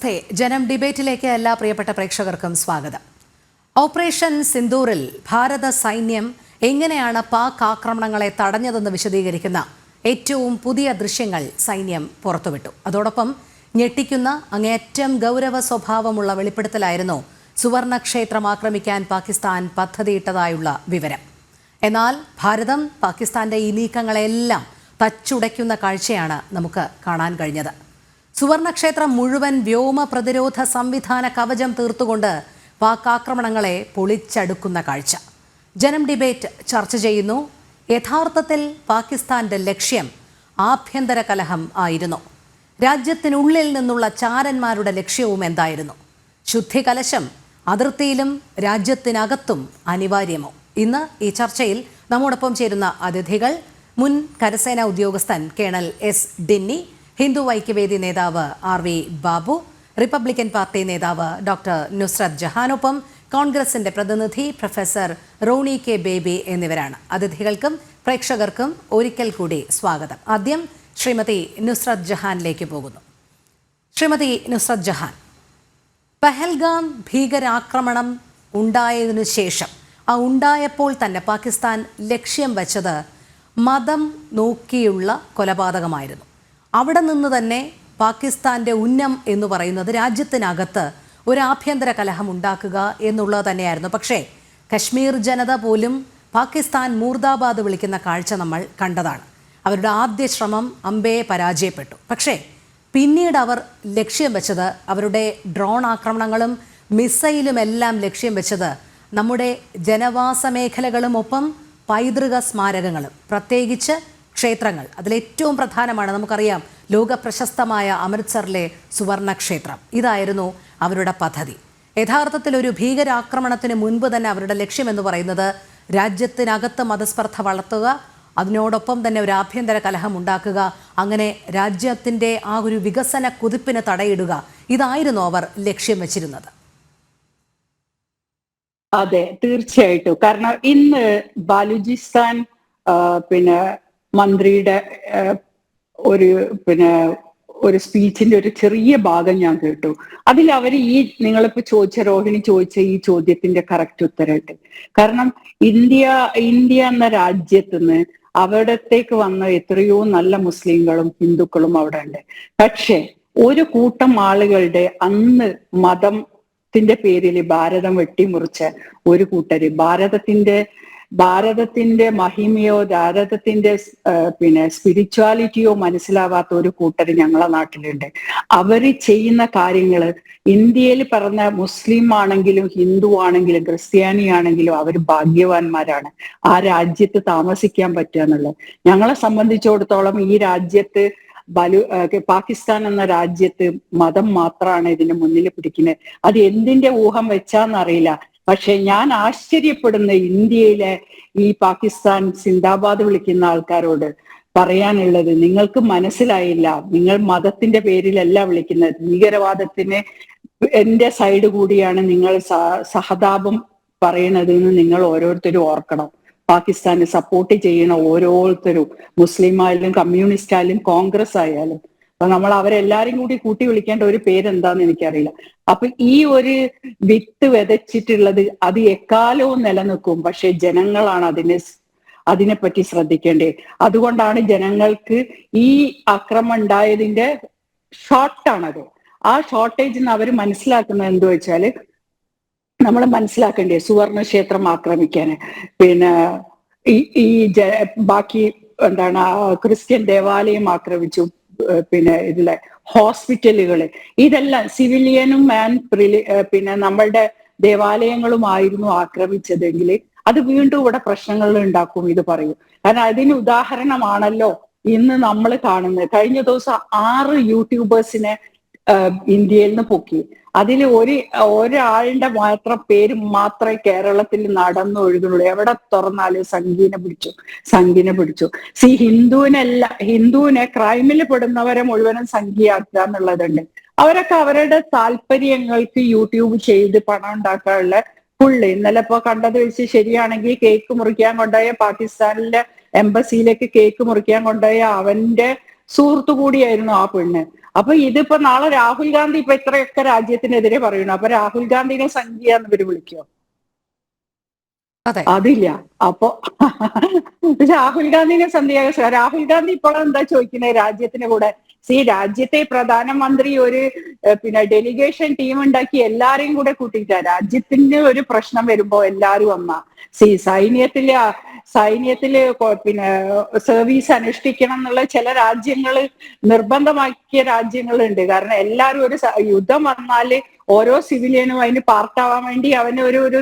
നമസ്തേ. ജനം ഡിബേറ്റിലേക്ക് എല്ലാ പ്രിയപ്പെട്ട പ്രേക്ഷകർക്കും സ്വാഗതം. ഓപ്പറേഷൻ സിന്ദൂറിൽ ഭാരത സൈന്യം എങ്ങനെയാണ് പാക് ആക്രമണങ്ങളെ തടഞ്ഞതെന്ന് വിശദീകരിക്കുന്ന ഏറ്റവും പുതിയ ദൃശ്യങ്ങൾ സൈന്യം പുറത്തുവിട്ടു. അതോടൊപ്പം ഞെട്ടിക്കുന്ന അങ്ങേയറ്റം ഗൗരവ സ്വഭാവമുള്ള വെളിപ്പെടുത്തലായിരുന്നു സുവർണക്ഷേത്രം ആക്രമിക്കാൻ പാകിസ്ഥാൻ പദ്ധതിയിട്ടതായുള്ള വിവരം. എന്നാൽ ഭാരതം പാകിസ്ഥാന്റെ ഈ നീക്കങ്ങളെല്ലാം തച്ചുടയ്ക്കുന്ന കാഴ്ചയാണ് നമുക്ക് കാണാൻ കഴിഞ്ഞത്. സുവർണക്ഷേത്രം മുഴുവൻ വ്യോമ പ്രതിരോധ സംവിധാന കവചം തീർത്തുകൊണ്ട് പാക് ആക്രമണങ്ങളെ പൊളിച്ചടുക്കുന്ന കാഴ്ച. ജനം ഡിബേറ്റ് ചർച്ച ചെയ്യുന്നു. യഥാർത്ഥത്തിൽ പാകിസ്ഥാന്റെ ലക്ഷ്യം ആഭ്യന്തര കലഹം ആയിരുന്നു. രാജ്യത്തിനുള്ളിൽ നിന്നുള്ള ചാരന്മാരുടെ ലക്ഷ്യവും എന്തായിരുന്നു? ശുദ്ധികലശം അതിർത്തിയിലും രാജ്യത്തിനകത്തും അനിവാര്യമോ? ഇന്ന് ഈ ചർച്ചയിൽ നമ്മോടൊപ്പം ചേരുന്ന അതിഥികൾ: മുൻ കരസേനാ ഉദ്യോഗസ്ഥൻ കേണൽ എസ് ഡിന്നി, ഹിന്ദു ഐക്യവേദി നേതാവ് RV ബാബു, റിപ്പബ്ലിക്കൻ പാർട്ടി നേതാവ് ഡോക്ടർ നുസ്രത് ജഹാനൊപ്പം കോൺഗ്രസിന്റെ പ്രതിനിധി പ്രൊഫസർ റോണി കെ ബേബി എന്നിവരാണ്. അതിഥികൾക്കും പ്രേക്ഷകർക്കും ഒരിക്കൽ കൂടി സ്വാഗതം. ആദ്യം ശ്രീമതി നുസ്രത് ജഹാനിലേക്ക് പോകുന്നു. ശ്രീമതി നുസ്രത് ജഹാൻ, പഹൽഗാം ഭീകരാക്രമണം ഉണ്ടായതിനു ശേഷം ഉണ്ടായപ്പോൾ തന്നെ പാകിസ്ഥാൻ ലക്ഷ്യം വെച്ചത് മതം നോക്കിയുള്ള കൊലപാതകമായിരുന്നു. അവിടെ നിന്ന് തന്നെ പാകിസ്ഥാന്റെ ഉന്നം എന്ന് പറയുന്നത് രാജ്യത്തിനകത്ത് ഒരു ആഭ്യന്തര കലഹം ഉണ്ടാക്കുക എന്നുള്ളത് തന്നെയായിരുന്നു. പക്ഷേ കശ്മീർ ജനത പോലും പാകിസ്ഥാൻ മൂർദാബാദ് വിളിക്കുന്ന കാഴ്ച നമ്മൾ കണ്ടതാണ്. അവരുടെ ആദ്യ ശ്രമം അമ്പേ പരാജയപ്പെട്ടു. പക്ഷേ പിന്നീട് അവർ ലക്ഷ്യം വെച്ചത്, അവരുടെ ഡ്രോൺ ആക്രമണങ്ങളും മിസൈലും എല്ലാം ലക്ഷ്യം വെച്ചത് നമ്മുടെ ജനവാസ മേഖലകളും ഒപ്പം പൈതൃക സ്മാരകങ്ങളും, പ്രത്യേകിച്ച് ക്ഷേത്രങ്ങൾ. അതിലേറ്റവും പ്രധാനമാണ്, നമുക്കറിയാം, ലോക പ്രശസ്തമായ അമൃത്സറിലെ സുവർണക്ഷേത്രം. ഇതായിരുന്നു അവരുടെ പദ്ധതി. യഥാർത്ഥത്തിൽ ഒരു ഭീകരാക്രമണത്തിന് മുൻപ് തന്നെ അവരുടെ ലക്ഷ്യമെന്ന് പറയുന്നത് രാജ്യത്തിനകത്ത് മതസ്പർദ്ധ വളർത്തുക, അതിനോടൊപ്പം തന്നെ ഒരു ആഭ്യന്തര കലഹം ഉണ്ടാക്കുക, അങ്ങനെ രാജ്യത്തിൻ്റെ ആ ഒരു വികസന കുതിപ്പിന് തടയിടുക. ഇതായിരുന്നു അവർ ലക്ഷ്യം വെച്ചിരുന്നത്. അതെ, തീർച്ചയായിട്ടും. കാരണം ഇന്ന് ബാലുചിസ്ഥാൻ മന്ത്രിയുടെ ഒരു സ്പീച്ചിന്റെ ഒരു ചെറിയ ഭാഗം ഞാൻ കേട്ടു. അതിൽ അവർ നിങ്ങളിപ്പോ രോഹിണി ചോദിച്ച ഈ ചോദ്യത്തിന്റെ കറക്റ്റ് ഉത്തരമായിട്ട്, കാരണം ഇന്ത്യ എന്ന രാജ്യത്തുനിന്ന് അവിടത്തേക്ക് വന്ന എത്രയോ നല്ല മുസ്ലിങ്ങളും ഹിന്ദുക്കളും അവിടെ ഉണ്ട്. പക്ഷെ ഒരു കൂട്ടം ആളുകളുടെ അന്ന് മതത്തിന്റെ പേരിൽ ഭാരതം വെട്ടിമുറിച്ച ഒരു കൂട്ടര്, ഭാരതത്തിന്റെ മഹിമയോ ഭാരതത്തിന്റെ സ്പിരിച്വാലിറ്റിയോ മനസ്സിലാവാത്ത ഒരു കൂട്ടര് ഞങ്ങളെ നാട്ടിലുണ്ട്. അവര് ചെയ്യുന്ന കാര്യങ്ങള് ഇന്ത്യയിൽ പറഞ്ഞ മുസ്ലിം ആണെങ്കിലും ഹിന്ദു ആണെങ്കിലും ക്രിസ്ത്യാനി ആണെങ്കിലും അവർ ഭാഗ്യവാന്മാരാണ് ആ രാജ്യത്ത് താമസിക്കാൻ പറ്റുക എന്നുള്ളത്. ഞങ്ങളെ സംബന്ധിച്ചിടത്തോളം ഈ രാജ്യത്ത് പാകിസ്ഥാൻ എന്ന രാജ്യത്ത് മതം മാത്രമാണ് ഇതിന് മുന്നിൽ പിടിക്കുന്നത്. അത് എന്തിന്റെ ഊഹം വെച്ചാന്നറിയില്ല. പക്ഷെ ഞാൻ ആശ്ചര്യപ്പെടുന്ന ഇന്ത്യയിലെ ഈ പാകിസ്ഥാൻ സിന്ദാബാദ് വിളിക്കുന്ന ആൾക്കാരോട് പറയാനുള്ളത്, നിങ്ങൾക്ക് മനസ്സിലായില്ല, നിങ്ങൾ മതത്തിന്റെ പേരിലല്ല വിളിക്കുന്നത്. ഭീകരവാദത്തിന് എന്റെ സൈഡ് കൂടിയാണ് നിങ്ങൾ സഹതാപം പറയണത് എന്ന് നിങ്ങൾ ഓരോരുത്തരും ഓർക്കണം. പാകിസ്ഥാനെ സപ്പോർട്ട് ചെയ്യണ ഓരോരുത്തരും, മുസ്ലിം ആയാലും കമ്മ്യൂണിസ്റ്റ് ആയാലും കോൺഗ്രസ് ആയാലും, അപ്പൊ നമ്മൾ അവരെല്ലാരും കൂട്ടി വിളിക്കേണ്ട ഒരു പേരെന്താന്ന് എനിക്കറിയില്ല. അപ്പൊ ഈ ഒരു വിത്ത് വിതച്ചിട്ടുള്ളത് അത് എക്കാലവും നിലനിൽക്കും. പക്ഷെ ജനങ്ങളാണ് അതിനെപ്പറ്റി ശ്രദ്ധിക്കേണ്ടത്. അതുകൊണ്ടാണ് ജനങ്ങൾക്ക് ഈ ആക്രമണം ഉണ്ടായതിന്റെ ഷോർട്ടാണത്. ആ ഷോർട്ടേജ് എന്ന് അവർ മനസ്സിലാക്കുന്നത് എന്ത് വെച്ചാല്, നമ്മൾ മനസ്സിലാക്കേണ്ടേ, സുവർണക്ഷേത്രം ആക്രമിക്കാന്, ബാക്കി ക്രിസ്ത്യൻ ദേവാലയം ആക്രമിച്ചു, ഇതിലെ ഹോസ്പിറ്റലുകള്, ഇതെല്ലാം സിവിലിയനും നമ്മളുടെ ദേവാലയങ്ങളുമായിരുന്നു ആക്രമിച്ചതെങ്കിൽ അത് വീണ്ടും ഇവിടെ പ്രശ്നങ്ങൾ ഉണ്ടാക്കും. ഇത് പറയും. കാരണം അതിന് ഉദാഹരണമാണല്ലോ ഇന്ന് നമ്മൾ കാണുന്നത്. കഴിഞ്ഞ ദിവസം 6 യൂട്യൂബേഴ്സിനെ ഇന്ത്യയിൽ നിന്ന് പൊക്കി. അതിൽ ഒരാളുടെ പേര് മാത്രമേ കേരളത്തിൽ നടന്നൊഴുകുന്നുള്ളൂ. എവിടെ തുറന്നാലും സംഘീനെ പിടിച്ചു. ഹിന്ദുവിനെ ക്രൈമിൽ പെടുന്നവരെ മുഴുവനും സംഘിയാക്കുക എന്നുള്ളതുണ്ട്. അവരൊക്കെ അവരുടെ താല്പര്യങ്ങൾക്ക് യൂട്യൂബ് ചെയ്ത് പണം ഉണ്ടാക്കാനുള്ള ഇന്നലെ ഇപ്പൊ കണ്ടത് വെച്ച് ശരിയാണെങ്കിൽ കേക്ക് മുറിക്കാൻ കൊണ്ടുപോയ പാകിസ്ഥാനിലെ എംബസിയിലേക്ക് കേക്ക് മുറിക്കാൻ കൊണ്ടുപോയ അവന്റെ സുഹൃത്തു കൂടിയായിരുന്നു ആ പെണ്ണ്. അപ്പൊ ഇതിപ്പോ നാളെ രാഹുൽ ഗാന്ധി ഇപ്പൊ ഇത്രയൊക്കെ രാജ്യത്തിനെതിരെ പറയുന്നു, അപ്പൊ രാഹുൽ ഗാന്ധിനെ സംഖ്യ എന്ന് ഇവര് വിളിക്കോ? അതെ. അതില്ല. അപ്പൊ രാഹുൽ ഗാന്ധിനെ സന്ധ്യ, രാഹുൽ ഗാന്ധി ഇപ്പോൾ എന്താ ചോദിക്കുന്നത് രാജ്യത്തിന് കൂടെ? രാജ്യത്തെ പ്രധാനമന്ത്രി ഒരു പിന്നെ ഡെലിഗേഷൻ ടീം ഉണ്ടാക്കി എല്ലാരെയും കൂടെ കൂട്ടിയിട്ടാ. രാജ്യത്തിന് ഒരു പ്രശ്നം വരുമ്പോ എല്ലാരും വന്നാ സൈന്യത്തില് പിന്നെ സർവീസ് അനുഷ്ഠിക്കണം എന്നുള്ള ചില രാജ്യങ്ങള് നിർബന്ധമാക്കിയ രാജ്യങ്ങളുണ്ട്. കാരണം എല്ലാരും ഒരു യുദ്ധം വന്നാല് ഓരോ സിവിലിയനും അതിന് പാർട്ടാവാൻ വേണ്ടി അവന് ഒരു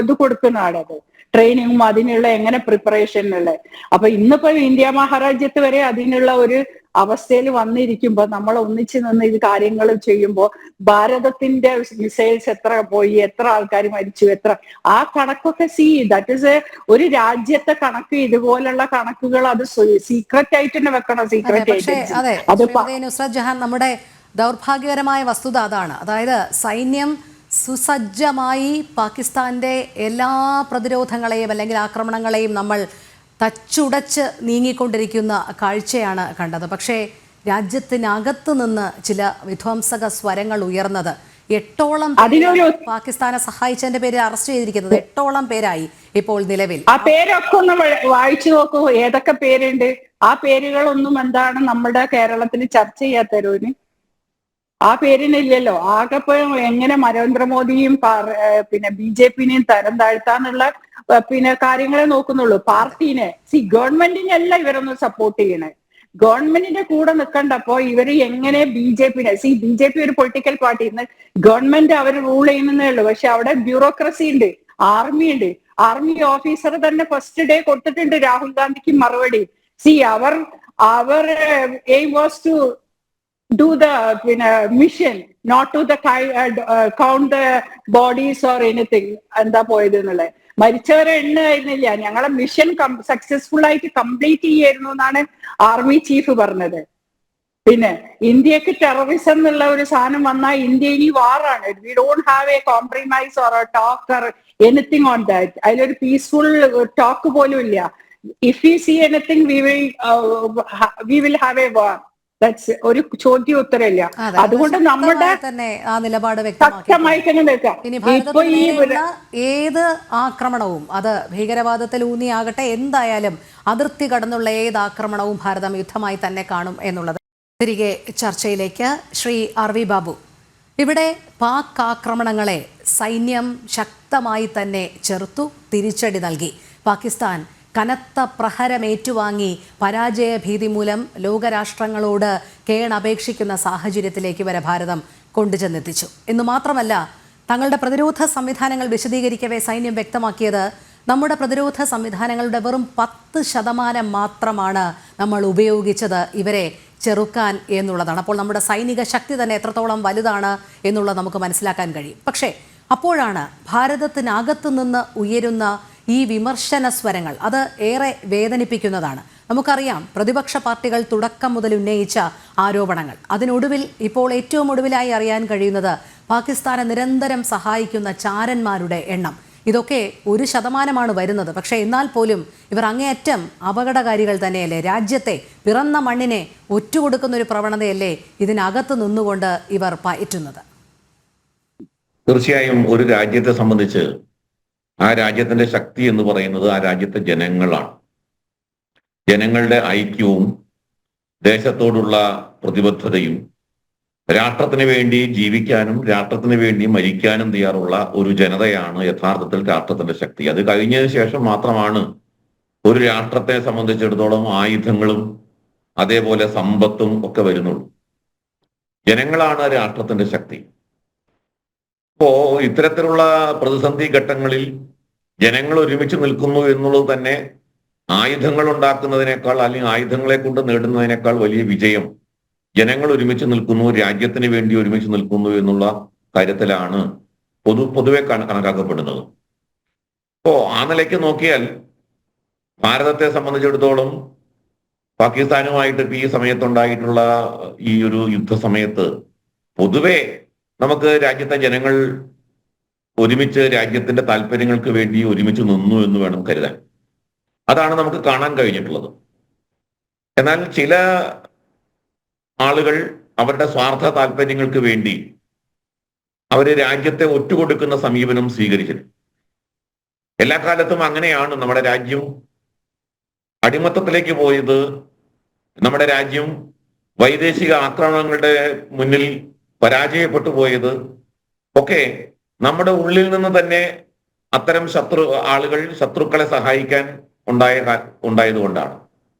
ഇത് കൊടുക്കുന്നതാണ് അത്, ട്രെയിനിങ്ങും അതിനുള്ള എങ്ങനെ പ്രിപ്പറേഷനുള്ള. അപ്പൊ ഇന്നിപ്പോ ഇന്ത്യ മഹാരാജ്യത്ത് വരെ അതിനുള്ള ഒരു അവസ്ഥയിൽ വന്നിരിക്കുമ്പോ നമ്മൾ ഒന്നിച്ചു നിന്ന് ഇത് കാര്യങ്ങൾ ചെയ്യുമ്പോൾ ഭാരതത്തിന്റെ മിസൈൽസ് എത്ര പോയി, എത്ര ആൾക്കാർ മരിച്ചു, ആ കണക്കൊക്കെ ദാറ്റ് ഇസ് ഒരു രാജ്യത്തെ കണക്ക്. ഇതുപോലുള്ള കണക്കുകൾ അത് സീക്രട്ട് ആയിട്ട് തന്നെ വെക്കണം, സീക്രട്ട് ഏജൻസി. അത് നുസ്രത് ജഹാൻ, നമ്മുടെ ദൗർഭാഗ്യകരമായ വസ്തുത അതാണ്. അതായത് സൈന്യം സുസജ്ജമായി പാകിസ്ഥാന്റെ എല്ലാ പ്രതിരോധങ്ങളെയും അല്ലെങ്കിൽ ആക്രമണങ്ങളെയും നമ്മൾ തച്ചുടച്ച് നീങ്ങിക്കൊണ്ടിരിക്കുന്ന കാഴ്ചയാണ് കണ്ടത്. പക്ഷേ രാജ്യത്തിനകത്ത് നിന്ന് ചില വിധ്വംസക സ്വരങ്ങൾ ഉയർന്നത്. 8ഓളം പാകിസ്ഥാനെ സഹായിച്ചതിന്റെ പേരിൽ അറസ്റ്റ് ചെയ്തിരിക്കുന്നത് 8ഓളം പേരായി ഇപ്പോൾ നിലവിൽ. ആ പേരൊക്കെ ഒന്ന് വായിച്ചു നോക്കൂ, ഏതൊക്കെ പേരുണ്ട്. ആ പേരുകളൊന്നും എന്താണ് നമ്മുടെ കേരളത്തിൽ ചർച്ച ചെയ്യാത്തവരോന്? ആ പേരിനില്ലല്ലോ. ആകെപ്പോ എങ്ങനെ നരേന്ദ്രമോദിയും പിന്നെ BJP-നെയും തരം താഴ്ത്താന്നുള്ള പിന്നെ കാര്യങ്ങളെ നോക്കുന്നുള്ളൂ. പാർട്ടീനെ ഗവൺമെന്റിനെ അല്ല ഇവരൊന്നും സപ്പോർട്ട് ചെയ്യണേ. ഗവൺമെന്റിന്റെ കൂടെ നിൽക്കണ്ടപ്പോ ഇവര് എങ്ങനെ BJP-നെ BJP ഒരു പൊളിറ്റിക്കൽ പാർട്ടി, ഗവൺമെന്റ് അവർ റൂൾ ചെയ്യുന്നേ ഉള്ളൂ. പക്ഷെ അവിടെ ബ്യൂറോക്രസി ഉണ്ട്, ആർമി ഉണ്ട്. ആർമി ഓഫീസർ തന്നെ ഫസ്റ്റ് ഡേ കൊടുത്തിട്ടുണ്ട് രാഹുൽ ഗാന്ധിക്ക് മറുപടി. അവർ aim was to do the mission, not to the count the bodies or anything. എന്താ പോയത് എന്നുള്ളത്, മരിച്ചവരെ എണ്ണായിരുന്നില്ല, ഞങ്ങളെ മിഷൻ സക്സസ്ഫുൾ ആയിട്ട് കംപ്ലീറ്റ് ചെയ്യായിരുന്നു എന്നാണ് ആർമി ചീഫ് പറഞ്ഞത്. പിന്നെ ഇന്ത്യക്ക് ടെററിസം എന്നുള്ള ഒരു സാധനം വന്നാൽ ഇന്ത്യ ഇനി വാറാണ്. We don't have a compromise or a talk or anything on that. അതിലൊരു പീസ്ഫുൾ ടോക്ക് പോലും ഇല്ല. If you see anything we will have a war. ഒരു ചോദ്യം ഉത്തരമില്ല. അതുകൊണ്ട് നമ്മുടെ ശക്തമായി തന്നെ നിൽക്കാം. ഇപ്പൊ ഈ ഏത് ആക്രമണവും, അത് ഭീകരവാദത്തിൽ ഊന്നിയാകട്ടെ, എന്തായാലും അതിർത്തി കടന്നുള്ള ഏത് ആക്രമണവും ഭാരതം യുദ്ധമായി തന്നെ കാണും എന്നുള്ളത്. തിരികെ ചർച്ചയിലേക്ക്. ശ്രീ RV ബാബു, ഇവിടെ പാക് ആക്രമണങ്ങളെ സൈന്യം ശക്തമായി തന്നെ ചെറുത്തു, തിരിച്ചടി നൽകി. പാകിസ്ഥാൻ കനത്ത പ്രഹരമേറ്റുവാങ്ങി പരാജയ ഭീതി മൂലം ലോകരാഷ്ട്രങ്ങളോട് കേണപേക്ഷിക്കുന്ന സാഹചര്യത്തിലേക്ക് വരെ ഭാരതം കൊണ്ടുചെന്നെത്തിച്ചു. എന്നു മാത്രമല്ല, തങ്ങളുടെ പ്രതിരോധ സംവിധാനങ്ങൾ വിശദീകരിക്കവേ സൈന്യം വ്യക്തമാക്കിയത് നമ്മുടെ പ്രതിരോധ സംവിധാനങ്ങളുടെ വെറും 10% മാത്രമാണ് നമ്മൾ ഉപയോഗിച്ചത് ഇവരെ ചെറുക്കാൻ എന്നുള്ളതാണ്. അപ്പോൾ നമ്മുടെ സൈനിക ശക്തി തന്നെ എത്രത്തോളം വലുതാണ് എന്നുള്ളത് നമുക്ക് മനസ്സിലാക്കാൻ കഴിയും. പക്ഷേ അപ്പോഴാണ് ഭാരതത്തിനകത്തു നിന്ന് ഉയരുന്ന ഈ വിമർശന സ്വരങ്ങൾ, അത് ഏറെ വേദനിപ്പിക്കുന്നതാണ്. നമുക്കറിയാം പ്രതിപക്ഷ പാർട്ടികൾ തുടക്കം മുതൽ ഉന്നയിച്ച ആരോപണങ്ങൾ. അതിനൊടുവിൽ ഇപ്പോൾ ഏറ്റവും ഒടുവിലായി അറിയാൻ കഴിയുന്നത് പാകിസ്ഥാനെ നിരന്തരം സഹായിക്കുന്ന ചാരന്മാരുടെ എണ്ണം. ഇതൊക്കെ 1% വരുന്നത്. പക്ഷേ എന്നാൽ പോലും ഇവർ അങ്ങേയറ്റം അപകടകാരികൾ തന്നെയല്ലേ? രാജ്യത്തെ, പിറന്ന മണ്ണിനെ ഒറ്റുകൊടുക്കുന്ന ഒരു പ്രവണതയല്ലേ ഇതിനകത്ത് നിന്നുകൊണ്ട് ഇവർ പയറ്റുന്നത്? തീർച്ചയായും ഒരു രാജ്യത്തെ സംബന്ധിച്ച് ആ രാജ്യത്തിന്റെ ശക്തി എന്ന് പറയുന്നത് ആ രാജ്യത്തെ ജനങ്ങളാണ്. ജനങ്ങളുടെ ഐക്യവും ദേശത്തോടുള്ള പ്രതിബദ്ധതയും രാഷ്ട്രത്തിന് വേണ്ടി ജീവിക്കാനും രാഷ്ട്രത്തിന് വേണ്ടി മരിക്കാനും തയ്യാറുള്ള ഒരു ജനതയാണ് യഥാർത്ഥത്തിൽ രാഷ്ട്രത്തിന്റെ ശക്തി. അത് കഴിഞ്ഞതിന് ശേഷം മാത്രമാണ് ഒരു രാഷ്ട്രത്തെ സംബന്ധിച്ചിടത്തോളം ആയുധങ്ങളും അതേപോലെ സമ്പത്തും ഒക്കെ വരുന്നുള്ളൂ. ജനങ്ങളാണ് രാഷ്ട്രത്തിന്റെ ശക്തി. അപ്പോ ഇത്തരത്തിലുള്ള പ്രതിസന്ധി ഘട്ടങ്ങളിൽ ജനങ്ങൾ ഒരുമിച്ച് നിൽക്കുന്നു എന്നുള്ളത് തന്നെ ആയുധങ്ങൾ ഉണ്ടാക്കുന്നതിനേക്കാൾ അല്ലെങ്കിൽ ആയുധങ്ങളെ കൊണ്ട് നേടുന്നതിനേക്കാൾ വലിയ വിജയം ജനങ്ങൾ ഒരുമിച്ച് നിൽക്കുന്നു, രാജ്യത്തിന് വേണ്ടി ഒരുമിച്ച് നിൽക്കുന്നു എന്നുള്ള കാര്യത്തിലാണ് പൊതുവെ കണക്കാക്കപ്പെടുന്നത്. അപ്പോ ആ നിലയ്ക്ക് നോക്കിയാൽ ഭാരതത്തെ സംബന്ധിച്ചിടത്തോളം പാകിസ്ഥാനുമായിട്ട് ഈ സമയത്തുണ്ടായിട്ടുള്ള ഈ ഒരു യുദ്ധസമയത്ത് പൊതുവെ നമുക്ക് രാജ്യത്തെ ജനങ്ങൾ ഒരുമിച്ച് രാജ്യത്തിന്റെ താല്പര്യങ്ങൾക്ക് വേണ്ടി ഒരുമിച്ച് നിന്നു എന്ന് വേണം കരുതാൻ. അതാണ് നമുക്ക് കാണാൻ കഴിഞ്ഞിട്ടുള്ളത്. എന്നാൽ ചില ആളുകൾ അവരുടെ സ്വാർത്ഥ താല്പര്യങ്ങൾക്ക് വേണ്ടി അവര് രാജ്യത്തെ ഒറ്റുകൊടുക്കുന്ന സമീപനം സ്വീകരിച്ചത്. എല്ലാ കാലത്തും അങ്ങനെയാണ് നമ്മുടെ രാജ്യം അടിമത്തത്തിലേക്ക് പോയത്. നമ്മുടെ രാജ്യം വൈദേശിക ആക്രമണങ്ങളുടെ മുന്നിൽ പരാജയപ്പെട്ടു പോയത് ഒക്കെ നമ്മുടെ ഉള്ളിൽ നിന്ന് തന്നെ അത്തരം ശത്രുക്കളെ സഹായിക്കാൻ ഉണ്ടായതുകൊണ്ടാണ്.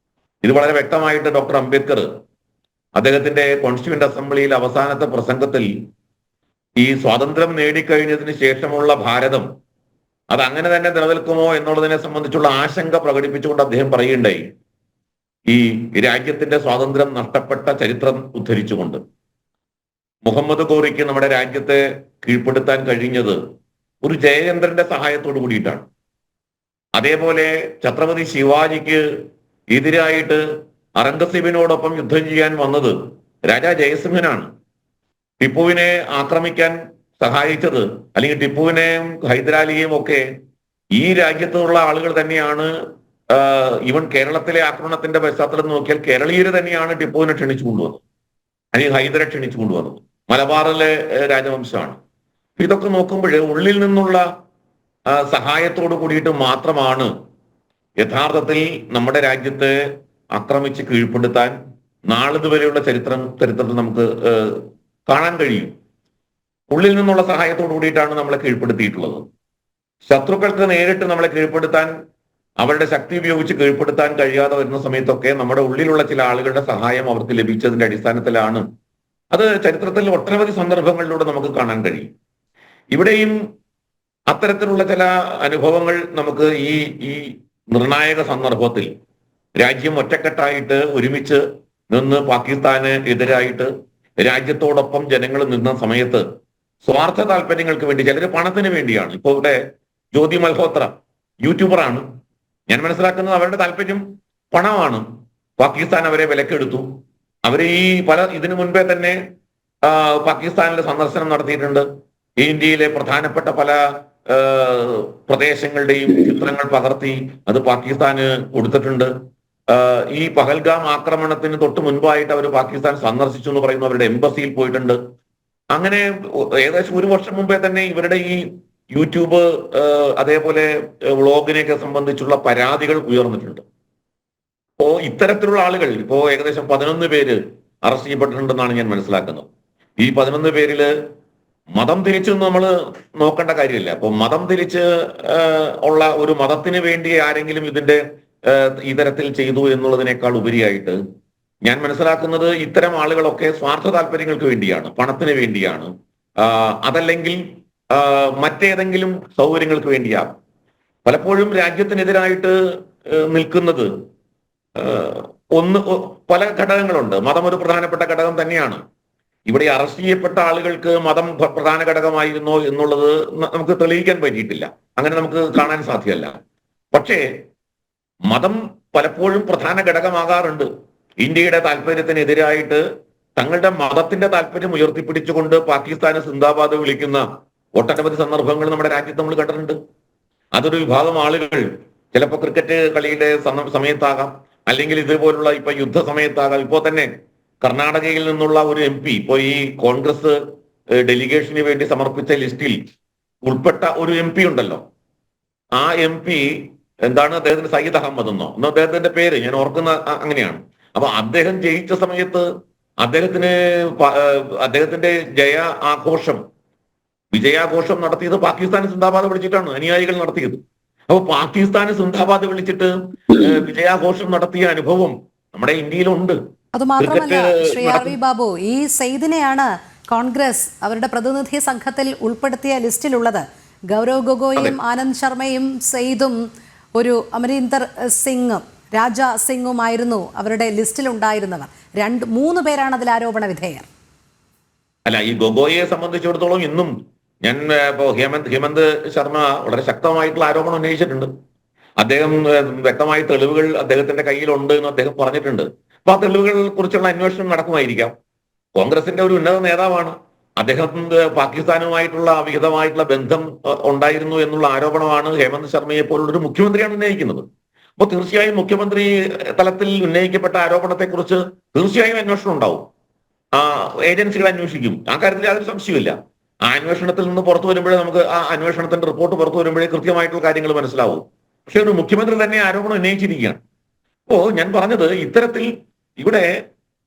ഇത് വളരെ വ്യക്തമായിട്ട് ഡോക്ടർ അംബേദ്കർ അദ്ദേഹത്തിന്റെ കോൺസ്റ്റിറ്റ്യൂവന്റ് അസംബ്ലിയിൽ അവസാനത്തെ പ്രസംഗത്തിൽ ഈ സ്വാതന്ത്ര്യം നേടിക്കഴിഞ്ഞതിന് ശേഷമുള്ള ഭാരതം അത് അങ്ങനെ തന്നെ നിലനിൽക്കുമോ എന്നുള്ളതിനെ സംബന്ധിച്ചുള്ള ആശങ്ക പ്രകടിപ്പിച്ചുകൊണ്ട് അദ്ദേഹം പറയുകയുണ്ടായി, ഈ രാജ്യത്തിന്റെ സ്വാതന്ത്ര്യം നഷ്ടപ്പെട്ട ചരിത്രം ഉദ്ധരിച്ചുകൊണ്ട് മുഹമ്മദ് ഗോറിക്ക് നമ്മുടെ രാജ്യത്തെ കീഴ്പ്പെടുത്താൻ കഴിഞ്ഞത് ഒരു ജയചന്ദ്രന്റെ സഹായത്തോടു കൂടിയിട്ടാണ്. അതേപോലെ ഛത്രപതി ശിവാജിക്ക് എതിരായിട്ട് ഔറംഗസീബിനോടൊപ്പം യുദ്ധം ചെയ്യാൻ വന്നത് രാജാ ജയസിംഹനാണ്. ടിപ്പുവിനെ ആക്രമിക്കാൻ സഹായിച്ചത്, അല്ലെങ്കിൽ ടിപ്പുവിനെയും ഹൈദരാലിയെയും ഒക്കെ ഈ രാജ്യത്തുള്ള ആളുകൾ തന്നെയാണ്. ഈവൻ കേരളത്തിലെ ആക്രമണത്തിന്റെ പശ്ചാത്തലം നോക്കിയാൽ കേരളീയര് തന്നെയാണ് ടിപ്പുവിനെ ക്ഷണിച്ചു കൊണ്ടുവന്നത്, അല്ലെങ്കിൽ ഹൈദരെ ക്ഷണിച്ചു കൊണ്ടുവന്നത്. മലബാറിലെ രാജവംശമാണ്. ഇതൊക്കെ നോക്കുമ്പോൾ ഉള്ളിൽ നിന്നുള്ള സഹായത്തോടു കൂടിയിട്ട് മാത്രമാണ് യഥാർത്ഥത്തിൽ നമ്മുടെ രാജ്യത്തെ ആക്രമിച്ച് കീഴ്പ്പെടുത്താൻ നാളിതുവരെയുള്ള ചരിത്രത്തിൽ നമുക്ക് കാണാൻ കഴിയും. ഉള്ളിൽ നിന്നുള്ള സഹായത്തോടു കൂടിയിട്ടാണ് നമ്മളെ കീഴ്പ്പെടുത്തിയിട്ടുള്ളത്. ശത്രുക്കൾക്ക് നേരിട്ട് നമ്മളെ കീഴ്പ്പെടുത്താൻ, അവരുടെ ശക്തി ഉപയോഗിച്ച് കീഴ്പ്പെടുത്താൻ കഴിയാതെ വരുന്ന സമയത്തൊക്കെ നമ്മുടെ ഉള്ളിലുള്ള ചില ആളുകളുടെ സഹായം അവർക്ക് ലഭിച്ചതിന്റെ അടിസ്ഥാനത്തിലാണ്. അത് ചരിത്രത്തിൽ ഒട്ടനവധി സന്ദർഭങ്ങളിലൂടെ നമുക്ക് കാണാൻ കഴിയും. ഇവിടെയും അത്തരത്തിലുള്ള ചില അനുഭവങ്ങൾ നമുക്ക് ഈ നിർണായക സന്ദർഭത്തിൽ രാജ്യം ഒറ്റക്കെട്ടായിട്ട് ഒരുമിച്ച് നിന്ന് പാകിസ്ഥാന് എതിരായിട്ട് രാജ്യത്തോടൊപ്പം ജനങ്ങൾ നിന്ന സമയത്ത് സ്വാർത്ഥ താല്പര്യങ്ങൾക്ക് വേണ്ടി, ചിലര് പണത്തിന് വേണ്ടിയാണ്. ഇപ്പൊ ഇവിടെ ജ്യോതി മൽഹോത്ര യൂട്യൂബറാണ്. ഞാൻ മനസ്സിലാക്കുന്നത് അവരുടെ താല്പര്യം പണമാണ്. പാകിസ്ഥാൻ അവരെ വിലക്കെടുത്തു. അവര് ഇതിനു മുൻപേ തന്നെ പാകിസ്ഥാനിൽ സന്ദർശനം നടത്തിയിട്ടുണ്ട്. ഇന്ത്യയിലെ പ്രധാനപ്പെട്ട പല പ്രദേശങ്ങളുടെയും ചിത്രങ്ങൾ പകർത്തി അത് പാകിസ്ഥാന് കൊടുത്തിട്ടുണ്ട്. ഈ പഹൽഗാം ആക്രമണത്തിന് തൊട്ട് മുൻപായിട്ട് അവർ പാകിസ്ഥാൻ സന്ദർശിച്ചു എന്ന് പറയുന്നു. അവരുടെ എംബസിയിൽ പോയിട്ടുണ്ട്. അങ്ങനെ ഏകദേശം ഒരു വർഷം മുമ്പേ തന്നെ ഇവരുടെ ഈ യൂട്യൂബ് അതേപോലെ വ്ളോഗിനെയൊക്കെ സംബന്ധിച്ചുള്ള പരാതികൾ ഉയർന്നിട്ടുണ്ട്. അപ്പോ ഇത്തരത്തിലുള്ള ആളുകൾ ഇപ്പോ ഏകദേശം 11 പേര് അറസ്റ്റ് ചെയ്യപ്പെട്ടിട്ടുണ്ടെന്നാണ് ഞാൻ മനസ്സിലാക്കുന്നത്. ഈ 11 പേരില് മതം തിരിച്ചു നമ്മൾ നോക്കേണ്ട കാര്യമില്ല. അപ്പൊ മതം തിരിച്ച് ഉള്ള ഒരു മതത്തിന് വേണ്ടി ആരെങ്കിലും ഈ തരത്തിൽ ചെയ്തു എന്നുള്ളതിനേക്കാൾ ഉപരിയായിട്ട് ഞാൻ മനസ്സിലാക്കുന്നത് ഇത്തരം ആളുകളൊക്കെ സ്വാർത്ഥ താല്പര്യങ്ങൾക്ക് വേണ്ടിയാണ്, പണത്തിന് വേണ്ടിയാണ്, അതല്ലെങ്കിൽ മറ്റേതെങ്കിലും സൗകര്യങ്ങൾക്ക് വേണ്ടിയാകും. പലപ്പോഴും രാജ്യത്തിനെതിരായിട്ട് നിൽക്കുന്നത് പല ഘടകങ്ങളുണ്ട്. മതം ഒരു പ്രധാനപ്പെട്ട ഘടകം തന്നെയാണ്. ഇവിടെ അറസ്റ്റ് ചെയ്യപ്പെട്ട ആളുകൾക്ക് മതം പ്രധാന ഘടകമായിരുന്നോ എന്നുള്ളത് നമുക്ക് തെളിയിക്കാൻ പറ്റിയിട്ടില്ല. അങ്ങനെ നമുക്ക് കാണാൻ സാധ്യമല്ല. പക്ഷേ മതം പലപ്പോഴും പ്രധാന ഘടകമാകാറുണ്ട്. ഇന്ത്യയുടെ താല്പര്യത്തിനെതിരായിട്ട് തങ്ങളുടെ മതത്തിന്റെ താല്പര്യം ഉയർത്തിപ്പിടിച്ചുകൊണ്ട് പാകിസ്ഥാന് സിന്ദാബാദ് വിളിക്കുന്ന ഒട്ടനവധി സന്ദർഭങ്ങൾ നമ്മുടെ രാജ്യത്ത് നമ്മൾ കണ്ടിട്ടുണ്ട്. അതൊരു വിഭാഗം ആളുകൾ ചിലപ്പോൾ ക്രിക്കറ്റ് കളിയുടെ സമയത്താകാം, അല്ലെങ്കിൽ ഇതുപോലുള്ള ഇപ്പൊ യുദ്ധ സമയത്താകാം. ഇപ്പോൾ തന്നെ കർണാടകയിൽ നിന്നുള്ള ഒരു MP ഇപ്പോ ഈ കോൺഗ്രസ് ഡെലിഗേഷന് വേണ്ടി സമർപ്പിച്ച ലിസ്റ്റിൽ ഉൾപ്പെട്ട ഒരു MP ഉണ്ടല്ലോ. ആ MP എന്താണ്, അദ്ദേഹത്തിന് സയ്യിദ് അഹമ്മദ് എന്നോ അദ്ദേഹത്തിന്റെ പേര് ഞാൻ ഓർക്കുന്ന അങ്ങനെയാണ്. അപ്പൊ അദ്ദേഹം ജയിച്ച സമയത്ത് അദ്ദേഹത്തിന്റെ വിജയാഘോഷം നടത്തിയത് പാകിസ്ഥാന് സിന്ദാബാദ് വിളിച്ചിട്ടാണ് അനുയായികൾ നടത്തിയത്. അപ്പൊ പാകിസ്ഥാന് സിന്ദാബാദ് വിളിച്ചിട്ട് വിജയാഘോഷം നടത്തിയ അനുഭവം നമ്മുടെ ഇന്ത്യയിലുണ്ട്. അത് മാത്രമല്ല ശ്രീ RV ബാബു, ഈ സെയ്ദിനെയാണ് കോൺഗ്രസ് അവരുടെ പ്രതിനിധി സംഘത്തിൽ ഉൾപ്പെടുത്തിയ ലിസ്റ്റിലുള്ളത്. ഗൗരവ് ഗൊഗോയും ആനന്ദ് ശർമ്മയും സെയ്ദും ഒരു അമരീന്ദർ സിംഗും രാജാ സിംഗുമായിരുന്നു അവരുടെ ലിസ്റ്റിൽ ഉണ്ടായിരുന്നവർ. 3 പേരാണ് അതിൽ ആരോപണ വിധേയർ. അല്ല, ഈ ഗൊഗോയെ സംബന്ധിച്ചിടത്തോളം ഇന്നും ഞാൻ ഇപ്പോ ഹേമന്ത് ശർമ്മ വളരെ ശക്തമായിട്ടുള്ള ആരോപണം ഉന്നയിച്ചിട്ടുണ്ട്. അദ്ദേഹം വ്യക്തമായ തെളിവുകൾ അദ്ദേഹത്തിന്റെ കയ്യിലുണ്ട് എന്ന് അദ്ദേഹം പറഞ്ഞിട്ടുണ്ട്. അപ്പൊ ആ തെളിവുകളെ കുറിച്ചുള്ള അന്വേഷണം നടക്കുമായിരിക്കാം. കോൺഗ്രസിന്റെ ഒരു ഉന്നത നേതാവാണ്. അദ്ദേഹത്തിന് പാകിസ്ഥാനുമായിട്ടുള്ള അവിഹിതമായിട്ടുള്ള ബന്ധം ഉണ്ടായിരുന്നു എന്നുള്ള ആരോപണമാണ് ഹേമന്ത് ശർമ്മയെ പോലുള്ള ഒരു മുഖ്യമന്ത്രിയാണ് ഉന്നയിക്കുന്നത്. അപ്പൊ തീർച്ചയായും മുഖ്യമന്ത്രി തലത്തിൽ ഉന്നയിക്കപ്പെട്ട ആരോപണത്തെക്കുറിച്ച് തീർച്ചയായും അന്വേഷണം ഉണ്ടാവും. ഏജൻസികൾ അന്വേഷിക്കും. ആ കാര്യത്തിൽ യാതൊരു സംശയമില്ല. ആ അന്വേഷണത്തിൽ നിന്ന് പുറത്തു വരുമ്പോഴേ നമുക്ക് ആ അന്വേഷണത്തിന്റെ റിപ്പോർട്ട് പുറത്തു വരുമ്പോഴേ കൃത്യമായിട്ടുള്ള കാര്യങ്ങൾ മനസ്സിലാവും. പക്ഷെ ഒരു മുഖ്യമന്ത്രി തന്നെ ആരോപണം ഉന്നയിച്ചിരിക്കുകയാണ്. അപ്പോ ഞാൻ പറഞ്ഞത് ഇത്തരത്തിൽ ഇവിടെ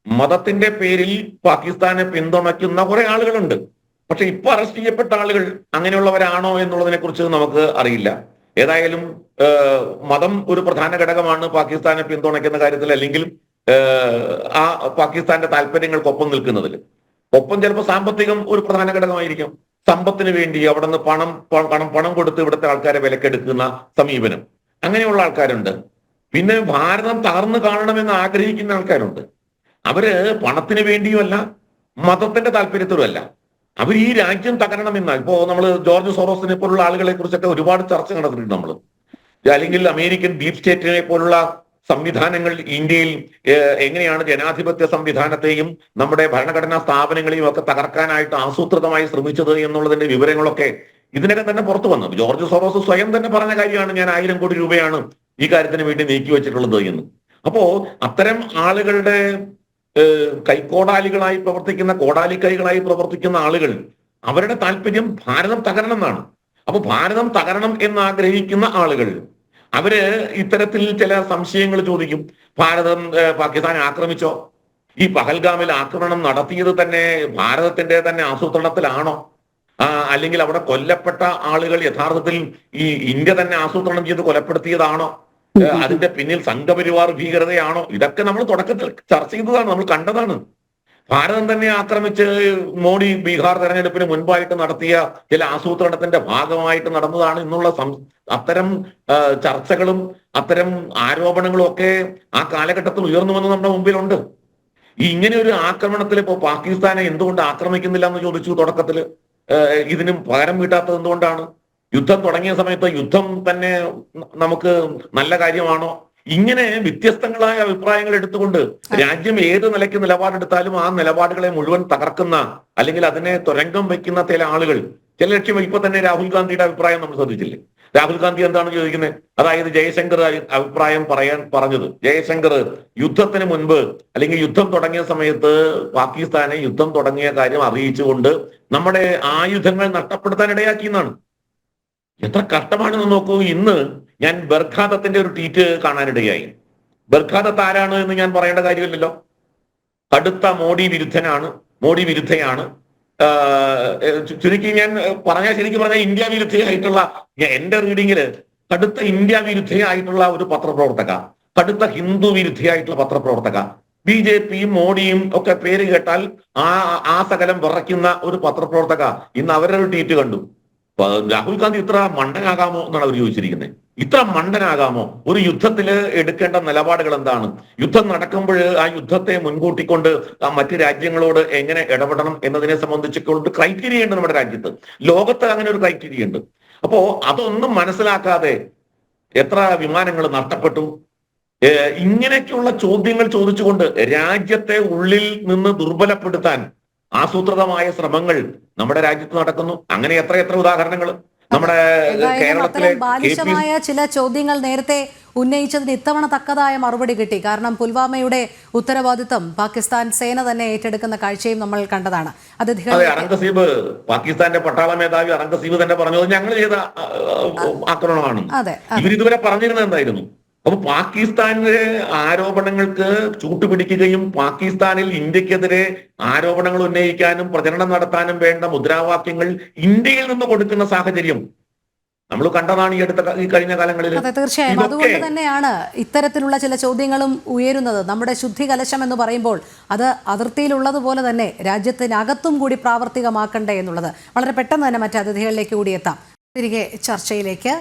മതത്തിന്റെ പേരിൽ പാകിസ്ഥാനെ പിന്തുണയ്ക്കുന്ന കുറെ ആളുകളുണ്ട്. പക്ഷെ ഇപ്പൊ അറസ്റ്റ് ചെയ്യപ്പെട്ട ആളുകൾ അങ്ങനെയുള്ളവരാണോ എന്നുള്ളതിനെ കുറിച്ച് നമുക്ക് അറിയില്ല. ഏതായാലും മതം ഒരു പ്രധാന ഘടകമാണ് പാകിസ്ഥാനെ പിന്തുണയ്ക്കുന്ന കാര്യത്തിൽ, അല്ലെങ്കിൽ ആ പാകിസ്ഥാന്റെ താല്പര്യങ്ങൾക്കൊപ്പം നിൽക്കുന്നതിൽ. ഒപ്പം ചിലപ്പോൾ സാമ്പത്തികം ഒരു പ്രധാന ഘടകമായിരിക്കും. സമ്പത്തിന് വേണ്ടി അവിടെ നിന്ന് പണം കൊടുത്ത് ഇവിടുത്തെ ആൾക്കാരെ വിലക്കെടുക്കുന്ന സമീപനം, അങ്ങനെയുള്ള ആൾക്കാരുണ്ട്. പിന്നെ ഭാരതം തകർന്നു കാണണമെന്ന് ആഗ്രഹിക്കുന്ന ആൾക്കാരുണ്ട്. അവര് പണത്തിന് വേണ്ടിയുമല്ല, മതത്തിന്റെ താല്പര്യത്തിലുമല്ല. അവർ ഈ രാജ്യം തകരണമെന്നാൽ, ഇപ്പോ നമ്മൾ ജോർജ് സോറോസിനെ പോലുള്ള ആളുകളെ കുറിച്ചൊക്കെ ഒരുപാട് ചർച്ച നടത്തിയിട്ടുണ്ട് നമ്മൾ. അല്ലെങ്കിൽ അമേരിക്കൻ ഡീപ് സ്റ്റേറ്റിനെ പോലുള്ള സംവിധാനങ്ങൾ ഇന്ത്യയിൽ എങ്ങനെയാണ് ജനാധിപത്യ സംവിധാനത്തെയും നമ്മുടെ ഭരണഘടനാ സ്ഥാപനങ്ങളെയും ഒക്കെ തകർക്കാനായിട്ട് ആസൂത്രിതമായി ശ്രമിച്ചത് എന്നുള്ളതിന്റെ വിവരങ്ങളൊക്കെ ഇതിനകം തന്നെ പുറത്തു വന്നു. ജോർജ് സോറോസ് സ്വയം തന്നെ പറഞ്ഞ കാര്യമാണ്, ഞാൻ 1000 കോടി രൂപയാണ് ഈ കാര്യത്തിന് വേണ്ടി നീക്കി വെച്ചിട്ടുള്ളത് എന്ന്. അപ്പോ അത്തരം ആളുകളുടെ കൈക്കോടാലികളായി പ്രവർത്തിക്കുന്ന, കോടാലിക്കൈകളായി പ്രവർത്തിക്കുന്ന ആളുകൾ, അവരുടെ താല്പര്യം ഭാരതം തകരണം എന്നാണ്. അപ്പൊ ഭാരതം തകരണം എന്ന് ആഗ്രഹിക്കുന്ന ആളുകൾ അവര് ഇത്തരത്തിൽ ചില സംശയങ്ങൾ ചോദിക്കും. ഭാരതം പാകിസ്ഥാനെ ആക്രമിച്ചോ? ഈ പഹൽഗാമിൽ ആക്രമണം നടത്തിയത് തന്നെ ഭാരതത്തിന്റെ തന്നെ ആസൂത്രണത്തിലാണോ? അല്ലെങ്കിൽ അവിടെ കൊല്ലപ്പെട്ട ആളുകൾ യഥാർത്ഥത്തിൽ ഈ ഇന്ത്യ തന്നെ ആസൂത്രണം ചെയ്ത് കൊലപ്പെടുത്തിയതാണോ? അതിന്റെ പിന്നിൽ സംഘപരിവാർ ഭീകരതയാണോ? ഇതൊക്കെ നമ്മൾ തുടക്കത്തിൽ ചർച്ച ചെയ്തതാണ്, നമ്മൾ കണ്ടതാണ്. ഭാരതം തന്നെ ആക്രമിച്ച് മോഡി ബീഹാർ തെരഞ്ഞെടുപ്പിന് മുൻപായിട്ട് നടത്തിയ ചില ആസൂത്രണത്തിന്റെ ഭാഗമായിട്ട് നടന്നതാണ് എന്നുള്ള അത്തരം ചർച്ചകളും അത്തരം ആരോപണങ്ങളും ഒക്കെ ആ കാലഘട്ടത്തിൽ ഉയർന്നു വന്ന് നമ്മുടെ മുമ്പിലുണ്ട്. ഇങ്ങനെ ഒരു ആക്രമണത്തിൽ ഇപ്പോ പാകിസ്ഥാനെ എന്തുകൊണ്ട് ആക്രമിക്കുന്നില്ല എന്ന് ചോദിച്ചു തുടക്കത്തിൽ. ഇതിനും പകരം വീട്ടാത്തത് എന്തുകൊണ്ടാണ്? യുദ്ധം തുടങ്ങിയ സമയത്ത് യുദ്ധം തന്നെ നമുക്ക് നല്ല കാര്യമാണോ? ഇങ്ങനെ വ്യത്യസ്തങ്ങളായ അഭിപ്രായങ്ങൾ എടുത്തുകൊണ്ട് രാജ്യം ഏത് നിലയ്ക്ക് നിലപാടെടുത്താലും ആ നിലപാടുകളെ മുഴുവൻ തകർക്കുന്ന, അല്ലെങ്കിൽ അതിനെ തുരങ്കം വെക്കുന്ന ചില ആളുകൾ, ചില ലക്ഷ്യം. ഇപ്പൊ തന്നെ രാഹുൽ ഗാന്ധിയുടെ അഭിപ്രായം നമ്മൾ ശ്രദ്ധിച്ചില്ലേ? രാഹുൽ ഗാന്ധി എന്താണ് ചോദിക്കുന്നത്? അതായത് ജയശങ്കർ അഭിപ്രായം പറഞ്ഞത്, ജയശങ്കർ യുദ്ധത്തിന് മുൻപ് അല്ലെങ്കിൽ യുദ്ധം തുടങ്ങിയ സമയത്ത് പാകിസ്ഥാനെ യുദ്ധം തുടങ്ങിയ കാര്യം അറിയിച്ചുകൊണ്ട് നമ്മുടെ ആയുധങ്ങൾ നഷ്ടപ്പെടുത്താൻ ഇടയാക്കി എന്നാണ്. എത്ര കഷ്ടമാണെന്ന് നോക്കൂ. ഇന്ന് ഞാൻ ബർഖാദത്തിന്റെ ഒരു ട്വീറ്റ് കാണാനിടയായി. ബർഖാദത്ത് ആരാണ് എന്ന് ഞാൻ പറയേണ്ട കാര്യമില്ലല്ലോ. കടുത്ത മോഡി വിരുദ്ധയാണ്. ചുരുക്കി ഞാൻ ശരിക്കും പറഞ്ഞാൽ ഇന്ത്യ വിരുദ്ധയായിട്ടുള്ള, എന്റെ റീഡിങ്ങില് കടുത്ത ഇന്ത്യ വിരുദ്ധയായിട്ടുള്ള ഒരു പത്രപ്രവർത്തക, കടുത്ത ഹിന്ദു വിരുദ്ധയായിട്ടുള്ള പത്രപ്രവർത്തക, BJP മോഡിയും ഒക്കെ പേര് കേട്ടാൽ ആ സകലം വിറയ്ക്കുന്ന ഒരു പത്രപ്രവർത്തക ഇന്ന് അവരൊരു ട്വീറ്റ് കണ്ടു. രാഹുൽ ഗാന്ധി ഇത്ര മണ്ടനാകാമോ എന്നാണ് അവർ ചോദിച്ചിരിക്കുന്നത്. ഇത്ര മണ്ടനാകാമോ? ഒരു യുദ്ധത്തില് എടുക്കേണ്ട നിലപാടുകൾ എന്താണ്? യുദ്ധം നടക്കുമ്പോൾ ആ യുദ്ധത്തെ മുൻകൂട്ടിക്കൊണ്ട് മറ്റു രാജ്യങ്ങളോട് എങ്ങനെ ഇടപെടണം എന്നതിനെ സംബന്ധിച്ചുകൊണ്ട് ക്രൈറ്റീരിയ ഉണ്ട് നമ്മുടെ രാജ്യത്ത്. ലോകത്ത് അങ്ങനെ ഒരു ക്രൈറ്റീരിയ ഉണ്ട്. അപ്പോ അതൊന്നും മനസ്സിലാക്കാതെ എത്ര വിമാനങ്ങൾ നഷ്ടപ്പെട്ടു? ഇങ്ങനെയൊക്കെയുള്ള ചോദ്യങ്ങൾ ചോദിച്ചുകൊണ്ട് രാജ്യത്തെ ഉള്ളിൽ നിന്ന് ദുർബലപ്പെടുത്താൻ ആസൂത്രിതമായ ശ്രമങ്ങൾ നമ്മുടെ രാജ്യത്ത് നടക്കുന്നു. അങ്ങനെ എത്ര ഉദാഹരണങ്ങൾ നമ്മുടെ കേരളത്തിലെ ബാലിശമായ ചില ചോദ്യങ്ങൾ നേരത്തെ ഉന്നയിച്ചതിന് ഇത്തവണ തക്കതായ മറുപടി കിട്ടി. കാരണം പുൽവാമയുടെ ഉത്തരവാദിത്തം പാകിസ്ഥാൻ സേന തന്നെ ഏറ്റെടുക്കുന്ന കാഴ്ചയും നമ്മൾ കണ്ടതാണ്. അതെ, ഔറംഗസീബ്, പാകിസ്ഥാന്റെ പട്ടാള മേധാവി ഔറംഗസീബ് തന്നെ പറഞ്ഞത് ഞങ്ങൾ ചെയ്ത ആക്രമണമാണ്. ഇവരിതുവരെ പറഞ്ഞിരുന്നത് എന്തായിരുന്നു? അപ്പൊ പാകിസ്ഥാനിലെ ആരോപണങ്ങൾക്ക് ചൂട്ടുപിടിക്കുകയും പാകിസ്ഥാനിൽ ഇന്ത്യക്കെതിരെ ആരോപണങ്ങൾ ഉന്നയിക്കാനും പ്രചരണം നടത്താനും വേണ്ട മുദ്രാവാക്യങ്ങൾ ഇന്ത്യയിൽ നിന്ന് കൊടുക്കുന്ന സാഹചര്യം നമ്മൾ കണ്ടതാണ് ഈ കഴിഞ്ഞ കാലങ്ങളിൽ. അതെ, തീർച്ചയായും. അതുകൊണ്ട് തന്നെയാണ് ഇത്തരത്തിലുള്ള ചില ചോദ്യങ്ങളും ഉയരുന്നത്. നമ്മുടെ ശുദ്ധി കലശം എന്ന് പറയുമ്പോൾ അത് അതിർത്തിയിലുള്ളതുപോലെ തന്നെ രാജ്യത്തിനകത്തും കൂടി പ്രാവർത്തികമാക്കണ്ടേ എന്നുള്ളത്. വളരെ പെട്ടെന്ന് തന്നെ മറ്റ് അതിഥികളിലേക്ക് കൂടി എത്താം. തിരികെ ചർച്ചയിലേക്ക്.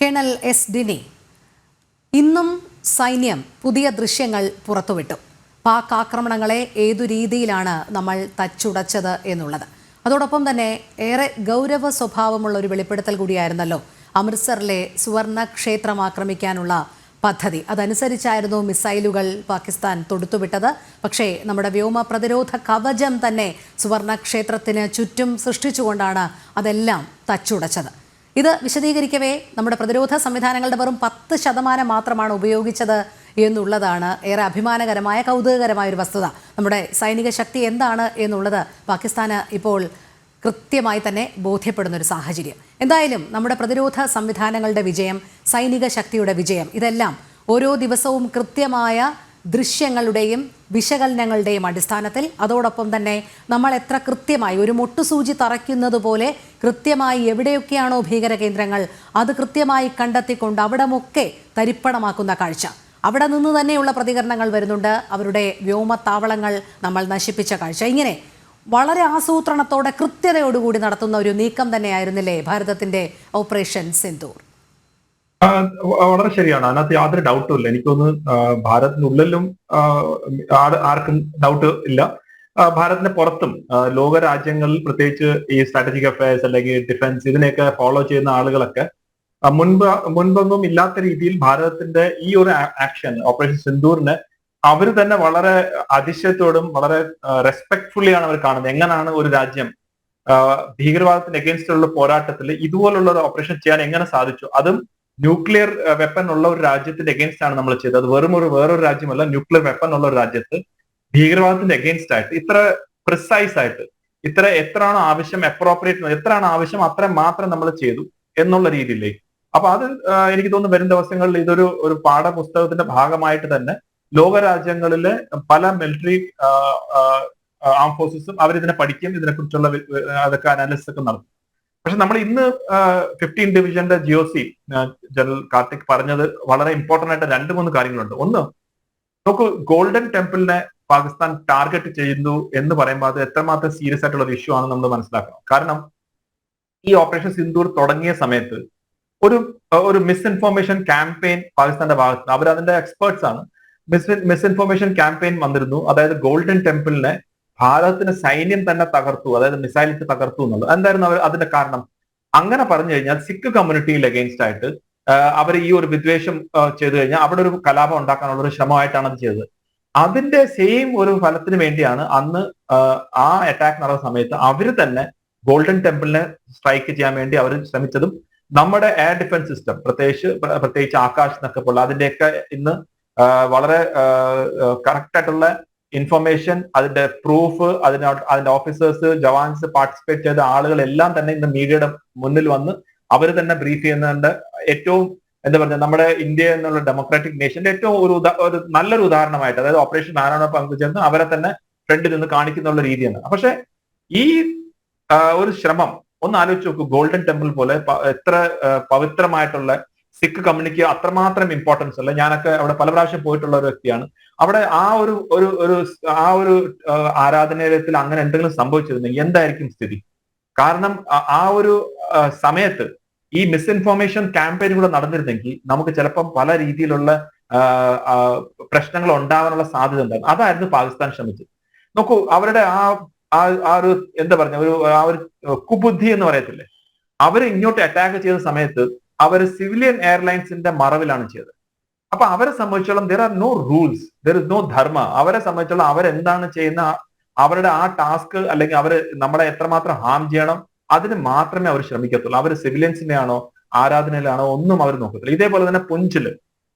കേണൽ എസ് ഡിനി, ഇന്നും സൈന്യം പുതിയ ദൃശ്യങ്ങൾ പുറത്തുവിട്ടു. പാക് ആക്രമണങ്ങളെ ഏതു രീതിയിലാണ് നമ്മൾ തച്ചുടച്ചത് എന്നുള്ളത്. അതോടൊപ്പം തന്നെ ഏറെ ഗൗരവ സ്വഭാവമുള്ള ഒരു വെളിപ്പെടുത്തൽ കൂടിയായിരുന്നല്ലോ അമൃത്സറിലെ സുവർണ ക്ഷേത്രം ആക്രമിക്കാനുള്ള പദ്ധതി. അതനുസരിച്ചായിരുന്നു മിസൈലുകൾ പാകിസ്ഥാൻ തൊടുത്തുവിട്ടത്. പക്ഷേ നമ്മുടെ വ്യോമ പ്രതിരോധ കവചം തന്നെ സുവർണ ക്ഷേത്രത്തിന് ചുറ്റും സൃഷ്ടിച്ചുകൊണ്ടാണ് അതെല്ലാം തച്ചുടച്ചത്. ഇത് വിശദീകരിക്കവേ നമ്മുടെ പ്രതിരോധ സംവിധാനങ്ങളുടെ വെറും 10% മാത്രമാണ് ഉപയോഗിച്ചത് എന്നുള്ളതാണ് ഏറെ അഭിമാനകരമായ കൗതുകകരമായ ഒരു വസ്തുത. നമ്മുടെ സൈനിക ശക്തി എന്താണ് എന്നുള്ളത് പാകിസ്ഥാന് ഇപ്പോൾ കൃത്യമായി തന്നെ ബോധ്യപ്പെടുന്ന ഒരു സാഹചര്യം. എന്തായാലും നമ്മുടെ പ്രതിരോധ സംവിധാനങ്ങളുടെ വിജയം, സൈനിക ശക്തിയുടെ വിജയം, ഇതെല്ലാം ഓരോ ദിവസവും കൃത്യമായ ദൃശ്യങ്ങളുടെയും വിശകലനങ്ങളുടെയും അടിസ്ഥാനത്തിൽ, അതോടൊപ്പം തന്നെ നമ്മൾ എത്ര കൃത്യമായി ഒരു മൊട്ടുസൂചി തറയ്ക്കുന്നത് പോലെ കൃത്യമായി എവിടെയൊക്കെയാണോ ഭീകര കേന്ദ്രങ്ങൾ അത് കൃത്യമായി കണ്ടെത്തിക്കൊണ്ട് അവിടമൊക്കെ തരിപ്പണമാക്കുന്ന കാഴ്ച, അവിടെ നിന്ന് തന്നെയുള്ള പ്രതികരണങ്ങൾ വരുന്നുണ്ട്. അവരുടെ വ്യോമത്താവളങ്ങൾ നമ്മൾ നശിപ്പിച്ച കാഴ്ച, ഇങ്ങനെ വളരെ ആസൂത്രണത്തോടെ കൃത്യതയോടുകൂടി നടത്തുന്ന ഒരു നീക്കം തന്നെയായിരുന്നില്ലേ ഭാരതത്തിന്റെ ഓപ്പറേഷൻ സിന്ദൂർ? വളരെ ശരിയാണ്. അതിനകത്ത് യാതൊരു ഡൗട്ടും ഇല്ല. എനിക്കൊന്ന് ഭാരതത്തിനുള്ളിലും ആർക്കും ഡൗട്ട് ഇല്ല. ഭാരതത്തിന്റെ പുറത്തും ലോക രാജ്യങ്ങളിൽ, പ്രത്യേകിച്ച് ഈ സ്ട്രാറ്റജിക് അഫയേഴ്സ് അല്ലെങ്കിൽ ഡിഫൻസ് ഇതിനെയൊക്കെ ഫോളോ ചെയ്യുന്ന ആളുകളൊക്കെ മുൻപൊന്നും ഇല്ലാത്ത രീതിയിൽ ഭാരതത്തിന്റെ ഈ ഒരു ആക്ഷൻ ഓപ്പറേഷൻ സിന്ദൂറിനെ അവർ തന്നെ വളരെ അതിശയത്തോടും വളരെ റെസ്പെക്ട്ഫുള്ളിയാണ് അവർ കാണുന്നത്. എങ്ങനെയാണ് ഒരു രാജ്യം ഭീകരവാദത്തിന് എഗെയിൻസ്റ്റ് ഉള്ള പോരാട്ടത്തിൽ ഇതുപോലുള്ള ഒരു ഓപ്പറേഷൻ ചെയ്യാൻ എങ്ങനെ സാധിച്ചു? അതും ന്യൂക്ലിയർ വെപ്പൺ ഉള്ള ഒരു രാജ്യത്തിന്റെ എഗെയിൻസ്റ്റ് ആണ് നമ്മൾ ചെയ്തത്. അത് വേറൊരു രാജ്യമല്ല, ന്യൂക്ലിയർ വെപ്പൺ ഉള്ള ഒരു രാജ്യത്ത് ഭീകരവാദത്തിന്റെ എഗെയിൻസ്റ്റ് ആയിട്ട് ഇത്ര പ്രിസൈസ് ആയിട്ട് എത്രയാണോ ആവശ്യം, അപ്രോപ്രിയേറ്റ് എത്രയാണ് ആവശ്യം അത്ര മാത്രം നമ്മൾ ചെയ്തു എന്നുള്ള രീതിയിലേക്ക്. അപ്പൊ അത് എനിക്ക് തോന്നുന്നു വരും ദിവസങ്ങളിൽ ഇതൊരു പാഠപുസ്തകത്തിന്റെ ഭാഗമായിട്ട് തന്നെ ലോകരാജ്യങ്ങളിലെ പല മിലിറ്ററി ആം ഫോഴ്സസും അവരിതിനെ പഠിക്കും, ഇതിനെക്കുറിച്ചുള്ള അതൊക്കെ അനാലിസിസ് ഒക്കെ നടത്തും. പക്ഷെ നമ്മൾ ഇന്ന് 15 ഡിവിഷന്റെ GOC ജനറൽ കാർത്തിക് പറഞ്ഞത് വളരെ ഇമ്പോർട്ടന്റ് ആയിട്ട് 2-3 കാര്യങ്ങളുണ്ട്. ഒന്ന്, നമുക്ക് ഗോൾഡൻ ടെമ്പിളിനെ പാകിസ്ഥാൻ ടാർഗറ്റ് ചെയ്യുന്നു എന്ന് പറയുമ്പോൾ അത് എത്രമാത്രം സീരിയസ് ആയിട്ടുള്ള ഒരു ഇഷ്യൂ ആണെന്ന് നമ്മൾ മനസ്സിലാക്കണം. കാരണം ഈ ഓപ്പറേഷൻ സിന്ദൂർ തുടങ്ങിയ സമയത്ത് ഒരു മിസ്ഇൻഫോർമേഷൻ ക്യാമ്പയിൻ പാകിസ്ഥാന്റെ ഭാഗത്ത്, അവരതിന്റെ എക്സ്പേർട്സ് ആണ്, മിസ്ഇൻഫോർമേഷൻ ക്യാമ്പയിൻ വന്നിരുന്നു. അതായത് ഗോൾഡൻ ടെമ്പിളിനെ ഭാരതത്തിന്റെ സൈന്യം തന്നെ തകർത്തു, അതായത് മിസൈലിട്ട് തകർത്തു എന്നുള്ളത്. എന്തായിരുന്നു അതിന്റെ കാരണം? അങ്ങനെ പറഞ്ഞു കഴിഞ്ഞാൽ സിഖ് കമ്മ്യൂണിറ്റിയിൽ എഗെയിൻസ്റ്റ് ആയിട്ട് അവർ ഈ ഒരു വിദ്വേഷം ചെയ്തു കഴിഞ്ഞാൽ അവിടെ ഒരു കലാപം ഉണ്ടാക്കാനുള്ള ഒരു ശ്രമമായിട്ടാണ് അത് ചെയ്തത്. അതിന്റെ സെയിം ഒരു ഫലത്തിന് വേണ്ടിയാണ് അന്ന് ആ അറ്റാക്ക് നടന്ന സമയത്ത് അവർ തന്നെ ഗോൾഡൻ ടെമ്പിളിനെ സ്ട്രൈക്ക് ചെയ്യാൻ വേണ്ടി അവർ ശ്രമിച്ചതും. നമ്മുടെ എയർ ഡിഫൻസ് സിസ്റ്റം, പ്രത്യേകിച്ച് ആകാശ് എന്നൊക്കെ പോലെ അതിന്റെയൊക്കെ ഇന്ന് വളരെ കറക്റ്റ് ആയിട്ടുള്ള ഇൻഫർമേഷൻ, അതിന്റെ പ്രൂഫ്, അതിന്റെ ഓഫീസേഴ്സ്, ജവാൻസ്, പാർട്ടിസിപ്പേറ്റ് ചെയ്ത ആളുകളെല്ലാം തന്നെ ഇന്ന് മീഡിയയുടെ മുന്നിൽ വന്ന് അവർ തന്നെ ബ്രീഫ് ചെയ്യുന്നതിന്റെ ഏറ്റവും എന്താ പറയുക, നമ്മുടെ ഇന്ത്യ എന്നുള്ള ഡെമോക്രാറ്റിക് നേഷന്റെ ഏറ്റവും ഒരു നല്ലൊരു ഉദാഹരണമായിട്ട്, അതായത് ഓപ്പറേഷൻ ആരാണോ പങ്കുചേർന്ന് അവരെ തന്നെ ഫ്രണ്ടിൽ നിന്ന് കാണിക്കുന്ന രീതിയാണ്. പക്ഷെ ഈ ഒരു ശ്രമം ഒന്ന് ആലോചിച്ച് നോക്കൂ. ഗോൾഡൻ ടെമ്പിൾ പോലെ എത്ര പവിത്രമായിട്ടുള്ള സിഖ് കമ്മ്യൂണിറ്റിക്ക് അത്രമാത്രം ഇമ്പോർട്ടൻസ് അല്ല. ഞാനൊക്കെ അവിടെ പല പ്രാവശ്യം പോയിട്ടുള്ള ഒരു വ്യക്തിയാണ്. അവിടെ ആ ഒരു ആരാധനാലയത്തിൽ അങ്ങനെ എന്തെങ്കിലും സംഭവിച്ചിരുന്നെങ്കിൽ എന്തായിരിക്കും സ്ഥിതി? കാരണം ആ ഒരു സമയത്ത് ഈ മിസ്ഇൻഫോർമേഷൻ ക്യാമ്പയിൻ കൂടെ നടന്നിരുന്നെങ്കിൽ നമുക്ക് ചിലപ്പം പല രീതിയിലുള്ള പ്രശ്നങ്ങൾ ഉണ്ടാവാനുള്ള സാധ്യത ഉണ്ടായിരുന്നു. അതായിരുന്നു പാകിസ്ഥാൻ ശ്രമിച്ചത്. നോക്കൂ, അവരുടെ ആ ഒരു എന്താ പറഞ്ഞ ഒരു കുബുദ്ധി എന്ന് പറയത്തില്ലേ, അവര് ഇങ്ങോട്ട് അറ്റാക്ക് ചെയ്ത സമയത്ത് അവർ സിവിലിയൻ എയർലൈൻസിന്റെ മറവിലാണ് ചെയ്തത്. അപ്പൊ അവരെ സംബന്ധിച്ചോളം there are no rules, there is no dharma. അവരെ സംബന്ധിച്ചോളം അവരെന്താണ് ചെയ്യുന്ന, അവരുടെ ആ ടാസ്ക് അല്ലെങ്കിൽ അവർ നമ്മളെ എത്രമാത്രം ഹാം ചെയ്യണം അതിന് മാത്രമേ അവർ ശ്രമിക്കത്തുള്ളൂ. അവർ സിവിലിയൻസിനെ ആണോ ആരാധനയിലാണോ ഒന്നും അവർ നോക്കത്തില്ല. ഇതേപോലെ തന്നെ പുഞ്ചില്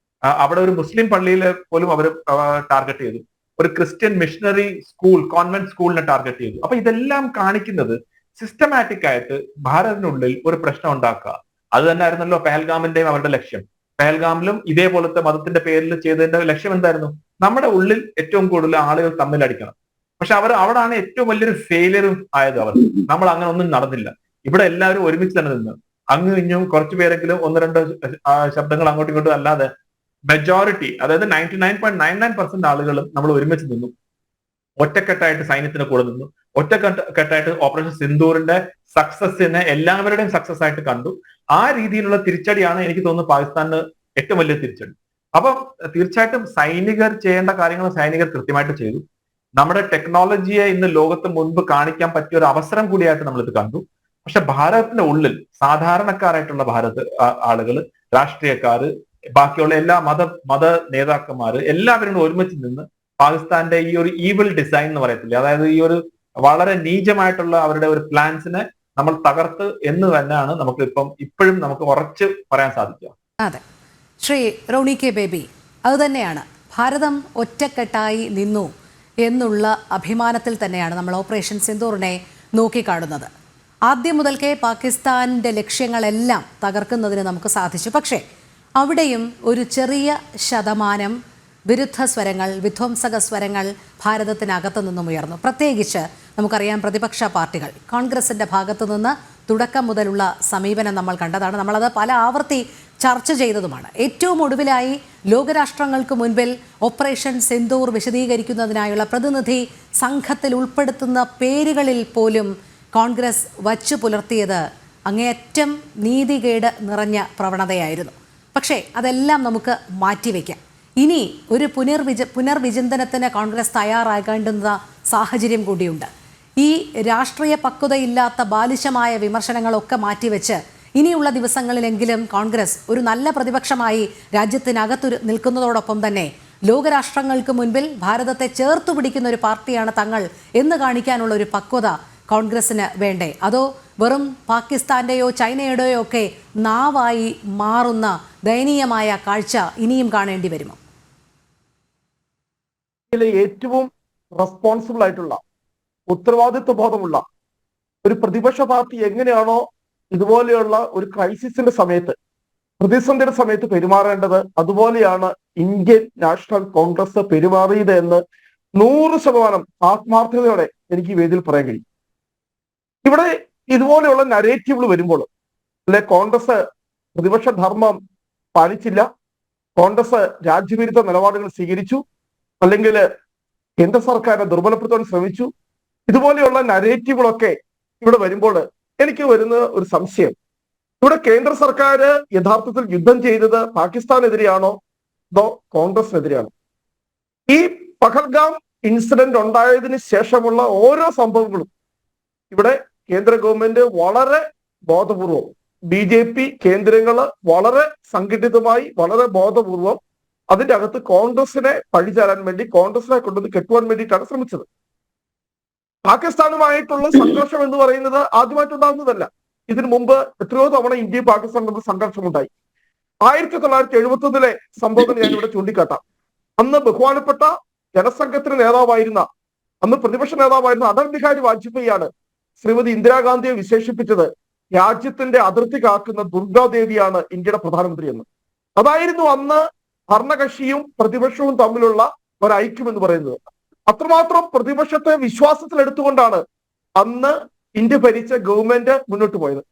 അവിടെ ഒരു മുസ്ലിം പള്ളിയിൽ പോലും അവർ ടാർഗറ്റ് ചെയ്തു. ഒരു ക്രിസ്ത്യൻ മിഷണറി സ്കൂൾ, കോൺവെന്റ് സ്കൂളിനെ ടാർഗറ്റ് ചെയ്തു. അപ്പൊ ഇതെല്ലാം കാണിക്കുന്നത് സിസ്റ്റമാറ്റിക് ആയിട്ട് ഭാരതത്തിനുള്ളിൽ ഒരു പ്രശ്നം ഉണ്ടാക്കുക. അത് തന്നെ ആയിരുന്നല്ലോ പെഹൽഗാമിന്റെയും അവരുടെ ലക്ഷ്യം. പെഹൽഗാമിലും ഇതേപോലത്തെ മതത്തിന്റെ പേരിൽ ചെയ്തതിന്റെ ലക്ഷ്യം എന്തായിരുന്നു? നമ്മുടെ ഉള്ളിൽ ഏറ്റവും കൂടുതൽ ആളുകൾ തമ്മിലടിക്കണം. പക്ഷെ അവിടാണ് ഏറ്റവും വലിയൊരു ഫെയിലിയറും ആയത്. നമ്മൾ അങ്ങനെ ഒന്നും നടന്നില്ല. ഇവിടെ എല്ലാവരും ഒരുമിച്ച് തന്നെ നിന്ന് അങ്ങും ഇഞ്ഞും കുറച്ചു പേരെങ്കിലും 1-2 ശബ്ദങ്ങൾ അങ്ങോട്ടും ഇങ്ങോട്ടും അല്ലാതെ മെജോറിറ്റി, അതായത് 99.99% ആളുകളും നമ്മൾ ഒരുമിച്ച് നിന്നു. ഒറ്റക്കെട്ടായിട്ട് സൈന്യത്തിന് കൂടെ നിന്നു. ഒറ്റക്കെട്ടായിട്ട് ഓപ്പറേഷൻ സിന്ദൂറിന്റെ സക്സസിനെ എല്ലാവരുടെയും സക്സസ് ആയിട്ട് കണ്ടു. ആ രീതിയിലുള്ള തിരിച്ചടിയാണ് എനിക്ക് തോന്നുന്നു പാകിസ്ഥാന് ഏറ്റവും വലിയ തിരിച്ചടി. അപ്പൊ തീർച്ചയായിട്ടും സൈനികർ ചെയ്യേണ്ട കാര്യങ്ങൾ സൈനികർ കൃത്യമായിട്ട് ചെയ്തു. നമ്മുടെ ടെക്നോളജിയെ ഇന്ന് ലോകത്ത് മുൻപ് കാണിക്കാൻ പറ്റിയ ഒരു അവസരം കൂടിയായിട്ട് നമ്മൾ ഇത് കണ്ടു. പക്ഷെ ഭാരതത്തിന്റെ ഉള്ളിൽ സാധാരണക്കാരായിട്ടുള്ള ആളുകൾ, രാഷ്ട്രീയക്കാര്, ബാക്കിയുള്ള എല്ലാ മത നേതാക്കന്മാര് എല്ലാവരും ഒരുമിച്ച് നിന്ന് പാകിസ്ഥാന്റെ ഈ ഒരു ഈവിൾ ഡിസൈൻ എന്ന് പറയത്തില്ലേ, അതായത് ഈ ഒരു വളരെ നീചമായിട്ടുള്ള അവരുടെ ഒരു പ്ലാൻസിനെ നമ്മൾ തകർത്ത് എന്ന് തന്നെയാണ് നമുക്ക് ഇപ്പോഴും നമുക്ക് ഉറച്ച് പറയാൻ സാധിക്കുക. അതെ, ശ്രീ റോണി കെ ബേബി, അതുതന്നെയാണ്. ഭാരതം ഒറ്റക്കെട്ടായി നിന്നു എന്നുള്ള അഭിമാനത്തിൽ തന്നെയാണ് നമ്മൾ ഓപ്പറേഷൻ സിന്ദൂറിനെ നോക്കിക്കാണുന്നത്. ആദ്യം മുതൽക്കേ പാകിസ്ഥാൻ്റെ ലക്ഷ്യങ്ങളെല്ലാം തകർക്കുന്നതിന് നമുക്ക് സാധിച്ചു. പക്ഷേ അവിടെയും ഒരു ചെറിയ ശതമാനം വിരുദ്ധ സ്വരങ്ങൾ, വിധ്വംസക സ്വരങ്ങൾ ഭാരതത്തിനകത്തു നിന്നും ഉയർന്നു. പ്രത്യേകിച്ച് നമുക്കറിയാം, പ്രതിപക്ഷ പാർട്ടികൾ, കോൺഗ്രസിൻ്റെ ഭാഗത്തു നിന്ന് തുടക്കം മുതലുള്ള സമീപനം നമ്മൾ കണ്ടതാണ്. നമ്മളത് പല ആവർത്തി ചർച്ച ചെയ്തതുമാണ്. ഏറ്റവും ഒടുവിലായി ലോകരാഷ്ട്രങ്ങൾക്ക് മുൻപിൽ ഓപ്പറേഷൻ സിന്ദൂർ വിശദീകരിക്കുന്നതിനായുള്ള പ്രതിനിധി സംഘത്തിൽ ഉൾപ്പെടുത്തുന്ന പേരുകളിൽ പോലും കോൺഗ്രസ് വച്ചു പുലർത്തിയത് അങ്ങേയറ്റം നീതികേട് നിറഞ്ഞ പ്രവണതയായിരുന്നു. പക്ഷേ അതെല്ലാം നമുക്ക് മാറ്റിവെക്കാം. ഇനി ഒരു പുനർവിചിന്തനത്തിന് കോൺഗ്രസ് തയ്യാറാകേണ്ടുന്ന സാഹചര്യം കൂടിയുണ്ട്. ഈ രാഷ്ട്രീയ പക്വതയില്ലാത്ത ബാലിശമായ വിമർശനങ്ങളൊക്കെ മാറ്റിവെച്ച് ഇനിയുള്ള ദിവസങ്ങളിലെങ്കിലും കോൺഗ്രസ് ഒരു നല്ല പ്രതിപക്ഷമായി രാജ്യത്തിനകത്തു നിൽക്കുന്നതോടൊപ്പം തന്നെ ലോകരാഷ്ട്രങ്ങൾക്ക് മുൻപിൽ ഭാരതത്തെ ചേർത്തു പിടിക്കുന്ന ഒരു പാർട്ടിയാണ് തങ്ങൾ എന്ന് കാണിക്കാനുള്ള ഒരു പക്വത കോൺഗ്രസിന് വേണ്ടേ? അതോ വെറും പാകിസ്ഥാന്റെയോ ചൈനയുടെയോ ഒക്കെ നാവായി മാറുന്ന ദയനീയമായ കാഴ്ച ഇനിയും കാണേണ്ടി വരുമോ? ഏറ്റവും റെസ്പോൺസിബിൾ ആയിട്ടുള്ള, ഉത്തരവാദിത്വ ബോധമുള്ള ഒരു പ്രതിപക്ഷ പാർട്ടി എങ്ങനെയാണോ ഇതുപോലെയുള്ള ഒരു ക്രൈസിസിന്റെ സമയത്ത്, പ്രതിസന്ധിയുടെ സമയത്ത് പെരുമാറേണ്ടത്, അതുപോലെയാണ് ഇന്ത്യൻ നാഷണൽ കോൺഗ്രസ് പെരുമാറിയത് എന്ന് 100% ആത്മാർത്ഥതയോടെ എനിക്ക് ഈ വേദിയിൽ പറയാൻ കഴിയും. ഇവിടെ ഇതുപോലെയുള്ള നരേറ്റീവുകൾ വരുമ്പോൾ, അല്ലെ കോൺഗ്രസ് പ്രതിപക്ഷ ധർമ്മം പാലിച്ചില്ല, കോൺഗ്രസ് രാജ്യവിരുദ്ധ നിലപാടുകൾ സ്വീകരിച്ചു, അല്ലെങ്കിൽ കേന്ദ്ര സർക്കാരിനെ ദുർബലപ്പെടുത്താൻ ശ്രമിച്ചു, ഇതുപോലെയുള്ള നരേറ്റീവുകളൊക്കെ ഇവിടെ വരുമ്പോൾ എനിക്ക് വരുന്ന ഒരു സംശയം, ഇവിടെ കേന്ദ്ര സർക്കാർ യഥാർത്ഥത്തിൽ യുദ്ധം ചെയ്തത് പാകിസ്ഥാനെതിരെയാണോ അതോ കോൺഗ്രസിനെതിരെയാണോ? ഈ പഹൽഗാം ഇൻസിഡന്റ് ഉണ്ടായതിനു ശേഷമുള്ള ഓരോ സംഭവങ്ങളും ഇവിടെ കേന്ദ്ര ഗവൺമെന്റ് വളരെ ബോധപൂർവം, BJP കേന്ദ്രങ്ങള് വളരെ സംഘടിതമായി, വളരെ ബോധപൂർവം അതിന്റെ അകത്ത് കോൺഗ്രസിനെ പഴിചാരാൻ വേണ്ടി, കോൺഗ്രസിനെ കൊണ്ടുവന്ന് കെട്ടുവാൻ വേണ്ടിയിട്ടാണ് ശ്രമിച്ചത്. പാകിസ്ഥാനുമായിട്ടുള്ള സംഘർഷം എന്ന് പറയുന്നത് ആദ്യമായിട്ടുണ്ടാകുന്നതല്ല. ഇതിനു മുമ്പ് എത്രയോ തവണ ഇന്ത്യയും പാകിസ്ഥാനും തമ്മിൽ സംഘർഷമുണ്ടായി. 1971 സംഭവം ഞാൻ ഇവിടെ ചൂണ്ടിക്കാട്ടാം. അന്ന് ബഹുമാനപ്പെട്ട ജനസംഘത്തിന് നേതാവായിരുന്ന, അന്ന് പ്രതിപക്ഷ നേതാവായിരുന്ന അടൽ ബിഹാരി വാജ്പേയിയാണ് ശ്രീമതി ഇന്ദിരാഗാന്ധിയെ വിശേഷിപ്പിച്ചത് രാജ്യത്തിന്റെ അതിർത്തി കാക്കുന്ന ദുർഗാദേവിയാണ് ഇന്ത്യയുടെ പ്രധാനമന്ത്രി എന്ന്. അതായിരുന്നു അന്ന് ഭരണകക്ഷിയും പ്രതിപക്ഷവും തമ്മിലുള്ള ഒരു ഐക്യം എന്ന് പറയുന്നത്. അത്രമാത്രം പ്രതിപക്ഷത്തെ വിശ്വാസത്തിലെടുത്തുകൊണ്ടാണ് അന്ന് ഇന്ത്യ ഭരിച്ച ഗവൺമെന്റ് മുന്നോട്ട് പോയത്.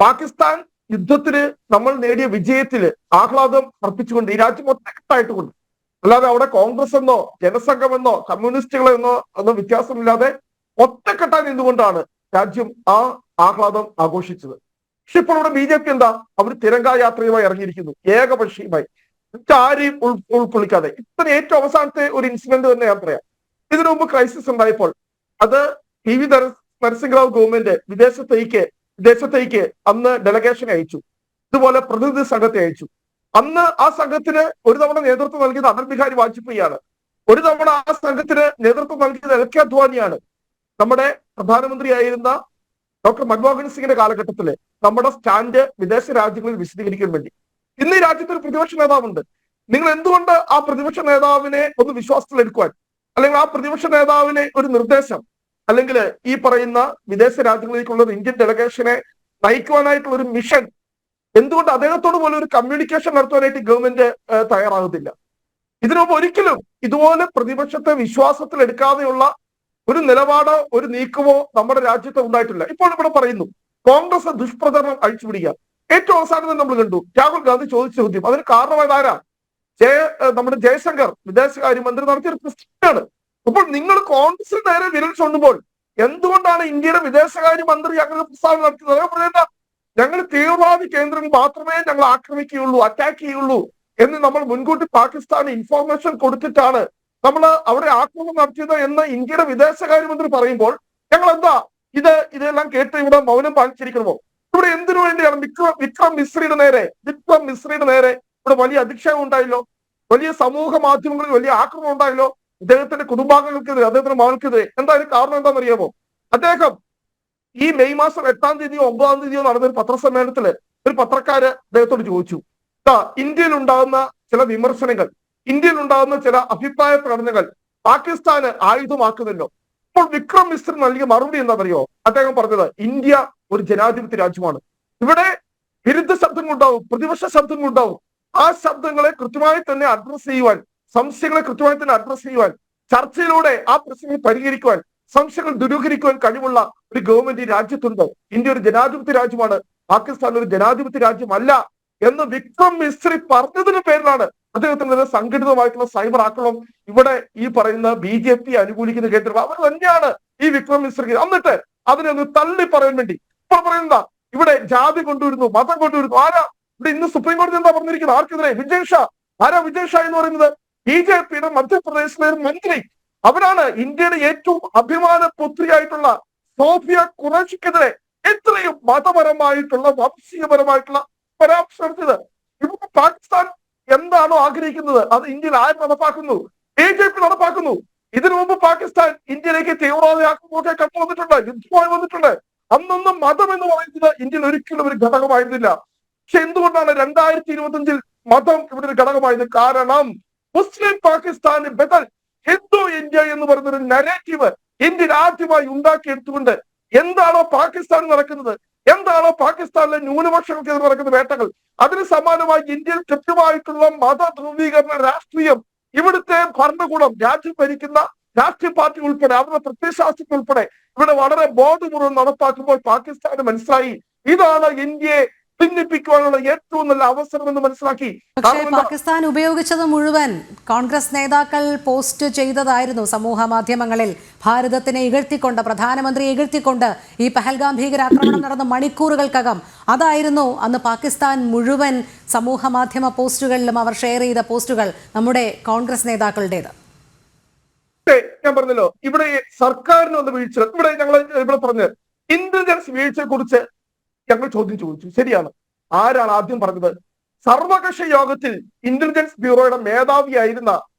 പാകിസ്ഥാൻ യുദ്ധത്തിന് നമ്മൾ നേടിയ വിജയത്തില് ആഹ്ലാദം അർപ്പിച്ചുകൊണ്ട് ഈ രാജ്യം ഒറ്റക്കെട്ടായിട്ട് കൊണ്ട്, അല്ലാതെ അവിടെ കോൺഗ്രസ് എന്നോ ജനസംഘമെന്നോ കമ്മ്യൂണിസ്റ്റുകളെന്നോ ഒന്നും വ്യത്യാസമില്ലാതെ ഒറ്റക്കെട്ടായി നിന്നുകൊണ്ടാണ് രാജ്യം ആ ആഹ്ലാദം ആഘോഷിച്ചത്. പക്ഷെ ഇപ്പോൾ ഇവിടെ BJP എന്താ, അവർ തിരങ്കാ യാത്രയുമായി ഇറങ്ങിയിരിക്കുന്നു, ഏകപക്ഷീയമായി, ആരെയും ഉൾക്കൊള്ളിക്കാതെ. ഇത്ര ഏറ്റവും അവസാനത്തെ ഒരു ഇൻസിഡന്റ് തന്നെ ഞാൻ പറയാം. ഇതിനു മുമ്പ് ക്രൈസിസ് ഉണ്ടായപ്പോൾ അത് PV നരസിംഹറാവു ഗവൺമെന്റ് വിദേശത്തേക്ക് അന്ന് ഡെലഗേഷനെ അയച്ചു, ഇതുപോലെ പ്രതിനിധി സംഘത്തെ അയച്ചു. അന്ന് ആ സംഘത്തിന് ഒരു തവണ നേതൃത്വം നൽകിയത് അടൽ ബിഹാരി വാജ്പേയിയാണ്, ഒരു തവണ ആ സംഘത്തിന് നേതൃത്വം നൽകിയത് LK അദ്വാനിയാണ്. നമ്മുടെ പ്രധാനമന്ത്രിയായിരുന്ന ഡോക്ടർ മൻമോഹൻ സിംഗിന്റെ കാലഘട്ടത്തില് നമ്മുടെ സ്റ്റാൻഡ് വിദേശ രാജ്യങ്ങളിൽ വിശദീകരിക്കാൻ വേണ്ടി. ഇന്ന് ഈ രാജ്യത്ത് ഒരു പ്രതിപക്ഷ നേതാവുണ്ട്. നിങ്ങൾ എന്തുകൊണ്ട് ആ പ്രതിപക്ഷ നേതാവിനെ ഒന്ന് വിശ്വാസത്തിലെടുക്കുവാൻ, അല്ലെങ്കിൽ ആ പ്രതിപക്ഷ നേതാവിനെ ഒരു നിർദ്ദേശം, അല്ലെങ്കിൽ ഈ പറയുന്ന വിദേശ രാജ്യങ്ങളിലേക്കുള്ള ഇന്ത്യൻ ഡെലഗേഷനെ നയിക്കുവാനായിട്ടുള്ള ഒരു മിഷൻ, എന്തുകൊണ്ട് അദ്ദേഹത്തോട് പോലും ഒരു കമ്മ്യൂണിക്കേഷൻ നടത്തുവാനായിട്ട് ഗവൺമെന്റ് തയ്യാറാകുന്നില്ല? ഇതിനുമുമ്പ് ഒരിക്കലും ഇതുപോലെ പ്രതിപക്ഷത്തെ വിശ്വാസത്തിലെടുക്കാതെയുള്ള ഒരു നിലപാടോ ഒരു നീക്കമോ നമ്മുടെ രാജ്യത്ത് ഉണ്ടായിട്ടില്ല. ഇപ്പോൾ ഇവിടെ പറയുന്നു കോൺഗ്രസ് ദുഷ്പ്രചരണം അഴിച്ചുപിടിക്കുക. ഏറ്റവും അവസാനം നമ്മൾ കണ്ടു രാഹുൽ ഗാന്ധി ചോദിച്ച ചോദ്യം, അതിന് കാരണമായതാരാ? നമ്മുടെ ജയശങ്കർ വിദേശകാര്യമന്ത്രി നടത്തിയൊരു പ്രശ്നമാണ്. അപ്പോൾ നിങ്ങൾ കോൺഗ്രസിന് നേരെ വിരൽ ചൂണ്ടുമ്പോൾ എന്തുകൊണ്ടാണ് ഇന്ത്യയുടെ വിദേശകാര്യമന്ത്രി അങ്ങനെ പ്രസ്താവന നടത്തുന്നത്? പറയേണ്ട, ഞങ്ങൾ തീവ്രവാദി കേന്ദ്രങ്ങൾ മാത്രമേ ഞങ്ങൾ ആക്രമിക്കുകയുള്ളൂ, അറ്റാക്ക് ചെയ്യുള്ളൂ എന്ന് നമ്മൾ മുൻകൂട്ടി പാകിസ്ഥാന് ഇൻഫോർമേഷൻ കൊടുത്തിട്ടാണ് നമ്മൾ അവിടെ ആക്രമണം നടത്തിയത് എന്ന് ഇന്ത്യയുടെ വിദേശകാര്യമന്ത്രി പറയുമ്പോൾ ഞങ്ങൾ എന്താ ഇതെല്ലാം കേട്ട് ഇവിടെ മൗനം പാലിച്ചിരിക്കണമോ? ഇവിടെ എന്തിനു വേണ്ടിയാണ് വിക്രം മിശ്രയുടെ നേരെ ഇവിടെ വലിയ അധിക്ഷേപം ഉണ്ടായല്ലോ, വലിയ സമൂഹ മാധ്യമങ്ങളിൽ വലിയ ആക്രമണം ഉണ്ടായല്ലോ, അദ്ദേഹത്തിന്റെ കുടുംബാംഗങ്ങൾക്കെതിരെ, അദ്ദേഹത്തിന്റെ മകൾക്കെതിരെ. എന്തായാലും കാരണം എന്താണെന്നറിയാമോ? അദ്ദേഹം ഈ മെയ് മാസം 8-ാം തീയതിയോ 9-ാം തീയതിയോ നടന്ന ഒരു പത്രസമ്മേളനത്തില് ഒരു പത്രക്കാര് അദ്ദേഹത്തോട് ചോദിച്ചു, ഇന്ത്യയിൽ ഉണ്ടാകുന്ന ചില വിമർശനങ്ങൾ ഇന്ത്യയിൽ ഉണ്ടാകുന്ന ചില അഭിപ്രായ പ്രകടനങ്ങൾ പാകിസ്ഥാന് ആയുധമാക്കുന്നല്ലോ. ഇപ്പോൾ വിക്രം മിശ്ര നൽകിയ മറുപടി എന്താണെന്നറിയോ? അദ്ദേഹം പറഞ്ഞത് ഇന്ത്യ ഒരു ജനാധിപത്യ രാജ്യമാണ്. ഇവിടെ വിരുദ്ധ ശബ്ദങ്ങളുണ്ടാവും, പ്രതിപക്ഷ ശബ്ദങ്ങളുണ്ടാവും. ആ ശബ്ദങ്ങളെ കൃത്യമായി തന്നെ അഡ്രസ് ചെയ്യുവാൻ, സംശയങ്ങളെ കൃത്യമായി തന്നെ അഡ്രസ് ചെയ്യുവാൻ, ചർച്ചയിലൂടെ ആ പ്രശ്നങ്ങൾ പരിഹരിക്കുവാൻ, സംശയങ്ങൾ ദൂരീകരിക്കുവാൻ കഴിവുള്ള ഒരു ഗവൺമെന്റ് ഈ രാജ്യത്തുണ്ട്. ഇന്ത്യ ഒരു ജനാധിപത്യ രാജ്യമാണ്, പാകിസ്ഥാൻ ഒരു ജനാധിപത്യ രാജ്യമല്ല എന്ന് വിക്രം മിശ്രി പറഞ്ഞതിന് പേരിലാണ് അദ്ദേഹത്തിന് സംഘടിതമായിട്ടുള്ള സൈബർ ആക്രമണം. ഇവിടെ ഈ പറയുന്ന BJP അനുകൂലിക്കുന്ന കേന്ദ്രം അവർ തന്നെയാണ് ഈ വിക്രം മിശ്രി. എന്നിട്ട് അതിനെ ഒന്ന് തള്ളി പറയാൻ വേണ്ടി ഇപ്പോൾ പറയുന്ന ഇവിടെ ജാതി കൊണ്ടുവരുന്നു, മതം കൊണ്ടുവരുന്നു. ആരാ ഇവിടെ ഇന്ന് സുപ്രീം കോടതി എന്താ പറഞ്ഞിരിക്കുന്നത്? ആർക്കെതിരെ? വിജയ് ഷാ. ആരാ വിജയ് ഷാ എന്ന് പറയുന്നത്? BJPയുടെ മധ്യപ്രദേശിലെ ഒരു മന്ത്രി. അവരാണ് ഇന്ത്യയുടെ ഏറ്റവും അഭിമാന പുത്രിയായിട്ടുള്ള സോഫിയ ഖുറേഷിക്കെതിരെ എത്രയും മതപരമായിട്ടുള്ള വംശീയപരമായിട്ടുള്ള പരാമർശം നടത്തിയത്. ഇപ്പൊ പാകിസ്ഥാൻ എന്താണോ ആഗ്രഹിക്കുന്നത് അത് ഇന്ത്യയിൽ ആര് നടപ്പാക്കുന്നു? BJP നടപ്പാക്കുന്നു. ഇതിനു മുമ്പ് പാകിസ്ഥാൻ ഇന്ത്യയിലേക്ക് തീവ്രവാദ ആക്രമണമൊക്കെ കടന്നു വന്നിട്ടുണ്ട്, യുദ്ധമായി വന്നിട്ടുണ്ട്. അന്നൊന്നും മതം എന്ന് പറയുന്നത് ഇന്ത്യയിൽ ഒരിക്കലും ഒരു ഘടകമായിരുന്നില്ല. പക്ഷെ എന്തുകൊണ്ടാണ് 2025 മതം ഇവിടെ ഒരു ഘടകമായത്? കാരണം മുസ്ലിം പാകിസ്ഥാന് ബദൽ ഹിന്ദു ഇന്ത്യ എന്ന് പറയുന്നൊരു നരേറ്റീവ് ഇന്ത്യയിൽ ആദ്യമായി ഉണ്ടാക്കിയെടുത്തുകൊണ്ട് എന്താണോ പാകിസ്ഥാൻ നടക്കുന്നത്, എന്താണോ പാകിസ്ഥാനിലെ ന്യൂനപക്ഷങ്ങൾക്ക് നടക്കുന്ന വേട്ടകൾ, അതിന് സമാനമായി ഇന്ത്യയിൽ കൃത്യമായിട്ടുള്ള മത ധ്രുവീകരണ രാഷ്ട്രീയം ഇവിടുത്തെ ഭരണകൂടം, രാജ്യം ഭരിക്കുന്ന രാഷ്ട്രീയ പാർട്ടി ഉൾപ്പെടെ അവരുടെ പ്രത്യയശാസ്ത്രത്തിൽ ഉൾപ്പെടെ ഇവിടെ വളരെ ബോധപൂർവ്വം നടപ്പാക്കുമ്പോൾ പാകിസ്ഥാന് മനസ്സിലായി ഇതാണ് ഇന്ത്യയെ ഭിന്നിപ്പിക്കുവാനുള്ള ഏറ്റവും നല്ല അവസരം എന്ന് മനസ്സിലാക്കി. പക്ഷേ പാകിസ്ഥാൻ ഉപയോഗിച്ചത് മുഴുവൻ കോൺഗ്രസ് നേതാക്കൾ പോസ്റ്റ് ചെയ്തതായിരുന്നു സമൂഹ മാധ്യമങ്ങളിൽ. ഭാരതത്തിനെ ഇകഴ്ത്തിക്കൊണ്ട്, പ്രധാനമന്ത്രിയെ ഇകഴ്ത്തിക്കൊണ്ട് ഈ പഹൽഗാം ഭീകരാക്രമണം നടന്ന മണിക്കൂറുകൾക്കകം അതായിരുന്നു അന്ന് പാകിസ്ഥാൻ മുഴുവൻ സമൂഹ മാധ്യമ പോസ്റ്റുകളിലും അവർ ഷെയർ ചെയ്ത പോസ്റ്റുകൾ നമ്മുടെ കോൺഗ്രസ് നേതാക്കളുടേത്. ഞാൻ പറഞ്ഞല്ലോ ഇവിടെ സർക്കാരിന് ഒന്ന് വീഴ്ച. ഇവിടെ പറഞ്ഞ് ഇന്റലിജൻസ് വീഴ്ചയെ കുറിച്ച് ഞങ്ങൾ ചോദ്യം ചോദിച്ചു. ശരിയാണ്. ആരാണ് ആദ്യം പറഞ്ഞത്? സർവകക്ഷി യോഗത്തിൽ ഇന്റലിജൻസ് ബ്യൂറോയുടെ മേധാവിയായിരുന്ന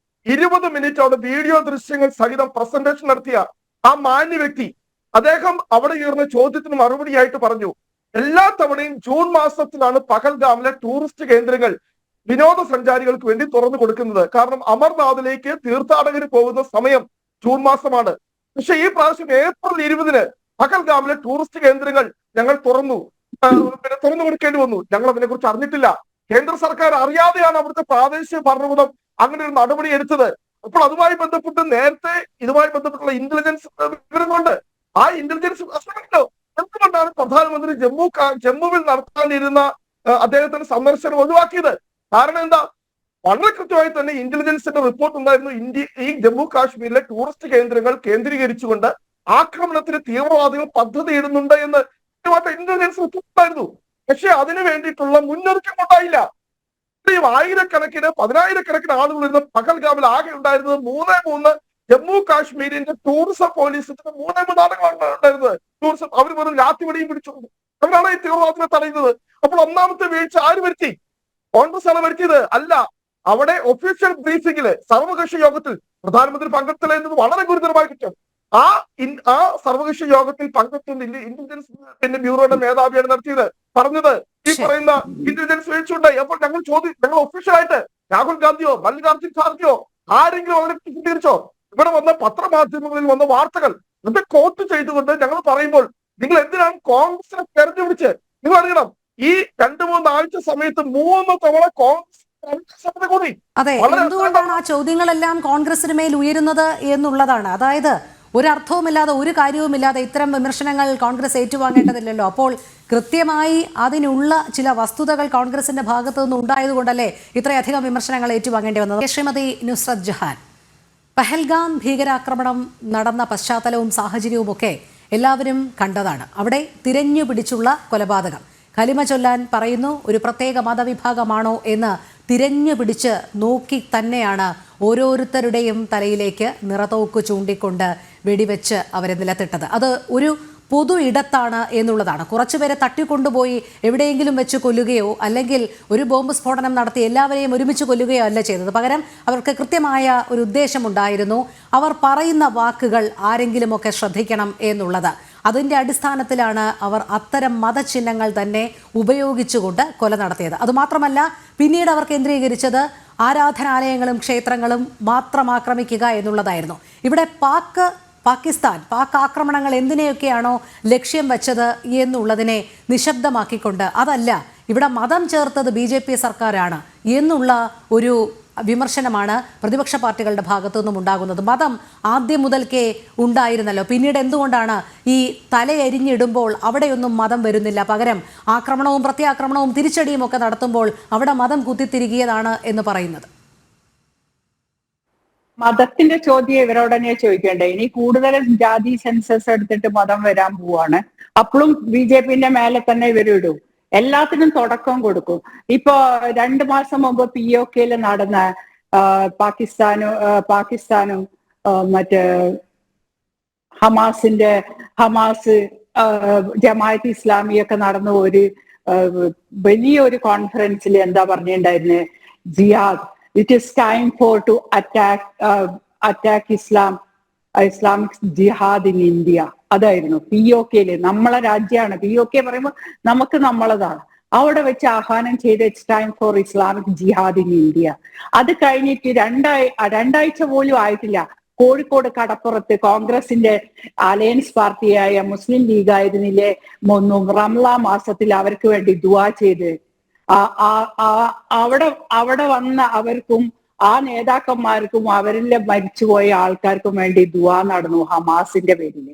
20 മിനിറ്റോടെ വീഡിയോ ദൃശ്യങ്ങൾ സഹിതം പ്രസന്റേഷൻ നടത്തിയ ആ മാന്യ വ്യക്തി, അദ്ദേഹം അവിടെ ഉയർന്ന ചോദ്യത്തിന് മറുപടിയായിട്ട് പറഞ്ഞു, എല്ലാ തവണയും ജൂൺ മാസത്തിലാണ് പഹൽഗാമിലെ ടൂറിസ്റ്റ് കേന്ദ്രങ്ങൾ വിനോദസഞ്ചാരികൾക്ക് വേണ്ടി തുറന്നു കൊടുക്കുന്നത്. കാരണം അമർനാഥിലേക്ക് തീർത്ഥാടകർ പോകുന്ന സമയം ജൂൺ മാസമാണ്. പക്ഷെ ഈ പ്രാവശ്യം ഏപ്രിൽ 20-ന് പഹൽഗാമിലെ ടൂറിസ്റ്റ് കേന്ദ്രങ്ങൾ ഞങ്ങൾ തുറന്നു കൊടുക്കേണ്ടി വന്നു. ഞങ്ങൾ അതിനെ കുറിച്ച് അറിഞ്ഞിട്ടില്ല. കേന്ദ്ര സർക്കാർ അറിയാതെയാണ് അവിടുത്തെ പ്രാദേശിക ഭരണകൂടം അങ്ങനെ ഒരു നടപടി എടുത്തത്. അപ്പോൾ അതുമായി ബന്ധപ്പെട്ട് നേരത്തെ ഇതുമായി ബന്ധപ്പെട്ടുള്ള ഇന്റലിജൻസ് വിവരങ്ങളുണ്ട്. ആ ഇന്റലിജൻസ് എന്തുകൊണ്ടാണ് പ്രധാനമന്ത്രി ജമ്മുവിൽ നടത്താനിരുന്ന അദ്ദേഹത്തിന്റെ സന്ദർശനം ഒഴിവാക്കിയത്? കാരണം എന്താ? വളരെ കൃത്യമായി തന്നെ ഇന്റലിജൻസിന്റെ റിപ്പോർട്ട് ഉണ്ടായിരുന്നു. ഈ ജമ്മു കാശ്മീരിലെ ടൂറിസ്റ്റ് കേന്ദ്രങ്ങൾ കേന്ദ്രീകരിച്ചുകൊണ്ട് ആക്രമണത്തിന് തീവ്രവാദികൾ പദ്ധതിയിടുന്നുണ്ട് എന്ന് ഇന്റലിജൻസ് റിപ്പോർട്ട് ഉണ്ടായിരുന്നു. പക്ഷെ അതിനു വേണ്ടിയിട്ടുള്ള മുന്നൊരുക്കം ഉണ്ടായില്ല. ആയിരക്കണക്കിന് 10,000-കണക്കിന് ആളുകൾ ഇരുന്ന പഹൽഗാമിൽ ആകെ ഉണ്ടായിരുന്നത് 3 ജമ്മു കാശ്മീരിന്റെ ടൂറിസം പോലീസിന്റെ 3 ആളുകളാണ് ഉണ്ടായിരുന്നത്. ടൂറിസം അവർ വെറും ലാത്തിവടിയും പിടിച്ചുകൊണ്ട് അവരാണ് ഈ തീവ്രവാദത്തിനെ തടയുന്നത്. അപ്പോൾ ഒന്നാമത്തെ വീഴ്ച ആര് വരുത്തി? കോൺഗ്രസ് ആണ് വരുത്തിയത്? അല്ല. അവിടെ ഒഫീഷ്യൽ ബ്രീഫിംഗില് സർവകക്ഷി യോഗത്തിൽ പ്രധാനമന്ത്രി പങ്കെടുത്തില്ല എന്നത് വളരെ ഗുരുതരമായ കുറ്റം. ആ സർവകക്ഷി യോഗത്തിൽ പങ്കെടുത്തുകൊണ്ട് ഇന്റലിജൻസ് ബ്യൂറോയുടെ മേധാവിയാണ് നടത്തിയത്. പറഞ്ഞത് ഈ പറയുന്ന ഇന്റലിജൻസ് വീഴ്ചയുണ്ടായി. അപ്പോൾ ഞങ്ങൾ ഒഫീഷ്യലായിട്ട് രാഹുൽ ഗാന്ധിയോ മല്ലികാർജുൻ ഖാർഗെയോ ആരെങ്കിലും അതിനെ ചിത്രീകരിച്ചോ? ഇവിടെ വന്ന പത്രമാധ്യമങ്ങളിൽ വന്ന വാർത്തകൾ ഇത് കോട്ട് ചെയ്തുകൊണ്ട് ഞങ്ങൾ പറയുമ്പോൾ നിങ്ങൾ എന്തിനാണ് കോൺഗ്രസിനെ തെരഞ്ഞെടുപ്പിച്ച്? നിങ്ങൾ അറിയണം, ഈ 2-3 ആഴ്ച സമയത്ത് 3 തവണ കോൺഗ്രസ് കൂടി. അതെ, എന്തുകൊണ്ടാണ് ആ ചോദ്യങ്ങളെല്ലാം കോൺഗ്രസിന് മേൽ ഉയരുന്നത് എന്നുള്ളതാണ്. അതായത് ഒരർത്ഥവുമില്ലാതെ, ഒരു കാര്യവുമില്ലാതെ ഇത്തരം വിമർശനങ്ങൾ കോൺഗ്രസ് ഏറ്റുവാങ്ങേണ്ടതില്ലല്ലോ. അപ്പോൾ കൃത്യമായി അതിനുള്ള ചില വസ്തുതകൾ കോൺഗ്രസിന്റെ ഭാഗത്തു നിന്ന് ഉണ്ടായതുകൊണ്ടല്ലേ ഇത്രയധികം വിമർശനങ്ങൾ ഏറ്റുവാങ്ങേണ്ടി വന്നത്? ശ്രീമതി നുസ്രത് ജഹാൻ, പഹൽഗാം ഭീകരാക്രമണം നടന്ന പശ്ചാത്തലവും സാഹചര്യവും ഒക്കെ എല്ലാവരും കണ്ടതാണ്. അവിടെ തിരഞ്ഞു പിടിച്ചുള്ള കൊലപാതകം. കലിമ ചൊല്ലാൻ പറയുന്നു, ഒരു പ്രത്യേക മതവിഭാഗമാണോ എന്ന് തിരഞ്ഞു പിടിച്ച് നോക്കി തന്നെയാണ് ഓരോരുത്തരുടെയും തലയിലേക്ക് നിറതോക്ക് ചൂണ്ടിക്കൊണ്ട് വെടിവെച്ച് അവരെ നിലത്തിട്ടത്. അത് ഒരു പൊതു ഇടത്താണ് എന്നുള്ളതാണ്. കുറച്ചുപേരെ തട്ടിക്കൊണ്ടുപോയി എവിടെയെങ്കിലും വെച്ച് കൊല്ലുകയോ അല്ലെങ്കിൽ ഒരു ബോംബ് സ്ഫോടനം നടത്തി എല്ലാവരെയും ഒരുമിച്ച് കൊല്ലുകയോ അല്ല ചെയ്തത്. പകരം അവർക്ക് കൃത്യമായ ഒരു ഉദ്ദേശമുണ്ടായിരുന്നു. അവർ പറയുന്ന വാക്കുകൾ ആരെങ്കിലുമൊക്കെ ശ്രദ്ധിക്കണം എന്നുള്ളത്. അതിൻ്റെ അടിസ്ഥാനത്തിലാണ് അവർ അത്തരം മതചിഹ്നങ്ങൾ തന്നെ ഉപയോഗിച്ചുകൊണ്ട് കൊല നടത്തിയത്. അതുമാത്രമല്ല, പിന്നീട് അവർ കേന്ദ്രീകരിച്ചത് ആരാധനാലയങ്ങളും ക്ഷേത്രങ്ങളും മാത്രം ആക്രമിക്കുക എന്നുള്ളതായിരുന്നു. ഇവിടെ പാക് ആക്രമണങ്ങൾ എന്തിനെയൊക്കെയാണോ ലക്ഷ്യം വെച്ചത് എന്നുള്ളതിനെ നിശബ്ദമാക്കിക്കൊണ്ട് അതല്ല, ഇവിടെ മതം ചേർത്തത് BJP സർക്കാരാണ് എന്നുള്ള ഒരു വിമർശനമാണ് പ്രതിപക്ഷ പാർട്ടികളുടെ ഭാഗത്തു നിന്നും ഉണ്ടാകുന്നത്. മതം ആദ്യം മുതൽക്കേ ഉണ്ടായിരുന്നല്ലോ, പിന്നീട് എന്തുകൊണ്ടാണ് ഈ തലയരിഞ്ഞിടുമ്പോൾ അവിടെയൊന്നും മതം വരുന്നില്ല, പകരം ആക്രമണവും പ്രത്യാക്രമണവും തിരിച്ചടിയും ഒക്കെ നടത്തുമ്പോൾ അവിടെ മതം കുത്തിത്തിരികിയതാണ് എന്ന് പറയുന്നത്? മതത്തിന്റെ ചോദ്യം ഇവരോടനെ ചോദിക്കേണ്ടേ. ഇനി കൂടുതലും ജാതി സെൻസസ് എടുത്തിട്ട് മതം വരാൻ പോവാണ്. അപ്പോഴും BJPന്റെ മേലെ തന്നെ ഇവരിടും. എല്ലാത്തിനും തുടക്കം കൊടുക്കും. ഇപ്പോ 2 മാസം മുമ്പ് POKയിൽ നടന്ന പാകിസ്ഥാനും മറ്റേ ഹമാസ് ജമാഅത്ത് ഇസ്ലാമിയൊക്കെ നടന്ന ഒരു വലിയൊരു കോൺഫറൻസിൽ എന്താ പറഞ്ഞിട്ടുണ്ടായിരുന്നത്? ജിഹാദ്, it is time to attack Islamic jihad in India. അതായിരുന്നു POKയില്. നമ്മളെ രാജ്യമാണ് POK പറയുമ്പോൾ നമുക്ക് നമ്മളതാണ്. അവിടെ വെച്ച് ആഹ്വാനം ചെയ്ത് it's time for Islamic jihad in India. അത് കഴിഞ്ഞിട്ട് രണ്ടാഴ്ച പോലും ആയിട്ടില്ല, കോഴിക്കോട് കടപ്പുറത്ത് കോൺഗ്രസിന്റെ അലയൻസ് പാർട്ടിയായ മുസ്ലിം ലീഗ് ആയിരുന്നില്ലേ, റംലാൻ മാസത്തിൽ അവർക്ക് വേണ്ടി ദുആ ചെയ്ത് അവിടെ വന്ന അവർക്കും ആ നേതാക്കന്മാർക്കും അവരിലെ മരിച്ചുപോയ ആൾക്കാർക്കും വേണ്ടി ദുആ നടന്നു ഹമാസിന്റെ പേരിൽ.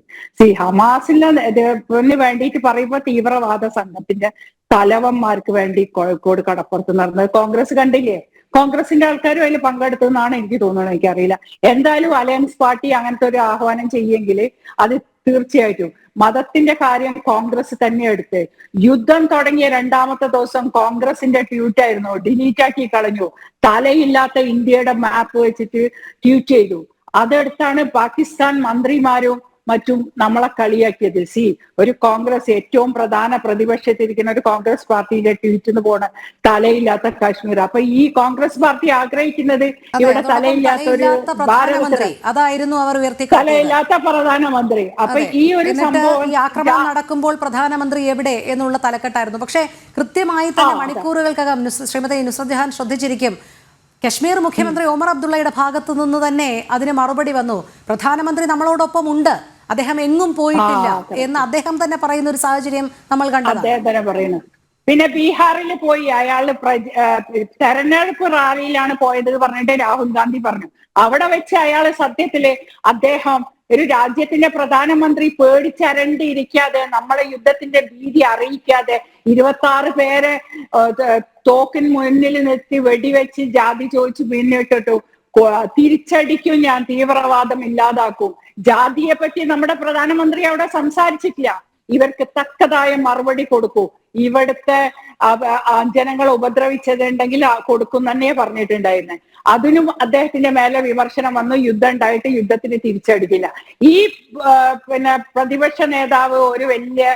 ഹമാസിന് വേണ്ടിയിട്ട് പറയുമ്പോൾ തീവ്രവാദ സംഘത്തിന്റെ തലവന്മാർക്ക് വേണ്ടി കോഴിക്കോട് കടപ്പുറത്ത് നടന്നത് കോൺഗ്രസ് കണ്ടില്ലേ? കോൺഗ്രസിന്റെ ആൾക്കാരും അതിൽ പങ്കെടുത്തു എന്നാണ് എനിക്ക് തോന്നുന്നത്. എനിക്കറിയില്ല. എന്തായാലും അലയൻസ് പാർട്ടി അങ്ങനത്തെ ഒരു ആഹ്വാനം ചെയ്യെങ്കിൽ അത് തീർച്ചയായിട്ടും മതത്തിന്റെ കാര്യം കോൺഗ്രസ് തന്നെ എടുത്ത്. യുദ്ധം തുടങ്ങിയ 2ാമത്തെ ദിവസം കോൺഗ്രസിന്റെ ട്വീറ്റായിരുന്നു, ഡിലീറ്റ് ആക്കി കളഞ്ഞു. തലയില്ലാത്ത ഇന്ത്യയുടെ മാപ്പ് വെച്ചിട്ട് ട്വീറ്റ് ചെയ്തു. അതെടുത്താണ് പാകിസ്ഥാൻ മന്ത്രിമാരും മറ്റും നമ്മളെ കളിയാക്കിയത്. ഒരു കോൺഗ്രസ് ഏറ്റവും പ്രധാന പ്രതിപക്ഷത്തിരിക്കുന്ന ഒരു കോൺഗ്രസ് പാർട്ടിയുടെ ട്വീറ്റിന് പോണ തലയില്ലാത്ത കാശ്മീർ. അപ്പൊ ഈ കോൺഗ്രസ് പാർട്ടി ആഗ്രഹിക്കുന്നത് ഇവിടെ തലയില്ലാത്ത ഒരു അതായിരുന്നു അവർ തലയില്ലാത്ത പ്രധാനമന്ത്രി. അപ്പൊ ഈ ഒരു സംഭവം ആക്രമണം നടക്കുമ്പോൾ പ്രധാനമന്ത്രി എവിടെ എന്നുള്ള തലക്കെട്ടായിരുന്നു. പക്ഷേ കൃത്യമായി തന്നെ മണിക്കൂറുകൾക്കകം ശ്രീമതി നുസ്രത് ജഹാൻ ശ്രദ്ധിച്ചിരിക്കും, കശ്മീർ മുഖ്യമന്ത്രി ഒമർ അബ്ദുള്ളയുടെ ഭാഗത്തു നിന്ന് തന്നെ അതിന് മറുപടി വന്നു. പ്രധാനമന്ത്രി നമ്മളോടൊപ്പം ഉണ്ട്, അദ്ദേഹം എങ്ങും പോയിട്ടില്ല എന്ന് അദ്ദേഹം തന്നെ പറയുന്ന ഒരു സാഹചര്യം നമ്മൾ കണ്ടു. അദ്ദേഹം തന്നെ പറയുന്നു. പിന്നെ ബീഹാറിൽ പോയി അയാള് തെരഞ്ഞെടുപ്പ് റാലിയിലാണ് പോയത് പറഞ്ഞിട്ട് രാഹുൽ ഗാന്ധി പറഞ്ഞു. അവിടെ വെച്ച് അയാള് സത്യത്തില് അദ്ദേഹം ഒരു രാജ്യത്തിന്റെ പ്രധാനമന്ത്രി പേടിച്ചരണ്ടിരിക്കാതെ, നമ്മളെ യുദ്ധത്തിന്റെ ഭീതി അറിയിക്കാതെ 26 പേരെ തോക്കിന് മുന്നിൽ നിർത്തി വെടിവെച്ച് ജാതി ചോദിച്ച് പിന്നിട്ടിട്ടു തിരിച്ചടിക്കും, ഞാൻ തീവ്രവാദം ഇല്ലാതാക്കും. ജാതിയെ പറ്റി നമ്മുടെ പ്രധാനമന്ത്രി അവിടെ സംസാരിച്ചിട്ടില്ല. ഇവർക്ക് തക്കതായ മറുപടി കൊടുക്കൂ, ഇവിടുത്തെ ജനങ്ങളെ ഉപദ്രവിച്ചതുണ്ടെങ്കിൽ കൊടുക്കും തന്നെ പറഞ്ഞിട്ടുണ്ടായിരുന്നെ. അതിനും അദ്ദേഹത്തിന്റെ മേലെ വിമർശനം വന്നു. യുദ്ധം ഉണ്ടായിട്ട് യുദ്ധത്തിന് തിരിച്ചടിക്കില്ല. ഈ പ്രതിപക്ഷ നേതാവ് ഒരു വലിയ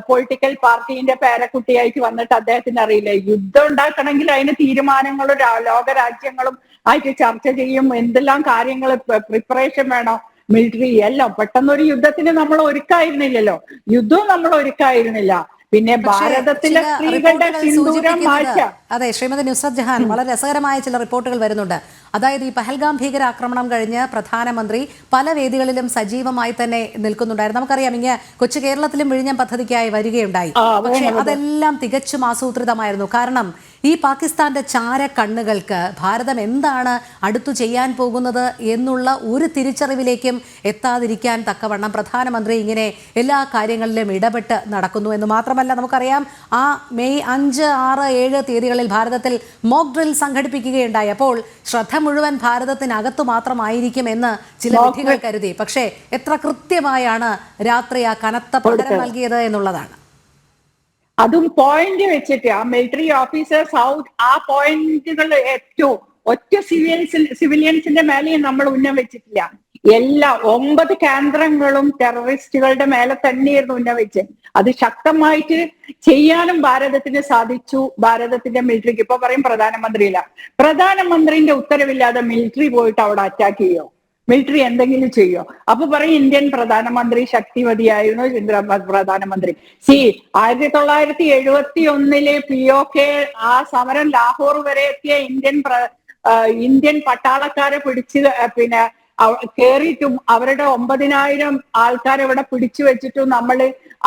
പൊളിറ്റിക്കൽ പാർട്ടീന്റെ പേരക്കുട്ടിയായിട്ട് വന്നിട്ട് അദ്ദേഹത്തിന് അറിയില്ല, യുദ്ധം ഉണ്ടാക്കണമെങ്കിൽ അതിന് തീരുമാനങ്ങളും ലോകരാജ്യങ്ങളും ആയിട്ട് ചർച്ച ചെയ്യും, എന്തെല്ലാം കാര്യങ്ങൾ പ്രിപ്പറേഷൻ വേണോ, മിലിറ്ററി എല്ലാം. പെട്ടെന്നൊരു യുദ്ധത്തിന് നമ്മൾ ഒരുക്കായിരുന്നില്ലല്ലോ, യുദ്ധവും നമ്മൾ ഒരുക്കായിരുന്നില്ല. പിന്നെ ഭാരതത്തിലെ സ്ത്രീകളുടെ സിന്ദൂരം മാറ്റ. അതെ, ശ്രീമതി നുസ്രത് ജഹാൻ, വളരെ രസകരമായ ചില റിപ്പോർട്ടുകൾ വരുന്നുണ്ട്. അതായത് ഈ പഹൽഗാം ഭീകരാക്രമണം കഴിഞ്ഞ് പ്രധാനമന്ത്രി പല വേദികളിലും സജീവമായി തന്നെ നിൽക്കുന്നുണ്ടായിരുന്നു. നമുക്കറിയാം, ഇങ്ങനെ കൊച്ചു കേരളത്തിലും വിഴിഞ്ഞം പദ്ധതിക്കായി വരികയുണ്ടായി. പക്ഷേ അതെല്ലാം തികച്ചും ആസൂത്രിതമായിരുന്നു. കാരണം ഈ പാകിസ്ഥാന്റെ ചാര കണ്ണുകൾക്ക് ഭാരതം എന്താണ് അടുത്തു ചെയ്യാൻ പോകുന്നത് എന്നുള്ള ഒരു തിരിച്ചറിവിലേക്കും എത്താതിരിക്കാൻ തക്കവണ്ണം പ്രധാനമന്ത്രി ഇങ്ങനെ എല്ലാ കാര്യങ്ങളിലും ഇടപെട്ട് നടക്കുന്നു എന്ന് മാത്രമല്ല, നമുക്കറിയാം ആ മെയ് 5, 6, 7 തീയതികളിൽ ഭാരതത്തിൽ മോക്ക് ഡ്രിൽ സംഘടിപ്പിക്കുകയുണ്ടായി. അപ്പോൾ ശ്രദ്ധ മുഴുവൻ ഭാരതത്തിനകത്തു മാത്രമായിരിക്കും എന്ന് ചില വിധികൾ കരുതി. പക്ഷേ എത്ര കൃത്യമായാണ് രാത്രി ആ കനത്ത പഠനം നൽകിയത് എന്നുള്ളതാണ്. അതും പോയിന്റ് വെച്ചിട്ട് ആ മിലിറ്ററി ഓഫീസേഴ്സ് ആ പോയിന്റുകൾ ഏറ്റവും ഒറ്റ സിവിലിയൻസിന്റെ മേലെയും നമ്മൾ ഉന്നം വെച്ചിട്ടില്ല. എല്ലാ 9 കേന്ദ്രങ്ങളും ടെററിസ്റ്റുകളുടെ മേലെ തന്നെയായിരുന്നു ഉന്നയിച്ച്. അത് ശക്തമായിട്ട് ചെയ്യാനും ഭാരതത്തിന് സാധിച്ചു. ഭാരതത്തിന്റെ മിലിറ്ററിക്ക് ഇപ്പൊ പറയും പ്രധാനമന്ത്രിയില്ല, പ്രധാനമന്ത്രിന്റെ ഉത്തരവില്ലാതെ മിലിറ്ററി പോയിട്ട് അവിടെ അറ്റാക്ക് ചെയ്യോ, മിലിറ്ററി എന്തെങ്കിലും ചെയ്യോ? അപ്പൊ പറയും ഇന്ത്യൻ പ്രധാനമന്ത്രി ശക്തിമതിയായിരുന്നു പ്രധാനമന്ത്രി. 1971 POK ആ സമരം ലാഹോർ വരെ എത്തിയ ഇന്ത്യൻ ഇന്ത്യൻ പട്ടാളക്കാരെ പിടിച്ച് പിന്നെ കേറിയിട്ടും അവരുടെ 9,000 ആൾക്കാരെ ഇവിടെ പിടിച്ചു വെച്ചിട്ടും നമ്മൾ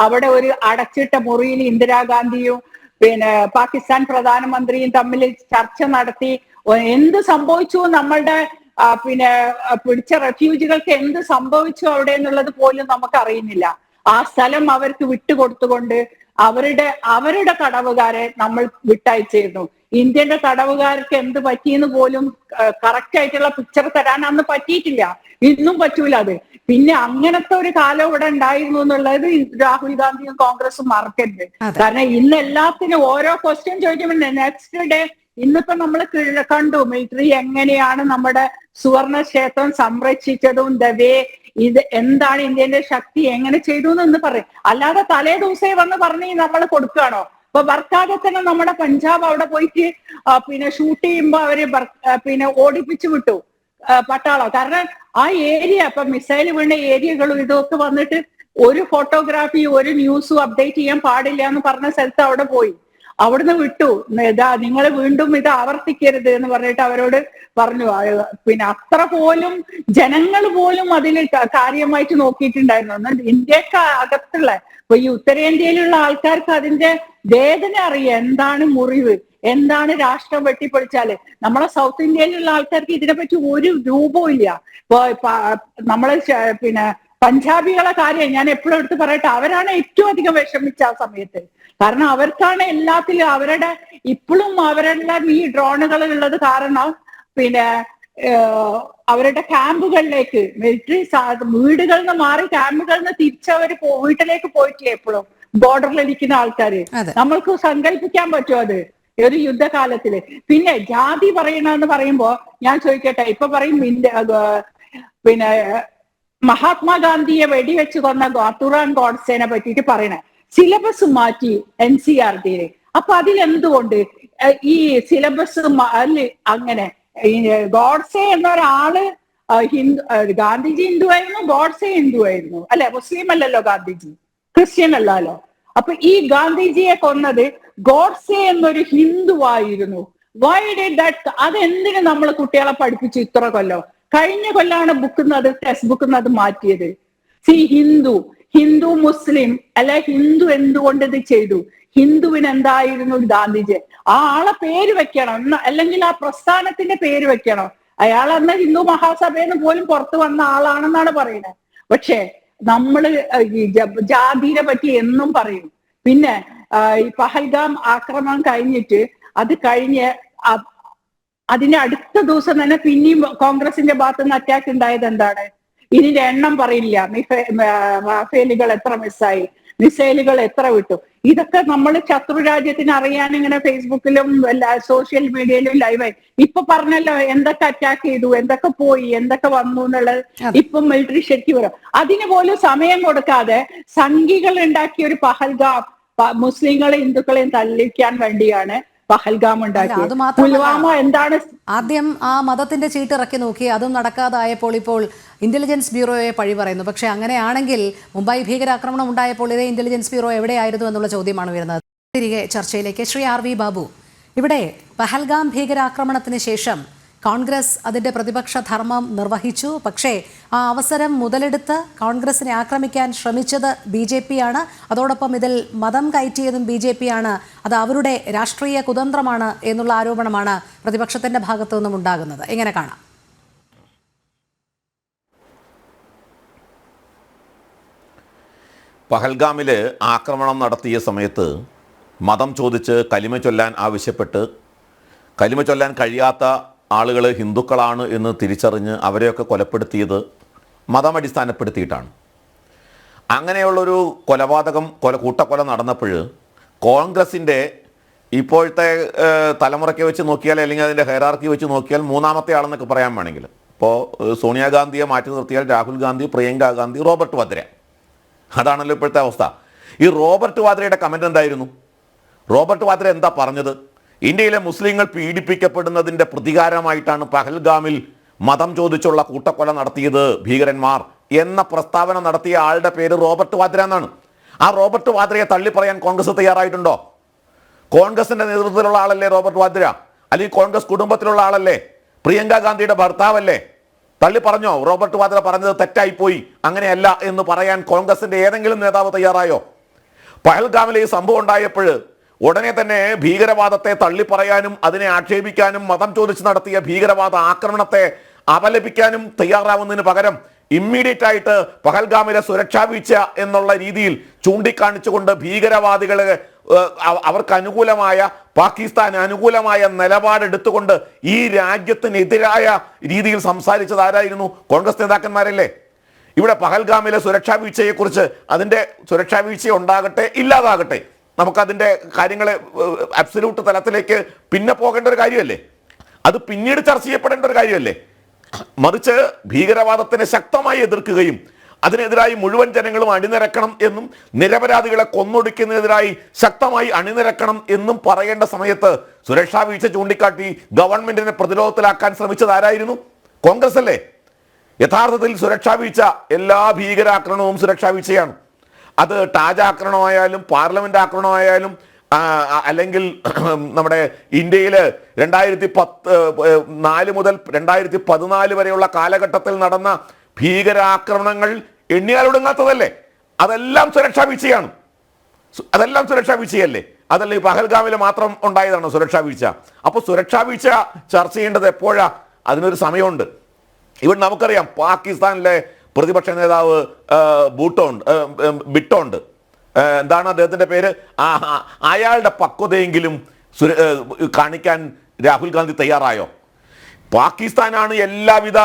അവിടെ ഒരു അടച്ചിട്ട മുറിയിൽ ഇന്ദിരാഗാന്ധിയും പിന്നെ പാകിസ്ഥാൻ പ്രധാനമന്ത്രിയും തമ്മിൽ ചർച്ച നടത്തി എന്ത് സംഭവിച്ചു, നമ്മളുടെ പിന്നെ പിടിച്ച റെഫ്യൂജികൾക്ക് എന്ത് സംഭവിച്ചു അവിടെ എന്നുള്ളത് പോലും നമുക്ക് അറിയുന്നില്ല. ആ സ്ഥലം അവർക്ക് വിട്ടുകൊടുത്തുകൊണ്ട് അവരുടെ തടവുകാരെ നമ്മൾ വിട്ടയച്ചിരുന്നു. ഇന്ത്യന്റെ തടവുകാർക്ക് എന്ത് പറ്റിയെന്ന് പോലും കറക്റ്റ് ആയിട്ടുള്ള പിക്ചർ തരാൻ അന്ന് പറ്റിയിട്ടില്ല, ഇന്നും പറ്റൂല അത്. പിന്നെ അങ്ങനത്തെ ഒരു കാലം ഇവിടെ ഉണ്ടായിരുന്നു എന്നുള്ളത് രാഹുൽ ഗാന്ധിയും കോൺഗ്രസും മറക്കരുത്. കാരണം ഇന്ന് എല്ലാത്തിനും ഓരോ ക്വസ്റ്റ്യൻ ചോദിക്കുമ്പോൾ നെക്സ്റ്റ് ഡേ ഇന്നിപ്പോ നമ്മൾ കണ്ടു മിലിറ്ററി എങ്ങനെയാണ് നമ്മുടെ സുവർണ ക്ഷേത്രം സംരക്ഷിച്ചതും ദവേ ഇത് എന്താണ് ഇന്ത്യന്റെ ശക്തി എങ്ങനെ ചെയ്തു എന്ന് പറയും. അല്ലാതെ തലേ ദിവസേ വന്ന് പറഞ്ഞ് നമ്മൾ കൊടുക്കുകയാണോ? ഇപ്പൊ ബർക്കാതെ തന്നെ നമ്മുടെ പഞ്ചാബ് അവിടെ പോയിട്ട് പിന്നെ ഷൂട്ട് ചെയ്യുമ്പോ അവര് പിന്നെ ഓടിപ്പിച്ചു വിട്ടു പട്ടാളം. കാരണം ആ ഏരിയ ഇപ്പൊ മിസൈൽ വീണ ഏരിയകളും ഇതൊക്കെ വന്നിട്ട് ഒരു ഫോട്ടോഗ്രാഫി ഒരു ന്യൂസും അപ്ഡേറ്റ് ചെയ്യാൻ പാടില്ല എന്ന് പറഞ്ഞ സ്ഥലത്ത് അവിടെ പോയി, അവിടുന്ന് വിട്ടു. ഇതാ നിങ്ങൾ വീണ്ടും ഇത് ആവർത്തിക്കരുത് എന്ന് പറഞ്ഞിട്ട് അവരോട് പറഞ്ഞു. പിന്നെ അത്ര പോലും ജനങ്ങൾ പോലും അതിൽ കാര്യമായിട്ട് നോക്കിയിട്ടുണ്ടായിരുന്നു. ഇന്ത്യക്ക് അകത്തുള്ള ഇപ്പൊ ഈ ഉത്തരേന്ത്യയിലുള്ള ആൾക്കാർക്ക് അതിന്റെ വേദന അറിയാം, എന്താണ് മുറിവ്, എന്താണ് രാഷ്ട്രം വെട്ടിപ്പൊളിച്ചാല്. നമ്മളെ സൗത്ത് ഇന്ത്യയിലുള്ള ആൾക്കാർക്ക് ഇതിനെപ്പറ്റി ഒരു രൂപവും ഇല്ല. ഇപ്പൊ നമ്മള് പിന്നെ പഞ്ചാബികളെ കാര്യം ഞാൻ എപ്പോഴും എടുത്ത് പറയട്ടെ, അവരാണ് ഏറ്റവും അധികം വിഷമിച്ച ആ സമയത്ത്. കാരണം അവർക്കാണ് എല്ലാത്തിലും അവരുടെ ഇപ്പോഴും അവരെല്ലാം ഈ ഡ്രോണുകൾ ഉള്ളത് കാരണം പിന്നെ അവരുടെ ക്യാമ്പുകളിലേക്ക് മിലിറ്ററി വീടുകളിൽ നിന്ന് മാറി ക്യാമ്പുകളിൽ നിന്ന് തിരിച്ചവര് വീട്ടിലേക്ക് പോയിട്ടില്ല. എപ്പോഴും ബോർഡറിൽ ഇരിക്കുന്ന ആൾക്കാര് നമ്മൾക്ക് സങ്കല്പിക്കാൻ പറ്റുമോ അത് ഒരു യുദ്ധകാലത്തില്? പിന്നെ ജാതി പറയണമെന്ന് പറയുമ്പോ ഞാൻ ചോദിക്കട്ടെ, ഇപ്പൊ പറയും പിന്നെ മഹാത്മാഗാന്ധിയെ വെടിവെച്ച് കൊന്ന ഗാത്തുറാൻ ഗോഡ്സേനെ പറ്റിയിട്ട് പറയണേ സിലബസ് മാറ്റി NCERT-യില്. അപ്പൊ അതിലെന്തുകൊണ്ട് ഈ സിലബസ് അങ്ങനെ ഗോഡ്സെ എന്ന ഒരാള് ഗാന്ധിജി ഹിന്ദു ആയിരുന്നു, ഗോഡ്സെ ഹിന്ദു ആയിരുന്നു അല്ലെ? മുസ്ലിം അല്ലല്ലോ ഗാന്ധിജി, ക്രിസ്ത്യൻ അല്ലല്ലോ. അപ്പൊ ഈ ഗാന്ധിജിയെ കൊന്നത് ഗോഡ്സെ എന്നൊരു ഹിന്ദു ആയിരുന്നു. Why did that? അതെന്തിനു നമ്മൾ കുട്ടികളെ പഠിപ്പിച്ചു ഇത്ര കൊല്ലം? കഴിഞ്ഞ കൊല്ലാണ് ടെക്സ്റ്റ് ബുക്കിൽ മാറ്റിയത്. ഹിന്ദു മുസ്ലിം അല്ലെ, ഹിന്ദു എന്തുകൊണ്ട് ഇത് ചെയ്തു? ഹിന്ദുവിന് എന്തായിരുന്നു ഗാന്ധിജി? ആ ആളെ പേര് വെക്കണം, അല്ലെങ്കിൽ ആ പ്രസ്ഥാനത്തിന്റെ പേര് വെക്കണം. അയാൾ അന്ന് ഹിന്ദു മഹാസഭയിൽ പോലും പുറത്തു വന്ന ആളാണെന്നാണ് പറയുന്നത്. പക്ഷെ നമ്മള് ജാതിയെ പറ്റി എന്നും പറയും. പിന്നെ ഈ പഹൽഗാം ആക്രമണം കഴിഞ്ഞിട്ട് അത് കഴിഞ്ഞ് അതിന്റെ അടുത്ത ദിവസം തന്നെ പിന്നെയും കോൺഗ്രസിന്റെ ഭാഗത്തുനിന്ന് അറ്റാക്ക് ഉണ്ടായത് എന്താണ്? ഇതിന്റെ എണ്ണം പറയില്ല. റാഫേലുകൾ എത്ര മിസ്സായി, മിസൈലുകൾ എത്ര വിട്ടു. ഇതൊക്കെ നമ്മൾ ശത്രു രാജ്യത്തിന് അറിയാൻ ഇങ്ങനെ ഫേസ്ബുക്കിലും സോഷ്യൽ മീഡിയയിലും ലൈവായി ഇപ്പൊ പറഞ്ഞല്ലോ എന്തൊക്കെ അറ്റാക്ക് ചെയ്തു, എന്തൊക്കെ പോയി, എന്തൊക്കെ വന്നു എന്നുള്ളത്. ഇപ്പം മിലിറ്ററി ശരിക്കും വരും. അതിന് പോലും സമയം കൊടുക്കാതെ സംഘികൾ ഉണ്ടാക്കിയ ഒരു പഹൽഗാം മുസ്ലിങ്ങളെ ഹിന്ദുക്കളെയും തല്ലിക്കാൻ വേണ്ടിയാണ് പഹൽഗാം ഉണ്ടാക്കിയത്. പുൽവാമ എന്താണ്? ആദ്യം ആ മതത്തിന്റെ ചീട്ടിറക്കി നോക്കി, അതും നടക്കാതായപ്പോൾ ഇപ്പോൾ ഇന്റലിജൻസ് ബ്യൂറോയെ പഴി പറയുന്നു. പക്ഷേ അങ്ങനെയാണെങ്കിൽ മുംബൈ ഭീകരാക്രമണം ഉണ്ടായപ്പോൾ ഇതേ ഇന്റലിജൻസ് ബ്യൂറോ എവിടെയായിരുന്നു എന്നുള്ള ചോദ്യമാണ് വരുന്നത്. തിരികെ ചർച്ചയിലേക്ക്. ശ്രീ RV ബാബു, ഇവിടെ പഹൽഗാം ഭീകരാക്രമണത്തിന് ശേഷം കോൺഗ്രസ് അതിൻ്റെ പ്രതിപക്ഷ ധർമ്മം നിർവഹിച്ചു. പക്ഷേ ആ അവസരം മുതലെടുത്ത് കോൺഗ്രസിനെ ആക്രമിക്കാൻ ശ്രമിച്ചത് BJP ആണ്. അതോടൊപ്പം ഇതിൽ മതം കയറ്റിയതും BJP ആണ്. അത് അവരുടെ രാഷ്ട്രീയ കുതന്ത്രമാണ് എന്നുള്ള ആരോപണമാണ് പ്രതിപക്ഷത്തിൻ്റെ ഭാഗത്തു നിന്നും ഉണ്ടാകുന്നത്. എങ്ങനെ കാണാം? പഹൽഗാമിൽ ആക്രമണം നടത്തിയ സമയത്ത് മതം ചോദിച്ച് കലിമ ചൊല്ലാൻ ആവശ്യപ്പെട്ട് കലിമ ചൊല്ലാൻ കഴിയാത്ത ആളുകൾ ഹിന്ദുക്കളാണ് എന്ന് തിരിച്ചറിഞ്ഞ് അവരെയൊക്കെ കൊലപ്പെടുത്തിയത് മതം അടിസ്ഥാനപ്പെടുത്തിയിട്ടാണ്. അങ്ങനെയുള്ളൊരു കൊലപാതകം കൂട്ടക്കൊല നടന്നപ്പോൾ കോൺഗ്രസിൻ്റെ ഇപ്പോഴത്തെ തലമുറയ്ക്ക് വെച്ച് നോക്കിയാൽ, അല്ലെങ്കിൽ അതിൻ്റെ ഹൈറാർക്കി വെച്ച് നോക്കിയാൽ മൂന്നാമത്തെ ആളെന്നൊക്കെ പറയാൻ വേണമെങ്കിൽ ഇപ്പോൾ സോണിയാഗാന്ധിയെ മാറ്റി നിർത്തിയാൽ രാഹുൽ ഗാന്ധി, പ്രിയങ്ക ഗാന്ധി, റോബർട്ട് വാദ്ര, അതാണല്ലോ ഇപ്പോഴത്തെ അവസ്ഥ. ഈ റോബർട്ട് വാദ്രയുടെ കമൻ്റ് എന്തായിരുന്നു? റോബർട്ട് വാദ്ര എന്താ പറഞ്ഞത്? ഇന്ത്യയിലെ മുസ്ലിങ്ങൾ പീഡിപ്പിക്കപ്പെടുന്നതിൻ്റെ പ്രതികാരമായിട്ടാണ് പഹൽഗാമിൽ മതം ചോദിച്ചുള്ള കൂട്ടക്കൊല നടത്തിയത് ഭീകരന്മാർ എന്ന പ്രസ്താവന നടത്തിയ ആളുടെ പേര് റോബർട്ട് വാദ്ര എന്നാണ്. ആ റോബർട്ട് വാദ്രയെ തള്ളിപ്പറയാൻ കോൺഗ്രസ് തയ്യാറായിട്ടുണ്ടോ? കോൺഗ്രസിന്റെ നേതൃത്വത്തിലുള്ള ആളല്ലേ റോബർട്ട് വാദ്ര? അല്ലെങ്കിൽ കോൺഗ്രസ് കുടുംബത്തിലുള്ള ആളല്ലേ? പ്രിയങ്ക ഗാന്ധിയുടെ ഭർത്താവല്ലേ? തള്ളി പറഞ്ഞോ റോബർട്ട് വാദ്ര പറഞ്ഞത് തെറ്റായിപ്പോയി, അങ്ങനെയല്ല എന്ന് പറയാൻ കോൺഗ്രസിന്റെ ഏതെങ്കിലും നേതാവ് തയ്യാറായോ? പഹൽഗാമിലെ ഈ സംഭവം ഉണ്ടായപ്പോൾ ഉടനെ തന്നെ ഭീകരവാദത്തെ തള്ളിപ്പറയാനും അതിനെ ആക്ഷേപിക്കാനും മതം ചോദിച്ച് നടത്തിയ ഭീകരവാദ ആക്രമണത്തെ അപലപിക്കാനും തയ്യാറാവുന്നതിന് പകരം ഇമ്മീഡിയറ്റ് ആയിട്ട് പഹൽഗാമിലെ സുരക്ഷാ വീഴ്ച എന്നുള്ള രീതിയിൽ ചൂണ്ടിക്കാണിച്ചുകൊണ്ട് ഭീകരവാദികളെ അവർക്ക് അനുകൂലമായ പാകിസ്ഥാന് അനുകൂലമായ നിലപാടെടുത്തുകൊണ്ട് ഈ രാജ്യത്തിനെതിരായ രീതിയിൽ സംസാരിച്ചത് ആരായിരുന്നു? കോൺഗ്രസ് നേതാക്കന്മാരല്ലേ? ഇവിടെ പഹൽഗാമിലെ സുരക്ഷാ വീഴ്ചയെക്കുറിച്ച് അതിൻ്റെ സുരക്ഷാ വീഴ്ച ഉണ്ടാകട്ടെ ഇല്ലാതാകട്ടെ, നമുക്കതിൻ്റെ കാര്യങ്ങളെ അബ്സല്യൂട്ട് തലത്തിലേക്ക് പിന്നെ പോകേണ്ട ഒരു കാര്യമല്ലേ, അത് പിന്നീട് ചർച്ച ചെയ്യപ്പെടേണ്ട ഒരു കാര്യമല്ലേ. മറിച്ച് ഭീകരവാദത്തിനെ ശക്തമായി എതിർക്കുകയും അതിനെതിരായി മുഴുവൻ ജനങ്ങളും അണിനിരക്കണം എന്നും നിരപരാധികളെ കൊന്നൊടുക്കുന്നതിനെതിരായി ശക്തമായി അണിനിരക്കണം എന്നും പറയേണ്ട സമയത്ത് സുരക്ഷാ വീഴ്ച ചൂണ്ടിക്കാട്ടി ഗവൺമെന്റിനെ പ്രതിരോധത്തിലാക്കാൻ ശ്രമിച്ചത് ആരായിരുന്നു? കോൺഗ്രസ് അല്ലേ? യഥാർത്ഥത്തിൽ സുരക്ഷാ വീഴ്ച എല്ലാ ഭീകരാക്രമണവും സുരക്ഷാ വീഴ്ചയാണ്. അത് ടാജ് ആക്രമണമായാലും പാർലമെന്റ് ആക്രമണമായാലും അല്ലെങ്കിൽ നമ്മുടെ ഇന്ത്യയിൽ 2004 മുതൽ 2014 വരെയുള്ള കാലഘട്ടത്തിൽ നടന്ന ഭീകരാക്രമണങ്ങൾ എണ്ണിയാലൊടുങ്ങാത്തതല്ലേ? അതെല്ലാം സുരക്ഷാ വീഴ്ചയാണ്. അതെല്ലാം സുരക്ഷാ വീഴ്ചയല്ലേ? അതല്ല ഈ പഹൽഗാമിൽ മാത്രം ഉണ്ടായതാണോ സുരക്ഷാ വീഴ്ച? അപ്പോൾ സുരക്ഷാ വീഴ്ച ചർച്ച ചെയ്യേണ്ടത് എപ്പോഴാ? അതിനൊരു സമയമുണ്ട്. ഇവിടെ നമുക്കറിയാം പാകിസ്ഥാനിലെ പ്രതിപക്ഷ നേതാവ് ബിട്ടോ ഉണ്ട്, എന്താണ് അദ്ദേഹത്തിന്റെ പേര്, അയാളുടെ പക്വതയെങ്കിലും കാണിക്കാൻ രാഹുൽ ഗാന്ധി തയ്യാറായോ? പാകിസ്ഥാനാണ് എല്ലാവിധ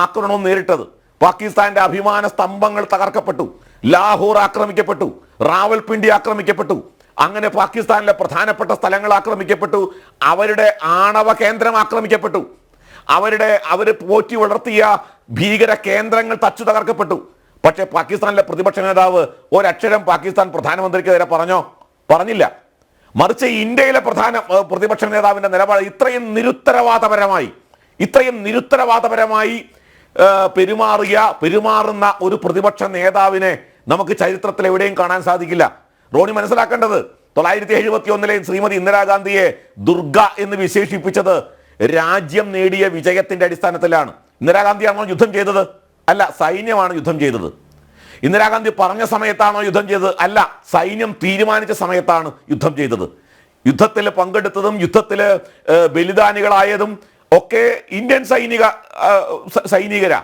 ആക്രമണവും നേരിട്ടത്. പാകിസ്ഥാന്റെ അഭിമാന സ്തംഭങ്ങൾ തകർക്കപ്പെട്ടു, ലാഹോർ ആക്രമിക്കപ്പെട്ടു, റാവൽപിണ്ടി ആക്രമിക്കപ്പെട്ടു, അങ്ങനെ പാകിസ്ഥാനിലെ പ്രധാനപ്പെട്ട സ്ഥലങ്ങൾ ആക്രമിക്കപ്പെട്ടു, അവരുടെ ആണവ കേന്ദ്രം ആക്രമിക്കപ്പെട്ടു, അവർ പോറ്റി വളർത്തിയ ഭീകര കേന്ദ്രങ്ങൾ തച്ചു തകർക്കപ്പെട്ടു. പക്ഷേ പാകിസ്ഥാനിലെ പ്രതിപക്ഷ നേതാവ് ഒരക്ഷരം പാകിസ്ഥാൻ പ്രധാനമന്ത്രിക്കെതിരെ പറഞ്ഞില്ല. മറിച്ച് ഇന്ത്യയിലെ പ്രതിപക്ഷ നേതാവിന്റെ നിലപാട് ഇത്രയും നിരുത്തരവാദപരമായി പെരുമാറുന്ന ഒരു പ്രതിപക്ഷ നേതാവിനെ നമുക്ക് ചരിത്രത്തിൽ എവിടെയും കാണാൻ സാധിക്കില്ല. റോണി മനസ്സിലാക്കേണ്ടത് 1971 ശ്രീമതി ഇന്ദിരാഗാന്ധിയെ ദുർഗ എന്ന് വിശേഷിപ്പിച്ചത് രാജ്യം നേടിയ വിജയത്തിന്റെ അടിസ്ഥാനത്തിലാണ്. ഇന്ദിരാഗാന്ധിയാണോ യുദ്ധം ചെയ്തത്? അല്ല, സൈന്യമാണ് യുദ്ധം ചെയ്തത്. ഇന്ദിരാഗാന്ധി പറഞ്ഞ സമയത്താണോ യുദ്ധം ചെയ്തത്? അല്ല, സൈന്യം തീരുമാനിച്ച സമയത്താണ് യുദ്ധം ചെയ്തത്. യുദ്ധത്തിൽ പങ്കെടുത്തതും യുദ്ധത്തിൽ ബലിദാനികളായതും ഒക്കെ ഇന്ത്യൻ സൈനികരാ.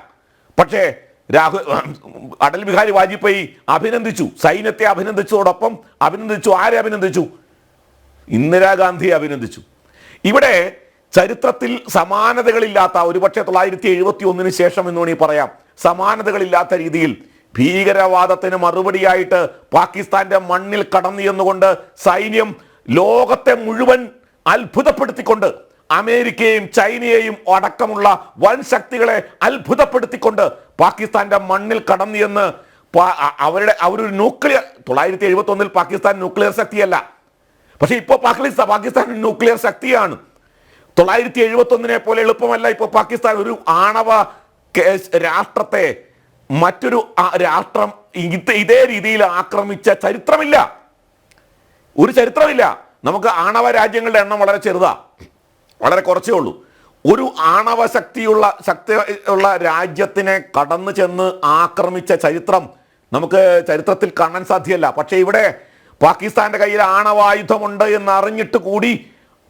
പക്ഷേ അടൽ ബിഹാരി വാജ്പേയി അഭിനന്ദിച്ചു, സൈന്യത്തെ അഭിനന്ദിച്ചതോടൊപ്പം ആരെ അഭിനന്ദിച്ചു? ഇന്ദിരാഗാന്ധിയെ അഭിനന്ദിച്ചു. ഇവിടെ ചരിത്രത്തിൽ സമാനതകളില്ലാത്ത, ഒരുപക്ഷെ 1971 ശേഷം എന്ന് വേണമെങ്കിൽ പറയാം, സമാനതകളില്ലാത്ത രീതിയിൽ ഭീകരവാദത്തിന് മറുപടിയായിട്ട് പാകിസ്ഥാന്റെ മണ്ണിൽ കടന്നു ചെന്നുകൊണ്ട് സൈന്യം ലോകത്തെ മുഴുവൻ അത്ഭുതപ്പെടുത്തിക്കൊണ്ട്, അമേരിക്കയെയും ചൈനയെയും അടക്കമുള്ള വൻ ശക്തികളെ അത്ഭുതപ്പെടുത്തിക്കൊണ്ട് പാകിസ്ഥാന്റെ മണ്ണിൽ കടന്നു ചെന്ന് അവരൊരു ന്യൂക്ലിയർ, 1971 പാകിസ്ഥാൻ ന്യൂക്ലിയർ ശക്തിയല്ല, പക്ഷെ ഇപ്പോൾ പാകിസ്ഥാൻ ന്യൂക്ലിയർ ശക്തിയാണ്. 1971 പോലെ എളുപ്പമല്ല ഇപ്പോൾ പാകിസ്ഥാൻ ഒരു ആണവ രാഷ്ട്രത്തെ മറ്റൊരു രാഷ്ട്രം ഇതേ രീതിയിൽ ആക്രമിച്ച ചരിത്രമില്ല, ഒരു ചരിത്രമില്ല. നമുക്ക് ആണവ രാജ്യങ്ങളുടെ എണ്ണം വളരെ ചെറുതാ, വളരെ കുറച്ചേ ഉള്ളൂ. ഒരു ആണവ ശക്തിയുള്ള രാജ്യത്തിനെ കടന്നു ചെന്ന് ആക്രമിച്ച ചരിത്രം നമുക്ക് ചരിത്രത്തിൽ കാണാൻ സാധ്യമല്ല. പക്ഷേ ഇവിടെ പാകിസ്ഥാന്റെ കയ്യിൽ ആണവായുധമുണ്ട് എന്ന് അറിഞ്ഞിട്ട് കൂടി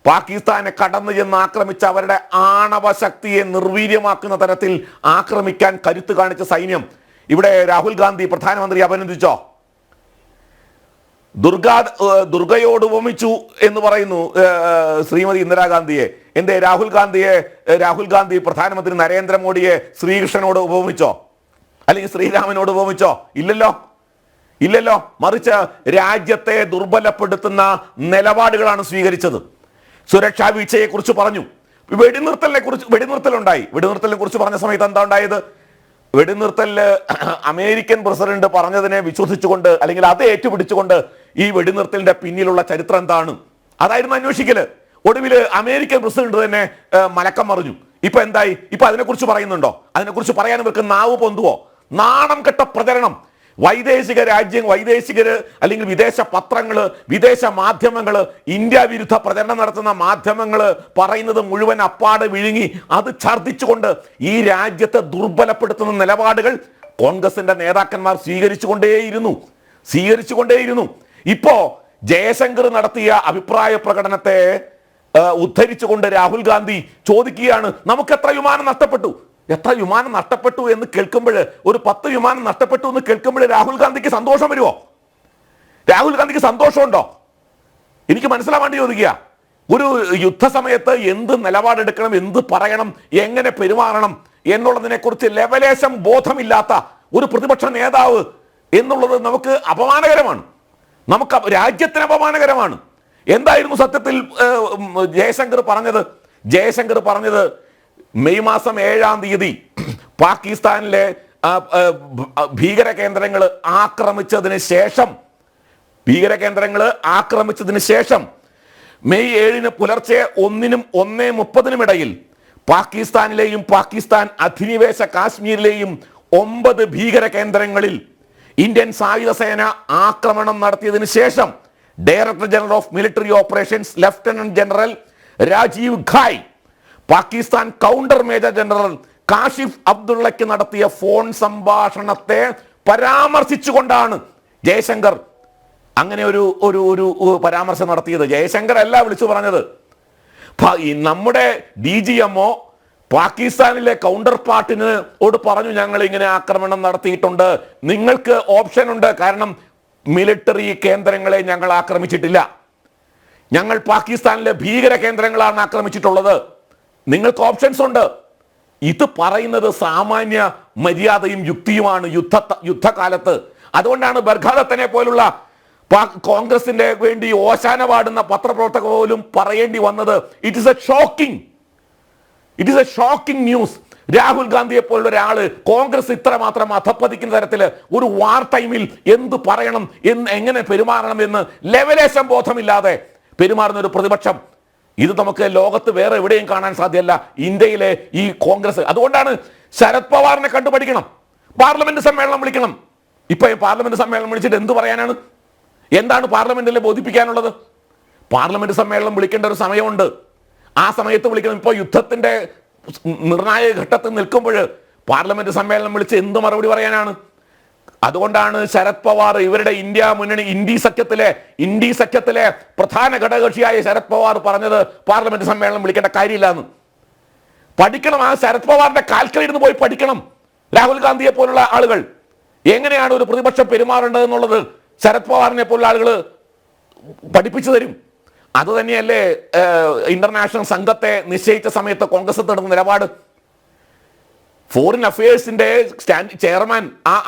പാകിസ്ഥാനെ കടന്നു ചെന്ന് ആക്രമിച്ച അവരുടെ ആണവ ശക്തിയെ നിർവീര്യമാക്കുന്ന തരത്തിൽ ആക്രമിക്കാൻ കരുത്ത് കാണിച്ച സൈന്യം ഇവിടെ രാഹുൽ ഗാന്ധി പ്രധാനമന്ത്രി അഭിനന്ദിച്ചോ? ദുർഗയോട് ഉപമിച്ചു എന്ന് പറയുന്നു ശ്രീമതി ഇന്ദിരാഗാന്ധിയെ. എന്തേ രാഹുൽ ഗാന്ധി പ്രധാനമന്ത്രി നരേന്ദ്രമോദിയെ ശ്രീകൃഷ്ണനോട് ഉപമിച്ചോ? അല്ലെങ്കിൽ ശ്രീരാമനോട് ഉപമിച്ചോ? ഇല്ലല്ലോ. മറിച്ച് രാജ്യത്തെ ദുർബലപ്പെടുത്തുന്ന നിലപാടുകളാണ് സ്വീകരിച്ചത്. സുരക്ഷാ വീഴ്ചയെ കുറിച്ച് പറഞ്ഞു, വെടിനിർത്തലിനെ കുറിച്ച് പറഞ്ഞ സമയത്ത് എന്താ ഉണ്ടായത്? വെടിനിർത്തലില് അമേരിക്കൻ പ്രസിഡന്റ് പറഞ്ഞതിനെ വിശ്വസിച്ചുകൊണ്ട് അല്ലെങ്കിൽ അത് ഏറ്റുപിടിച്ചുകൊണ്ട് ഈ വെടിനിർത്തലിന്റെ പിന്നിലുള്ള ചരിത്രം എന്താണ്, അതായിരുന്നു അന്വേഷിക്കല്. ഒടുവിൽ അമേരിക്കൻ പ്രസിഡന്റ് തന്നെ മലക്കം മറിഞ്ഞു. ഇപ്പൊ എന്തായി? ഇപ്പൊ അതിനെക്കുറിച്ച് പറയുന്നുണ്ടോ? അതിനെക്കുറിച്ച് പറയാൻ ഇവർക്ക് നാവ് പൊന്തുവോ? നാണം കെട്ട പ്രചരണം. വൈദേശികര് അല്ലെങ്കിൽ വിദേശ പത്രങ്ങള്, വിദേശ മാധ്യമങ്ങള്, ഇന്ത്യ വിരുദ്ധ പ്രചരണം നടത്തുന്ന മാധ്യമങ്ങള് പറയുന്നത് മുഴുവൻ അപ്പാടെ വിഴുങ്ങി അത് ഛർദ്ദിച്ചുകൊണ്ട് ഈ രാജ്യത്തെ ദുർബലപ്പെടുത്തുന്ന നിലപാടുകൾ കോൺഗ്രസിന്റെ നേതാക്കന്മാർ സ്വീകരിച്ചുകൊണ്ടേയിരുന്നു. ഇപ്പോ ജയശങ്കർ നടത്തിയ അഭിപ്രായ പ്രകടനത്തെ ഉദ്ധരിച്ചുകൊണ്ട് രാഹുൽ ഗാന്ധി ചോദിക്കുകയാണ്, നമുക്ക് എത്ര വിമാനം നഷ്ടപ്പെട്ടു എന്ന് കേൾക്കുമ്പോൾ, ഒരു 10 വിമാനം നഷ്ടപ്പെട്ടു എന്ന് കേൾക്കുമ്പോൾ രാഹുൽ ഗാന്ധിക്ക് സന്തോഷം വരുമോ? രാഹുൽ ഗാന്ധിക്ക് സന്തോഷമുണ്ടോ? എനിക്ക് മനസ്സിലാവാൻ വേണ്ടി ചോദിക്കുക. ഒരു യുദ്ധസമയത്ത് എന്ത് നിലപാടെടുക്കണം, എന്ത് പറയണം, എങ്ങനെ പെരുമാറണം എന്നുള്ളതിനെ കുറിച്ച് ലെവലേശം ബോധമില്ലാത്ത ഒരു പ്രതിപക്ഷ നേതാവ് എന്നുള്ളത് നമുക്ക് അപമാനകരമാണ്, നമുക്ക് രാജ്യത്തിന് അപമാനകരമാണ്. എന്തായിരുന്നു സത്യത്തിൽ ജയശങ്കർ പറഞ്ഞത് മെയ് മാസം 7-ാം തീയതി പാകിസ്ഥാനിലെ ഭീകര കേന്ദ്രങ്ങൾ ആക്രമിച്ചതിന് ശേഷം മെയ് 7-ന് പുലർച്ചെ 1-നും 1:30-നും ഇടയിൽ പാകിസ്ഥാനിലെയും പാകിസ്ഥാൻ അധിനിവേശ കാശ്മീരിലെയും 9 ഭീകര കേന്ദ്രങ്ങളിൽ ഇന്ത്യൻ സായുധ സേന ആക്രമണം നടത്തിയതിനു ശേഷം director general of military operations lieutenant general Rajiv Ghai Pakistan counter major general Kashif അബ്ദുള്ളയ്ക്ക് നടത്തിയ ഫോൺ സംഭാഷണത്തെ പരാമർശിച്ചുകൊണ്ടാണ് ജയശങ്കർ അങ്ങനെ ഒരു പരാമർശം നടത്തിയത്. ജയശങ്കർ അല്ല വിളിച്ചു പറഞ്ഞത്. നമ്മുടെ DGMO പാകിസ്ഥാനിലെ കൗണ്ടർ പാർട്ടിനോട് പറഞ്ഞു, ഞങ്ങൾ ഇങ്ങനെ ആക്രമണം നടത്തിയിട്ടുണ്ട്, നിങ്ങൾക്ക് ഓപ്ഷൻ ഉണ്ട്, കാരണം മിലിറ്ററി കേന്ദ്രങ്ങളെ ഞങ്ങൾ ആക്രമിച്ചിട്ടില്ല, ഞങ്ങൾ പാകിസ്ഥാനിലെ ഭീകര കേന്ദ്രങ്ങളാണ് ആക്രമിച്ചിട്ടുള്ളത്, നിങ്ങൾക്ക് ഓപ്ഷൻസ് ഉണ്ട്. ഇത് പറയുന്നത് സാമാന്യ മര്യാദയും യുക്തിയുമാണ് യുദ്ധകാലത്ത്. അതുകൊണ്ടാണ് ബർഖാദത്തിനെ പോലുള്ള കോൺഗ്രസിന്റെ വേണ്ടി ഓശാന പാടുന്ന പത്രപ്രവർത്തക പോലും പറയേണ്ടി വന്നത് it is A shocking news. Rahul ഗാന്ധിയെ പോലുള്ള ഒരാള് കോൺഗ്രസ് ഇത്രമാത്രം അധപ്പതിക്കുന്ന തരത്തിൽ ഒരു വാർ ടൈമിൽ എന്ത് പറയണം, എങ്ങനെ പെരുമാറണം എന്ന് ലെവലേശം ബോധമില്ലാതെ പെരുമാറുന്ന ഒരു പ്രതിപക്ഷം, ഇത് നമുക്ക് ലോകത്ത് വേറെ എവിടെയും കാണാൻ സാധ്യമല്ല. ഇന്ത്യയിലെ ഈ കോൺഗ്രസ്, അതുകൊണ്ടാണ് ശരത് പവാറിനെ കണ്ടുപഠിക്കണം, പാർലമെന്റ് സമ്മേളനം വിളിക്കണം. ഇപ്പൊ പാർലമെന്റ് സമ്മേളനം വിളിച്ചിട്ട് എന്ത് പറയാനാണ്? എന്താണ് പാർലമെന്റിലെ ബോധിപ്പിക്കാനുള്ളത്? പാർലമെന്റ് സമ്മേളനം വിളിക്കേണ്ട ഒരു സമയമുണ്ട്, ആ സമയത്ത് വിളിക്കണം. ഇപ്പോൾ യുദ്ധത്തിന്റെ നിർണായക ഘട്ടത്തിൽ നിൽക്കുമ്പോൾ പാർലമെന്റ് സമ്മേളനം വിളിച്ച് എന്ത് മറുപടി പറയാനാണ്? അതുകൊണ്ടാണ് ശരത് പവാർ ഇവരുടെ ഇന്ത്യ സഖ്യത്തിലെ പ്രധാന ഘടകകക്ഷിയായ ശരത് പവാർ പറഞ്ഞത് പാർലമെന്റ് സമ്മേളനം വിളിക്കേണ്ട കാര്യമില്ല എന്ന്. പഠിക്കണം, ആ ശരത് പവാറിന്റെ കാൽക്കലിരുന്ന് പോയി പഠിക്കണം. രാഹുൽ ഗാന്ധിയെ പോലുള്ള ആളുകൾ എങ്ങനെയാണ് ഒരു പ്രതിപക്ഷം പെരുമാറേണ്ടത് എന്നുള്ളത് ശരത് പവാറിനെ പോലുള്ള ആളുകൾ പഠിപ്പിച്ചു തരും. അത് തന്നെയല്ലേ ഇന്റർനാഷണൽ സംഘത്തെ നിശ്ചയിച്ച സമയത്ത് കോൺഗ്രസ് എടുക്കുന്ന നിലപാട്. ഫോറിൻ അഫയേഴ്സിന്റെ ചെയർമാൻ,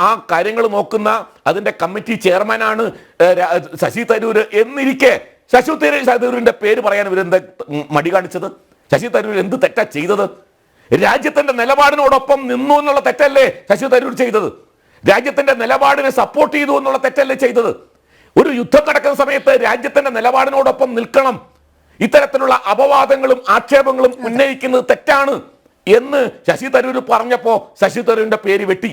ആ കാര്യങ്ങൾ നോക്കുന്ന അതിന്റെ കമ്മിറ്റി ചെയർമാനാണ് ശശി തരൂർ എന്നിരിക്കെ ശശി തരൂരിന്റെ പേര് പറയാൻ ഇവരെന്താ മടി കാണിച്ചത്? ശശി തരൂർ എന്ത് തെറ്റാ ചെയ്തത്? രാജ്യത്തിന്റെ നിലപാടിനോടൊപ്പം നിന്നു എന്നുള്ള തെറ്റല്ലേ ശശി തരൂർ ചെയ്തത്? രാജ്യത്തിന്റെ നിലപാടിനെ സപ്പോർട്ട് ചെയ്തു എന്നുള്ള തെറ്റല്ലേ ചെയ്തത്? ഒരു യുദ്ധം നടക്കുന്ന സമയത്ത് രാജ്യത്തിന്റെ നിലപാടിനോടൊപ്പം നിൽക്കണം. ഇത്തരത്തിലുള്ള അപവാദങ്ങളും ആക്ഷേപങ്ങളും ഉന്നയിക്കുന്നത് തെറ്റാണ് എന്ന് ശശി തരൂർ പറഞ്ഞപ്പോ ശശി തരൂരിന്റെ പേര് വെട്ടി.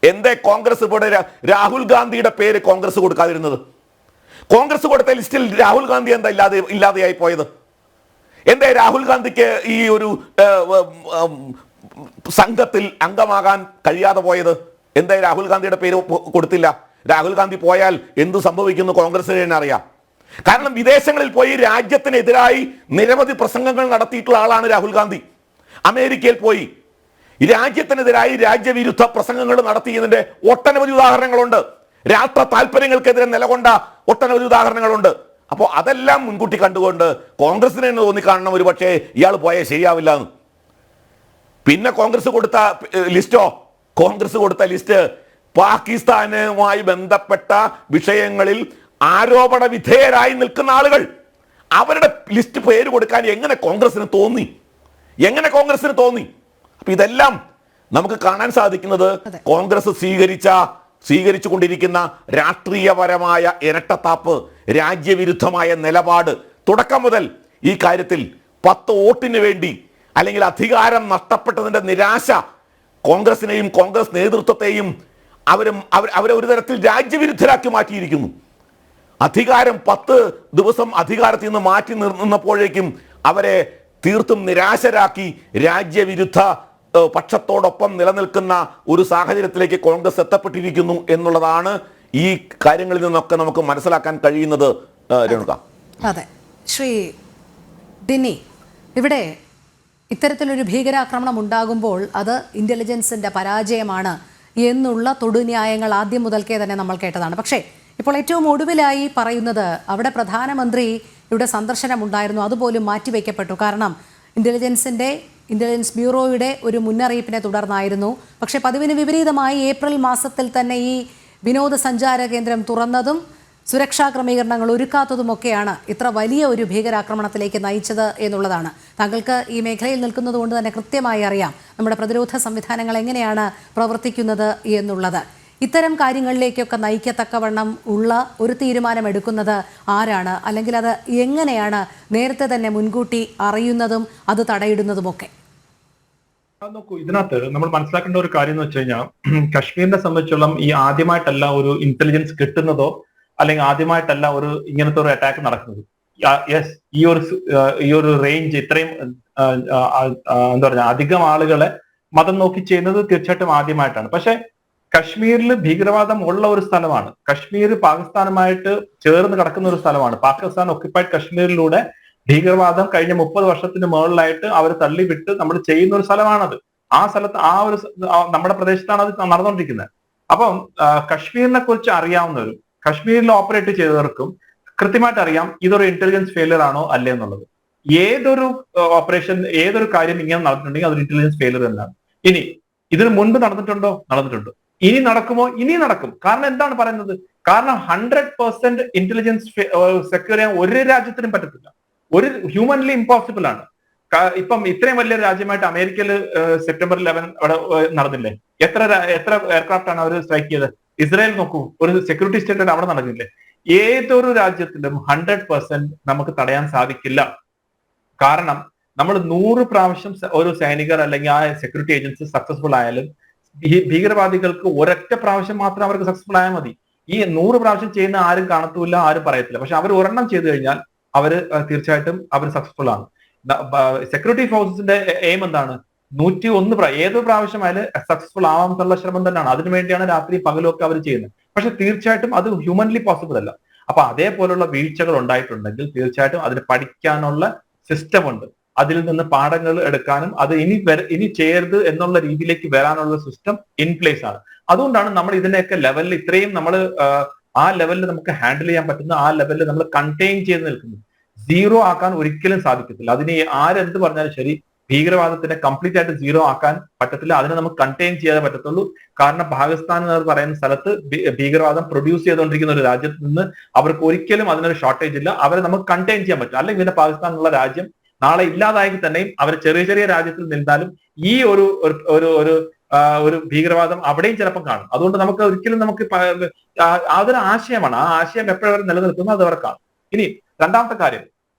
എന്തേ കോൺഗ്രസ് ഇവിടെ രാഹുൽ ഗാന്ധിയുടെ പേര് കോൺഗ്രസ് കൊടുക്കാതിരുന്നത്? കോൺഗ്രസ് കൊടുത്ത ലിസ്റ്റിൽ രാഹുൽ ഗാന്ധി എന്താ ഇല്ലാതെയായി പോയത്? എന്തേ രാഹുൽ ഗാന്ധിക്ക് ഈ ഒരു സംഘത്തിൽ അംഗമാകാൻ കഴിയാതെ പോയത്? എന്തേ രാഹുൽ ഗാന്ധിയുടെ പേര് കൊടുത്തില്ല? രാഹുൽ ഗാന്ധി പോയാൽ എന്ത് സംഭവിക്കുന്നു കോൺഗ്രസിന് തന്നെ അറിയാം. കാരണം വിദേശങ്ങളിൽ പോയി രാജ്യത്തിനെതിരായി നിരവധി പ്രസംഗങ്ങൾ നടത്തിയിട്ടുള്ള ആളാണ് രാഹുൽ ഗാന്ധി. അമേരിക്കയിൽ പോയി രാജ്യത്തിനെതിരായി രാജ്യവിരുദ്ധ പ്രസംഗങ്ങൾ നടത്തിയതിന്റെ ഒട്ടനവധി ഉദാഹരണങ്ങളുണ്ട്. രാഷ്ട്ര താല്പര്യങ്ങൾക്കെതിരെ നിലകൊണ്ട ഒട്ടനവധി ഉദാഹരണങ്ങളുണ്ട്. അപ്പോൾ അതെല്ലാം മുൻകൂട്ടി കണ്ടുകൊണ്ട് കോൺഗ്രസിന് തന്നെ തോന്നിക്കാണണം ഒരു പക്ഷേ ഇയാൾ പോയാൽ ശരിയാവില്ല എന്ന്. പിന്നെ കോൺഗ്രസ് കൊടുത്ത ലിസ്റ്റ് പാകിസ്ഥാനുമായി ബന്ധപ്പെട്ട വിഷയങ്ങളിൽ ആരോപണ വിധേയരായി നിൽക്കുന്ന ആളുകൾ, അവരുടെ ലിസ്റ്റ് പേര് കൊടുക്കാൻ എങ്ങനെ കോൺഗ്രസിന് തോന്നി? അപ്പൊ ഇതെല്ലാം നമുക്ക് കാണാൻ സാധിക്കുന്നത് കോൺഗ്രസ് സ്വീകരിച്ചു കൊണ്ടിരിക്കുന്ന രാഷ്ട്രീയപരമായ ഇരട്ടത്താപ്പ്, രാജ്യവിരുദ്ധമായ നിലപാട്. തുടക്കം മുതൽ ഈ കാര്യത്തിൽ 10 വോട്ടിന് വേണ്ടി അല്ലെങ്കിൽ അധികാരം നഷ്ടപ്പെട്ടതിന്റെ നിരാശ കോൺഗ്രസിനെയും കോൺഗ്രസ് നേതൃത്വത്തെയും അവരെ ഒരു തരത്തിൽ രാജ്യവിരുദ്ധരാക്കി മാറ്റിയിരിക്കുന്നു. അധികാരം 10 ദിവസം അധികാരത്തിൽ നിന്ന് മാറ്റി നിർന്നപ്പോഴേക്കും അവരെ തീർത്തും നിരാശരാക്കി രാജ്യവിരുദ്ധ പക്ഷത്തോടൊപ്പം നിലനിൽക്കുന്ന ഒരു സാഹചര്യത്തിലേക്ക് കോൺഗ്രസ് എത്തപ്പെട്ടിരിക്കുന്നു എന്നുള്ളതാണ് ഈ കാര്യങ്ങളിൽ നിന്നൊക്കെ നമുക്ക് മനസ്സിലാക്കാൻ കഴിയുന്നത്. രേണുക. അതെ, ശ്രീ ഡിന്നി, ഇവിടെ ഇത്തരത്തിലൊരു ഭീകരാക്രമണം ഉണ്ടാകുമ്പോൾ അത് ഇന്റലിജൻസിന്റെ പരാജയമാണ് എന്നുള്ള തൊടുന്യായങ്ങൾ ആദ്യം മുതൽക്കേ തന്നെ നമ്മൾ കേട്ടതാണ്. പക്ഷേ ഇപ്പോൾ ഏറ്റവും ഒടുവിലായി പറയുന്നത് അവിടെ പ്രധാനമന്ത്രിയുടെ സന്ദർശനം ഉണ്ടായിരുന്നു, അതുപോലും മാറ്റിവെക്കപ്പെട്ടു. കാരണം ഇന്റലിജൻസ് ബ്യൂറോയുടെ ഒരു മുന്നറിയിപ്പിനെ തുടർന്നായിരുന്നു. പക്ഷേ പതിവിന് വിപരീതമായി ഏപ്രിൽ മാസത്തിൽ തന്നെ ഈ വിനോദസഞ്ചാര കേന്ദ്രം തുറന്നതും സുരക്ഷാ ക്രമീകരണങ്ങൾ ഒരുക്കാത്തതുമൊക്കെയാണ് ഇത്ര വലിയ ഒരു ഭീകരാക്രമണത്തിലേക്ക് നയിച്ചത് എന്നുള്ളതാണ്. താങ്കൾക്ക് ഈ മേഖലയിൽ നിൽക്കുന്നത് കൊണ്ട് തന്നെ കൃത്യമായി അറിയാം നമ്മുടെ പ്രതിരോധ സംവിധാനങ്ങൾ എങ്ങനെയാണ് പ്രവർത്തിക്കുന്നത് എന്നുള്ളത്. ഇത്തരം കാര്യങ്ങളിലേക്കൊക്കെ നയിക്കത്തക്കവണ്ണം ഉള്ള ഒരു തീരുമാനം എടുക്കുന്നത് ആരാണ്, അല്ലെങ്കിൽ അത് എങ്ങനെയാണ് നേരത്തെ തന്നെ മുൻകൂട്ടി അറിയുന്നതും അത് തടയിടുന്നതുമൊക്കെ? നോക്കൂ, ഇതിനകത്ത് നമ്മൾ മനസ്സിലാക്കേണ്ട ഒരു കാര്യം എന്ന് വെച്ച് കഴിഞ്ഞാൽ, കശ്മീരിനെ സംബന്ധിച്ചോളം ഈ ആദ്യമായിട്ടല്ല ഒരു ഇന്റലിജൻസ് കിട്ടുന്നതോ അല്ലെങ്കിൽ ആദ്യമായിട്ടല്ല ഒരു ഇങ്ങനത്തെ ഒരു അറ്റാക്ക് നടക്കുന്നത്. യെസ്, ഈ ഒരു റേഞ്ച് ഇത്രയും എന്താ പറയുക അധികം ആളുകളെ മതം നോക്കി ചെയ്യുന്നത് തീർച്ചയായിട്ടും ആദ്യമായിട്ടാണ്. പക്ഷെ കശ്മീരിൽ ഭീകരവാദം ഉള്ള ഒരു സ്ഥലമാണ്. കശ്മീർ പാകിസ്ഥാനുമായിട്ട് ചേർന്ന് കിടക്കുന്ന ഒരു സ്ഥലമാണ്. പാകിസ്ഥാൻ ഒക്യുപ്പൈഡ് കശ്മീരിലൂടെ ഭീകരവാദം കഴിഞ്ഞ 30 വർഷത്തിന് മുകളിലായിട്ട് അവർ തള്ളിവിട്ട് നമ്മൾ ചെയ്യുന്ന ഒരു സ്ഥലമാണത്. ആ സ്ഥലത്ത് നമ്മുടെ പ്രദേശത്താണ് അത് നടന്നുകൊണ്ടിരിക്കുന്നത്. അപ്പം കശ്മീരിനെ കുറിച്ച് അറിയാവുന്നവരും കശ്മീരിൽ ഓപ്പറേറ്റ് ചെയ്തവർക്കും കൃത്യമായിട്ട് അറിയാം ഇതൊരു ഇന്റലിജൻസ് ഫെയിലിയർ ആണോ അല്ലേ എന്നുള്ളത്. ഏതൊരു ഓപ്പറേഷൻ, ഏതൊരു കാര്യം ഇങ്ങനെ നടന്നിട്ടുണ്ടെങ്കിൽ അതൊരു ഇന്റലിജൻസ് ഫെയിലിയർ തന്നെയാണ്. ഇനി ഇതിന് മുൻപ് നടന്നിട്ടുണ്ടോ? നടന്നിട്ടുണ്ട്. ഇനി നടക്കുമോ? ഇനി നടക്കും. കാരണം എന്താണ് പറയുന്നത്? കാരണം 100% ഇന്റലിജൻസ് സെക്യൂർ ചെയ്യാൻ ഒരു രാജ്യത്തിനും പറ്റത്തില്ല. ഒരു ഹ്യൂമൻലി ഇമ്പോസിബിൾ ആണ്. ഇപ്പം ഇത്രയും വലിയ രാജ്യമായിട്ട് അമേരിക്കയിൽ സെപ്റ്റംബർ 11 അവിടെ നടന്നില്ലേ? എത്ര എയർക്രാഫ്റ്റ് ആണ് അവർ സ്ട്രൈക്ക് ചെയ്തത്? ഇസ്രായേൽ നോക്കൂ, ഒരു സെക്യൂരിറ്റി സ്റ്റേറ്റ് അവിടെ നടന്നില്ലേ? ഏതൊരു രാജ്യത്തിലും 100% നമുക്ക് തടയാൻ സാധിക്കില്ല. കാരണം നമ്മൾ 100 പ്രാവശ്യം ഒരു സൈനികർ അല്ലെങ്കിൽ ആ സെക്യൂരിറ്റി ഏജൻസി സക്സസ്ഫുൾ ആയാലും ഭീകരവാദികൾക്ക് ഒരൊറ്റ പ്രാവശ്യം മാത്രം അവർക്ക് സക്സസ്ഫുൾ ആയാൽ മതി. ഈ 100 പ്രാവശ്യം ചെയ്യുന്ന ആരും കാണത്തില്ല, ആരും പറയത്തില്ല. പക്ഷെ അവർ ഒരെണ്ണം ചെയ്തു കഴിഞ്ഞാൽ അവർ തീർച്ചയായിട്ടും അവർ സക്സസ്ഫുൾ ആണ്. സെക്യൂരിറ്റി ഫോഴ്സസിന്റെ എയിം എന്താണ്? 101 ഏത് പ്രാവശ്യമായാലും സക്സസ്ഫുൾ ആവാമെന്നുള്ള ശ്രമം തന്നെയാണ്. അതിനുവേണ്ടിയാണ് രാത്രി പകലും ഒക്കെ അവർ ചെയ്യുന്നത്. പക്ഷെ തീർച്ചയായിട്ടും അത് ഹ്യൂമൻലി പോസിബിൾ അല്ല. അപ്പൊ അതേപോലുള്ള വീഴ്ചകൾ ഉണ്ടായിട്ടുണ്ടെങ്കിൽ തീർച്ചയായിട്ടും അതിന് പഠിക്കാനുള്ള സിസ്റ്റം ഉണ്ട്. അതിൽ നിന്ന് പാഠങ്ങൾ എടുക്കാനും അത് ഇനി ചെയ്യരുത് എന്നുള്ള രീതിയിലേക്ക് വരാനുള്ള സിസ്റ്റം ഇൻ പ്ലേസ് ആണ്. അതുകൊണ്ടാണ് നമ്മൾ ഇതിനെയൊക്കെ ലെവലിൽ ഇത്രയും നമ്മൾ ആ ലെവലിൽ നമുക്ക് ഹാൻഡിൽ ചെയ്യാൻ പറ്റുന്ന ആ ലെവലിൽ നമ്മൾ കണ്ടെയ്ൻ ചെയ്ത് നിൽക്കുന്നത്. സീറോ ആക്കാൻ ഒരിക്കലും സാധിക്കത്തില്ല. അതിന് ആരെന്ത് പറഞ്ഞാലും ശരി, ഭീകരവാദത്തിനെ കംപ്ലീറ്റ് ആയിട്ട് സീറോ ആക്കാൻ പറ്റത്തില്ല. അതിനെ നമുക്ക് കണ്ടെയ്ൻ ചെയ്യാതെ പറ്റത്തുള്ളൂ. കാരണം പാകിസ്ഥാൻ എന്ന് പറയുന്ന സ്ഥലത്ത് ഭീകരവാദം പ്രൊഡ്യൂസ് ചെയ്തുകൊണ്ടിരിക്കുന്ന ഒരു രാജ്യത്ത് നിന്ന് അവർക്ക് ഒരിക്കലും അതിനൊരു ഷോർട്ടേജ് ഇല്ല. അവരെ നമുക്ക് കണ്ടെയ്ൻ ചെയ്യാൻ പറ്റും. അല്ലെങ്കിൽ പിന്നെ പാകിസ്ഥാൻ എന്നുള്ള രാജ്യം നാളെ ഇല്ലാതായെങ്കിൽ തന്നെയും അവർ ചെറിയ ചെറിയ രാജ്യത്തിൽ നിന്നാലും ഈ ഒരു ഭീകരവാദം അവിടെയും ചിലപ്പം കാണും. അതുകൊണ്ട് നമുക്ക് ഒരിക്കലും നമുക്ക് അതൊരു ആശയമാണ്. ആ ആശയം എപ്പോഴും നിലനിൽക്കുന്നു, അത് അവർക്കാണ്. ഇനി രണ്ടാമത്തെ കാര്യം,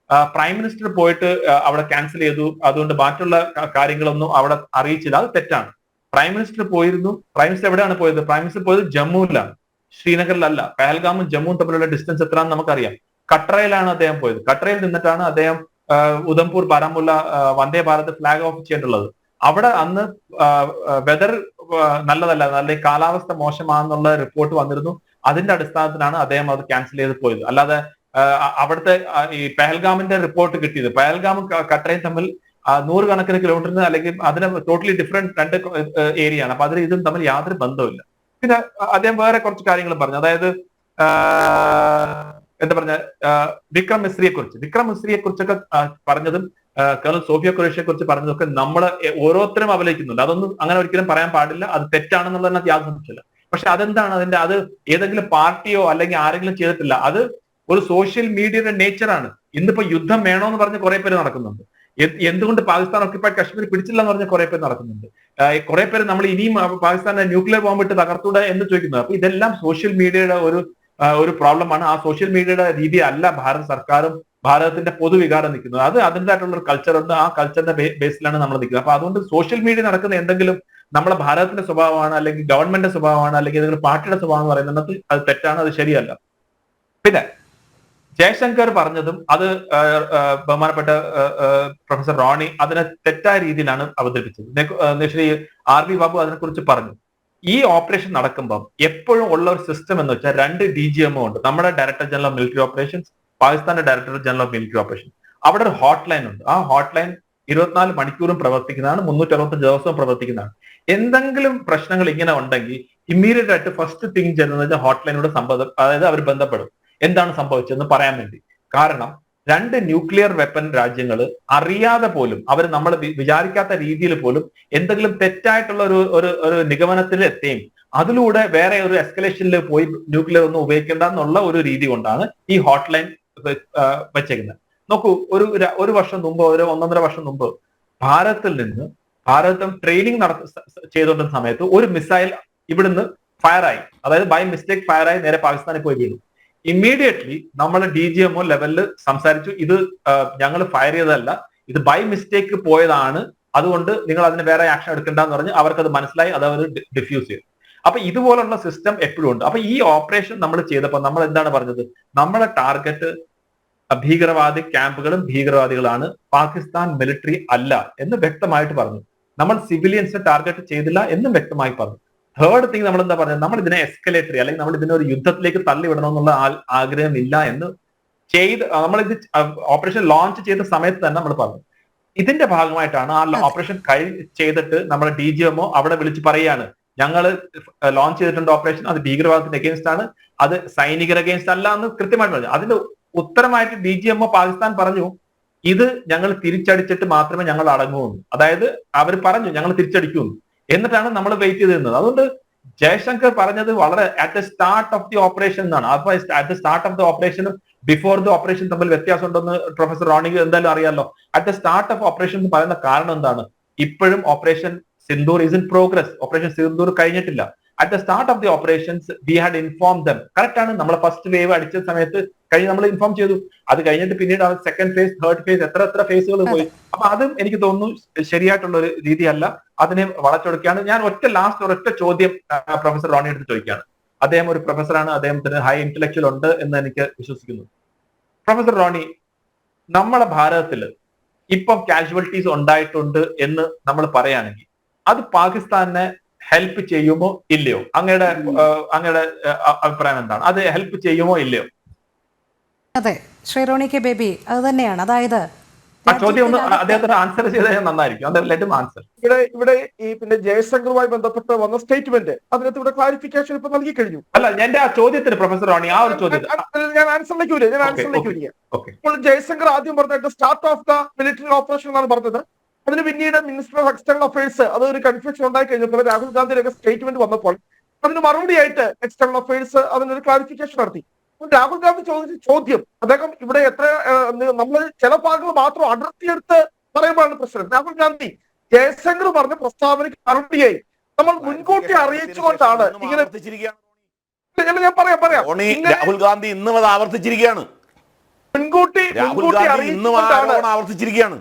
പ്രൈം മിനിസ്റ്റർ പോയിട്ട് അവിടെ ക്യാൻസൽ ചെയ്തു, അതുകൊണ്ട് മറ്റുള്ള കാര്യങ്ങളൊന്നും അവിടെ അറിയിച്ചില്ല. അത് തെറ്റാണ്. പ്രൈം മിനിസ്റ്റർ പോയിരുന്നു. പ്രൈം മിനിസ്റ്റർ എവിടെയാണ് പോയത്? പ്രൈം മിനിസ്റ്റർ പോയത് ജമ്മുവിലാണ്, ശ്രീനഗറിലല്ല. പഹൽഗാമും ജമ്മുവും തമ്മിലുള്ള ഡിസ്റ്റൻസ് എത്രയാണെന്ന് നമുക്കറിയാം. കട്രയിലാണ് അദ്ദേഹം പോയത്. കട്രയിൽ നിന്നിട്ടാണ് അദ്ദേഹം ഉധംപൂർ ബാരാമുള്ള വന്ദേ ഭാരത് ഫ്ലാഗ് ഓഫ് ചെയ്തിട്ടുള്ളത്. അവിടെ അന്ന് വെതർ നല്ലതല്ല, നല്ല കാലാവസ്ഥ മോശമാണെന്നുള്ള റിപ്പോർട്ട് വന്നിരുന്നു. അതിന്റെ അടിസ്ഥാനത്തിലാണ് അദ്ദേഹം അത് ക്യാൻസൽ ചെയ്ത് പോയത്. അല്ലാതെ അവിടുത്തെ ഈ പെഹൽഗാമിന്റെ റിപ്പോർട്ട് കിട്ടിയത്, പെഹൽഗാമും കട്രയും തമ്മിൽ 100 കണക്കിന് കിലോമീറ്ററിന് അല്ലെങ്കിൽ അതിന് ടോട്ടലി ഡിഫറെന്റ് 2 ഏരിയ ആണ്. അപ്പൊ അതിൽ ഇതും തമ്മിൽ യാതൊരു ബന്ധവുമില്ല. പിന്നെ അദ്ദേഹം വേറെ കുറച്ച് കാര്യങ്ങൾ പറഞ്ഞു. അതായത് എന്താ പറഞ്ഞ വിക്രം മിസ്രിയെ കുറിച്ചൊക്കെ പറഞ്ഞതും കേണൽ സോഫിയ ഖുറേഷിയെ കുറിച്ച് പറഞ്ഞതൊക്കെ നമ്മൾ ഓരോരുത്തരും അവലോകിക്കുന്നുണ്ട്. അതൊന്നും അങ്ങനെ ഒരിക്കലും പറയാൻ പാടില്ല. അത് തെറ്റാണെന്നുള്ളതിനകത്ത് യാതൊരു സംശയമില്ല. പക്ഷെ അതെന്താണ് അത് ഏതെങ്കിലും പാർട്ടിയോ അല്ലെങ്കിൽ ആരെങ്കിലും ചെയ്തിട്ടില്ല. അത് ഒരു സോഷ്യൽ മീഡിയയുടെ നേച്ചറാണ്. ഇന്നിപ്പോ യുദ്ധം വേണോന്ന് പറഞ്ഞ് കുറെ പേര് നടക്കുന്നുണ്ട്. എന്തുകൊണ്ട് പാകിസ്ഥാൻ ഒക്യുപ്പൈഡ് കശ്മീർ പിടിച്ചില്ല എന്ന് പറഞ്ഞ് കുറെ പേര് നടക്കുന്നുണ്ട്. കുറെ പേര് നമ്മൾ ഇനിയും പാകിസ്ഥാനെ ന്യൂക്ലിയർ ബോംബിട്ട് തകർത്തൂടെ എന്ന് ചോദിക്കുന്നത്. അപ്പൊ ഇതെല്ലാം സോഷ്യൽ മീഡിയയുടെ ഒരു പ്രോബ്ലമാണ്. ആ സോഷ്യൽ മീഡിയയുടെ രീതി അല്ല ഭാരത സർക്കാരും ഭാരതത്തിന്റെ പൊതുവികാരം നിൽക്കുന്നത്. അത് അതിൻ്റെതായിട്ടുള്ള ഒരു കൾച്ചർ ഉണ്ട്. ആ കൾച്ചറിന്റെ ബേസിലാണ് നമ്മൾ നിൽക്കുന്നത്. അപ്പൊ അതുകൊണ്ട് സോഷ്യൽ മീഡിയ നടക്കുന്ന എന്തെങ്കിലും നമ്മളെ ഭാരതത്തിന്റെ സ്വഭാവമാണ്, അല്ലെങ്കിൽ ഗവൺമെന്റിന്റെ സ്വഭാവമാണ്, അല്ലെങ്കിൽ ഏതെങ്കിലും പാർട്ടിയുടെ സ്വഭാവം എന്ന് പറയുന്നത് അത് തെറ്റാണ്, അത് ശരിയല്ല. പിന്നെ ജയശങ്കർ പറഞ്ഞതും അത് ബഹുമാനപ്പെട്ട പ്രൊഫസർ റോണി അതിനെ തെറ്റായ രീതിയിലാണ് അവതരിപ്പിച്ചത്. ശ്രീ ആർ വി ബാബു അതിനെക്കുറിച്ച് പറഞ്ഞു. ഈ ഓപ്പറേഷൻ നടക്കുമ്പോൾ എപ്പോഴും ഉള്ള ഒരു സിസ്റ്റം എന്ന് വെച്ചാൽ 2 DGMO ഉണ്ട്. നമ്മുടെ director general of military operations, പാകിസ്ഥാന്റെ director general of military operation. അവിടെ ഒരു ഹോട്ട് ലൈൻ ഉണ്ട്. ആ ഹോട്ട് ലൈൻ 24 മണിക്കൂറും പ്രവർത്തിക്കുന്നതാണ്, 365 ദിവസവും പ്രവർത്തിക്കുന്നതാണ്. എന്തെങ്കിലും പ്രശ്നങ്ങൾ ഇങ്ങനെ ഉണ്ടെങ്കിൽ ഇമ്മീഡിയറ്റ് ആയിട്ട് ഫസ്റ്റ് തിങ് ചെയ്യുന്നത് വെച്ചാൽ ഹോട്ട് ലൈനോട് അതായത് അവർ ബന്ധപ്പെടും എന്താണ് സംഭവിച്ചതെന്ന് പറയാൻ വേണ്ടി. കാരണം 2 ന്യൂക്ലിയർ വെപ്പൺ രാജ്യങ്ങൾ അറിയാതെ പോലും അവർ നമ്മൾ വിചാരിക്കാത്ത രീതിയിൽ പോലും എന്തെങ്കിലും തെറ്റായിട്ടുള്ള ഒരു നിഗമനത്തിൽ എത്തുകയും അതിലൂടെ വേറെ ഒരു എസ്കലേഷനിൽ പോയി ന്യൂക്ലിയർ ഒന്നും ഉപയോഗിക്കേണ്ട എന്നുള്ള ഒരു രീതി കൊണ്ടാണ് ഈ ഹോട്ട് ലൈൻ വെച്ചേക്കുന്നത്. നോക്കൂ, ഒരു വർഷം മുമ്പ്, ഒരു 1.5 വർഷം മുമ്പ് ഭാരതം ട്രെയിനിങ് ചെയ്തുകൊണ്ടിരുന്ന സമയത്ത് ഒരു മിസൈൽ ഇവിടുന്ന് ഫയറായി, അതായത് ബൈ മിസ്റ്റേക്ക് ഫയറായി നേരെ പാകിസ്ഥാനിൽ പോയി വീണു. ഇമ്മീഡിയറ്റ്ലി നമ്മൾ DGMO ലെവലിൽ സംസാരിച്ചു, ഇത് ഞങ്ങൾ ഫയർ ചെയ്തതല്ല, ഇത് ബൈ മിസ്റ്റേക്ക് പോയതാണ്, അതുകൊണ്ട് നിങ്ങൾ അതിന് വേറെ ആക്ഷൻ എടുക്കണ്ടെന്ന് പറഞ്ഞ് അവർക്കത് മനസ്സിലായി, അത് അവർ ഡിഫ്യൂസ് ചെയ്തു. അപ്പൊ ഇതുപോലുള്ള സിസ്റ്റം എപ്പോഴും ഉണ്ട്. അപ്പൊ ഈ ഓപ്പറേഷൻ നമ്മൾ ചെയ്തപ്പോൾ നമ്മൾ എന്താണ് പറഞ്ഞത്? നമ്മുടെ ടാർഗറ്റ് ഭീകരവാദി ക്യാമ്പുകളും ഭീകരവാദികളാണ്, പാകിസ്ഥാൻ മിലിറ്ററി അല്ല എന്ന് വ്യക്തമായിട്ട് പറഞ്ഞു. നമ്മൾ സിവിലിയൻസിനെ ടാർഗറ്റ് ചെയ്തില്ല എന്നും വ്യക്തമായി പറഞ്ഞു. തേർഡ് തിങ് നമ്മൾ എന്താ പറഞ്ഞത്? നമ്മൾ ഇതിനെ എസ്കലേറ്ററി അല്ലെങ്കിൽ നമ്മൾ ഇതിനെ ഒരു യുദ്ധത്തിലേക്ക് തള്ളിവിടണം എന്നുള്ള ആഗ്രഹമില്ല എന്ന് നമ്മളിത് ഓപ്പറേഷൻ ലോഞ്ച് ചെയ്ത സമയത്ത് തന്നെ നമ്മൾ പറഞ്ഞു. ഇതിന്റെ ഭാഗമായിട്ടാണ് ആ ഓപ്പറേഷൻ ചെയ്തിട്ട് നമ്മുടെ DGMO അവിടെ വിളിച്ച് പറയാണ്, ഞങ്ങൾ ലോഞ്ച് ചെയ്തിട്ടുണ്ട് ഓപ്പറേഷൻ, അത് ഭീകരവാദത്തിന് അഗേൻസ്റ്റ് ആണ്, അത് സൈനികർ അഗേൻസ്റ്റ് അല്ല എന്ന് കൃത്യമായിട്ട് പറഞ്ഞു. അതിന്റെ ഉത്തരമായിട്ട് DGMO പാകിസ്ഥാൻ പറഞ്ഞു, ഇത് ഞങ്ങൾ തിരിച്ചടിച്ചിട്ട് മാത്രമേ ഞങ്ങൾ അടങ്ങുമെന്ന്. അതായത് അവർ പറഞ്ഞു ഞങ്ങൾ തിരിച്ചടിക്കുമെന്ന്. എന്നിട്ടാണ് നമ്മൾ വെയിറ്റ് ചെയ്തിരുന്നത്. അതുകൊണ്ട് ജയശങ്കർ പറഞ്ഞത് വളരെ at the start of the operation എന്നാണ്. അപ്പൊ at the start of the ഓപ്പറേഷനും ബിഫോർ ദി ഓപ്പറേഷൻ തമ്മിൽ വ്യത്യാസം ഉണ്ടെന്ന് പ്രൊഫസർ റോണിക്ക് എന്തായാലും അറിയാമല്ലോ. At the start of operation എന്ന് പറയുന്ന കാരണം എന്താണ്? ഇപ്പോഴും operation Sindoor is in progress. Operation Sindoor കഴിഞ്ഞിട്ടില്ല. At the start of the operations we had inform them. Correct ആണ്, നമ്മളെ ഫസ്റ്റ് വേവ് അടിച്ച സമയത്ത് നമ്മൾ ഇൻഫോം ചെയ്തു. അത് കഴിഞ്ഞിട്ട് പിന്നീട് സെക്കൻഡ് ഫേസ്, തേർഡ് ഫേസ്, എത്ര ഫേസുകൾ പോയി. അപ്പൊ അതും എനിക്ക് തോന്നുന്നു ശരിയായിട്ടുള്ള ഒരു രീതിയല്ല, അതിനെ വളച്ചൊടുക്കുകയാണ്. ഞാൻ ഒരൊറ്റ ചോദ്യം പ്രൊഫസർ റോണി എടുത്ത് ചോദിക്കുകയാണ്. അദ്ദേഹം ഒരു പ്രൊഫസറാണ്, അദ്ദേഹത്തിന് ഹൈ ഇന്റലക്ച്വൽ ഉണ്ട് എന്ന് എനിക്ക് വിശ്വസിക്കുന്നു. പ്രൊഫസർ റോണി, നമ്മളെ ഭാരതത്തിൽ ഇപ്പം കാഷ്വാലിറ്റീസ് ഉണ്ടായിട്ടുണ്ട് എന്ന് നമ്മൾ പറയുകയാണെങ്കിൽ അത് പാകിസ്ഥാനെ ഹെൽപ്പ് ചെയ്യുമോ ഇല്ലയോ? അങ്ങയുടെ അഭിപ്രായം എന്താണ്? അത് ഹെൽപ്പ് ചെയ്യുമോ ഇല്ലയോ? അതെ, ശ്രീ റോണി കെ ബേബി, അത് തന്നെയാണ്. അതായത് ആ ചോദ്യം ഒന്ന് അദ്ദേഹത്തിന് ആൻസർ ചെയ്താൽ നന്നായിരിക്കും. ആൻസർ ഇവിടെ ഈ പിന്നെ ജയശങ്കറുമായി ബന്ധപ്പെട്ട് വന്ന സ്റ്റേറ്റ്മെന്റ് അതിനകത്ത് ഇവിടെ ക്ലാരിഫിക്കേഷൻ ഇപ്പൊ നൽകി കഴിഞ്ഞു. അല്ല, എന്റെ ആ ചോദ്യത്തിന് പ്രൊഫസർ റോണി ആ ഒരു ചോദ്യം ഞാൻ ആൻസറിലേക്ക് വരിക. ഇപ്പോൾ ജയശങ്കർ ആദ്യം പറഞ്ഞ start of the military operation എന്നാണ് പറഞ്ഞത്. അതിന് പിന്നീട് മിനിസ്റ്റർ ഓഫ് എക്സ്റ്റേണൽ അഫയേഴ്സ് അതൊരു കൺഫ്യൂഷൻ ഉണ്ടായി കഴിഞ്ഞപ്പോൾ രാഹുൽ ഗാന്ധിയുടെ സ്റ്റേറ്റ്മെന്റ് വന്നപ്പോൾ അതിന് മറുപടിയായിട്ട് എക്സ്റ്റേണൽ അഫയേഴ്സ് അതിനൊരു ക്ലാരിഫിക്കേഷൻ നടത്തി. രാഹുൽ ഗാന്ധി ചോദിച്ച ചോദ്യം, അദ്ദേഹം ഇവിടെ നമ്മൾ ചില ഭാഗങ്ങൾ മാത്രം അടർത്തിയെടുത്ത് പറയുമ്പോഴാണ് പ്രശ്നം. രാഹുൽ ഗാന്ധി ജയശങ്കർ പറഞ്ഞ പ്രസ്താവനയ്ക്ക് മറുപടിയായി നമ്മൾ മുൻകൂട്ടി അറിയിച്ചുകൊണ്ടാണ് ഇങ്ങനെ. ഞാൻ പറയാം രാഹുൽ ഗാന്ധി ഇന്നും അത് ആവർത്തിച്ചിരിക്കുകയാണ്. മുൻകൂട്ടി ആവർത്തിച്ചിരിക്കുകയാണ്.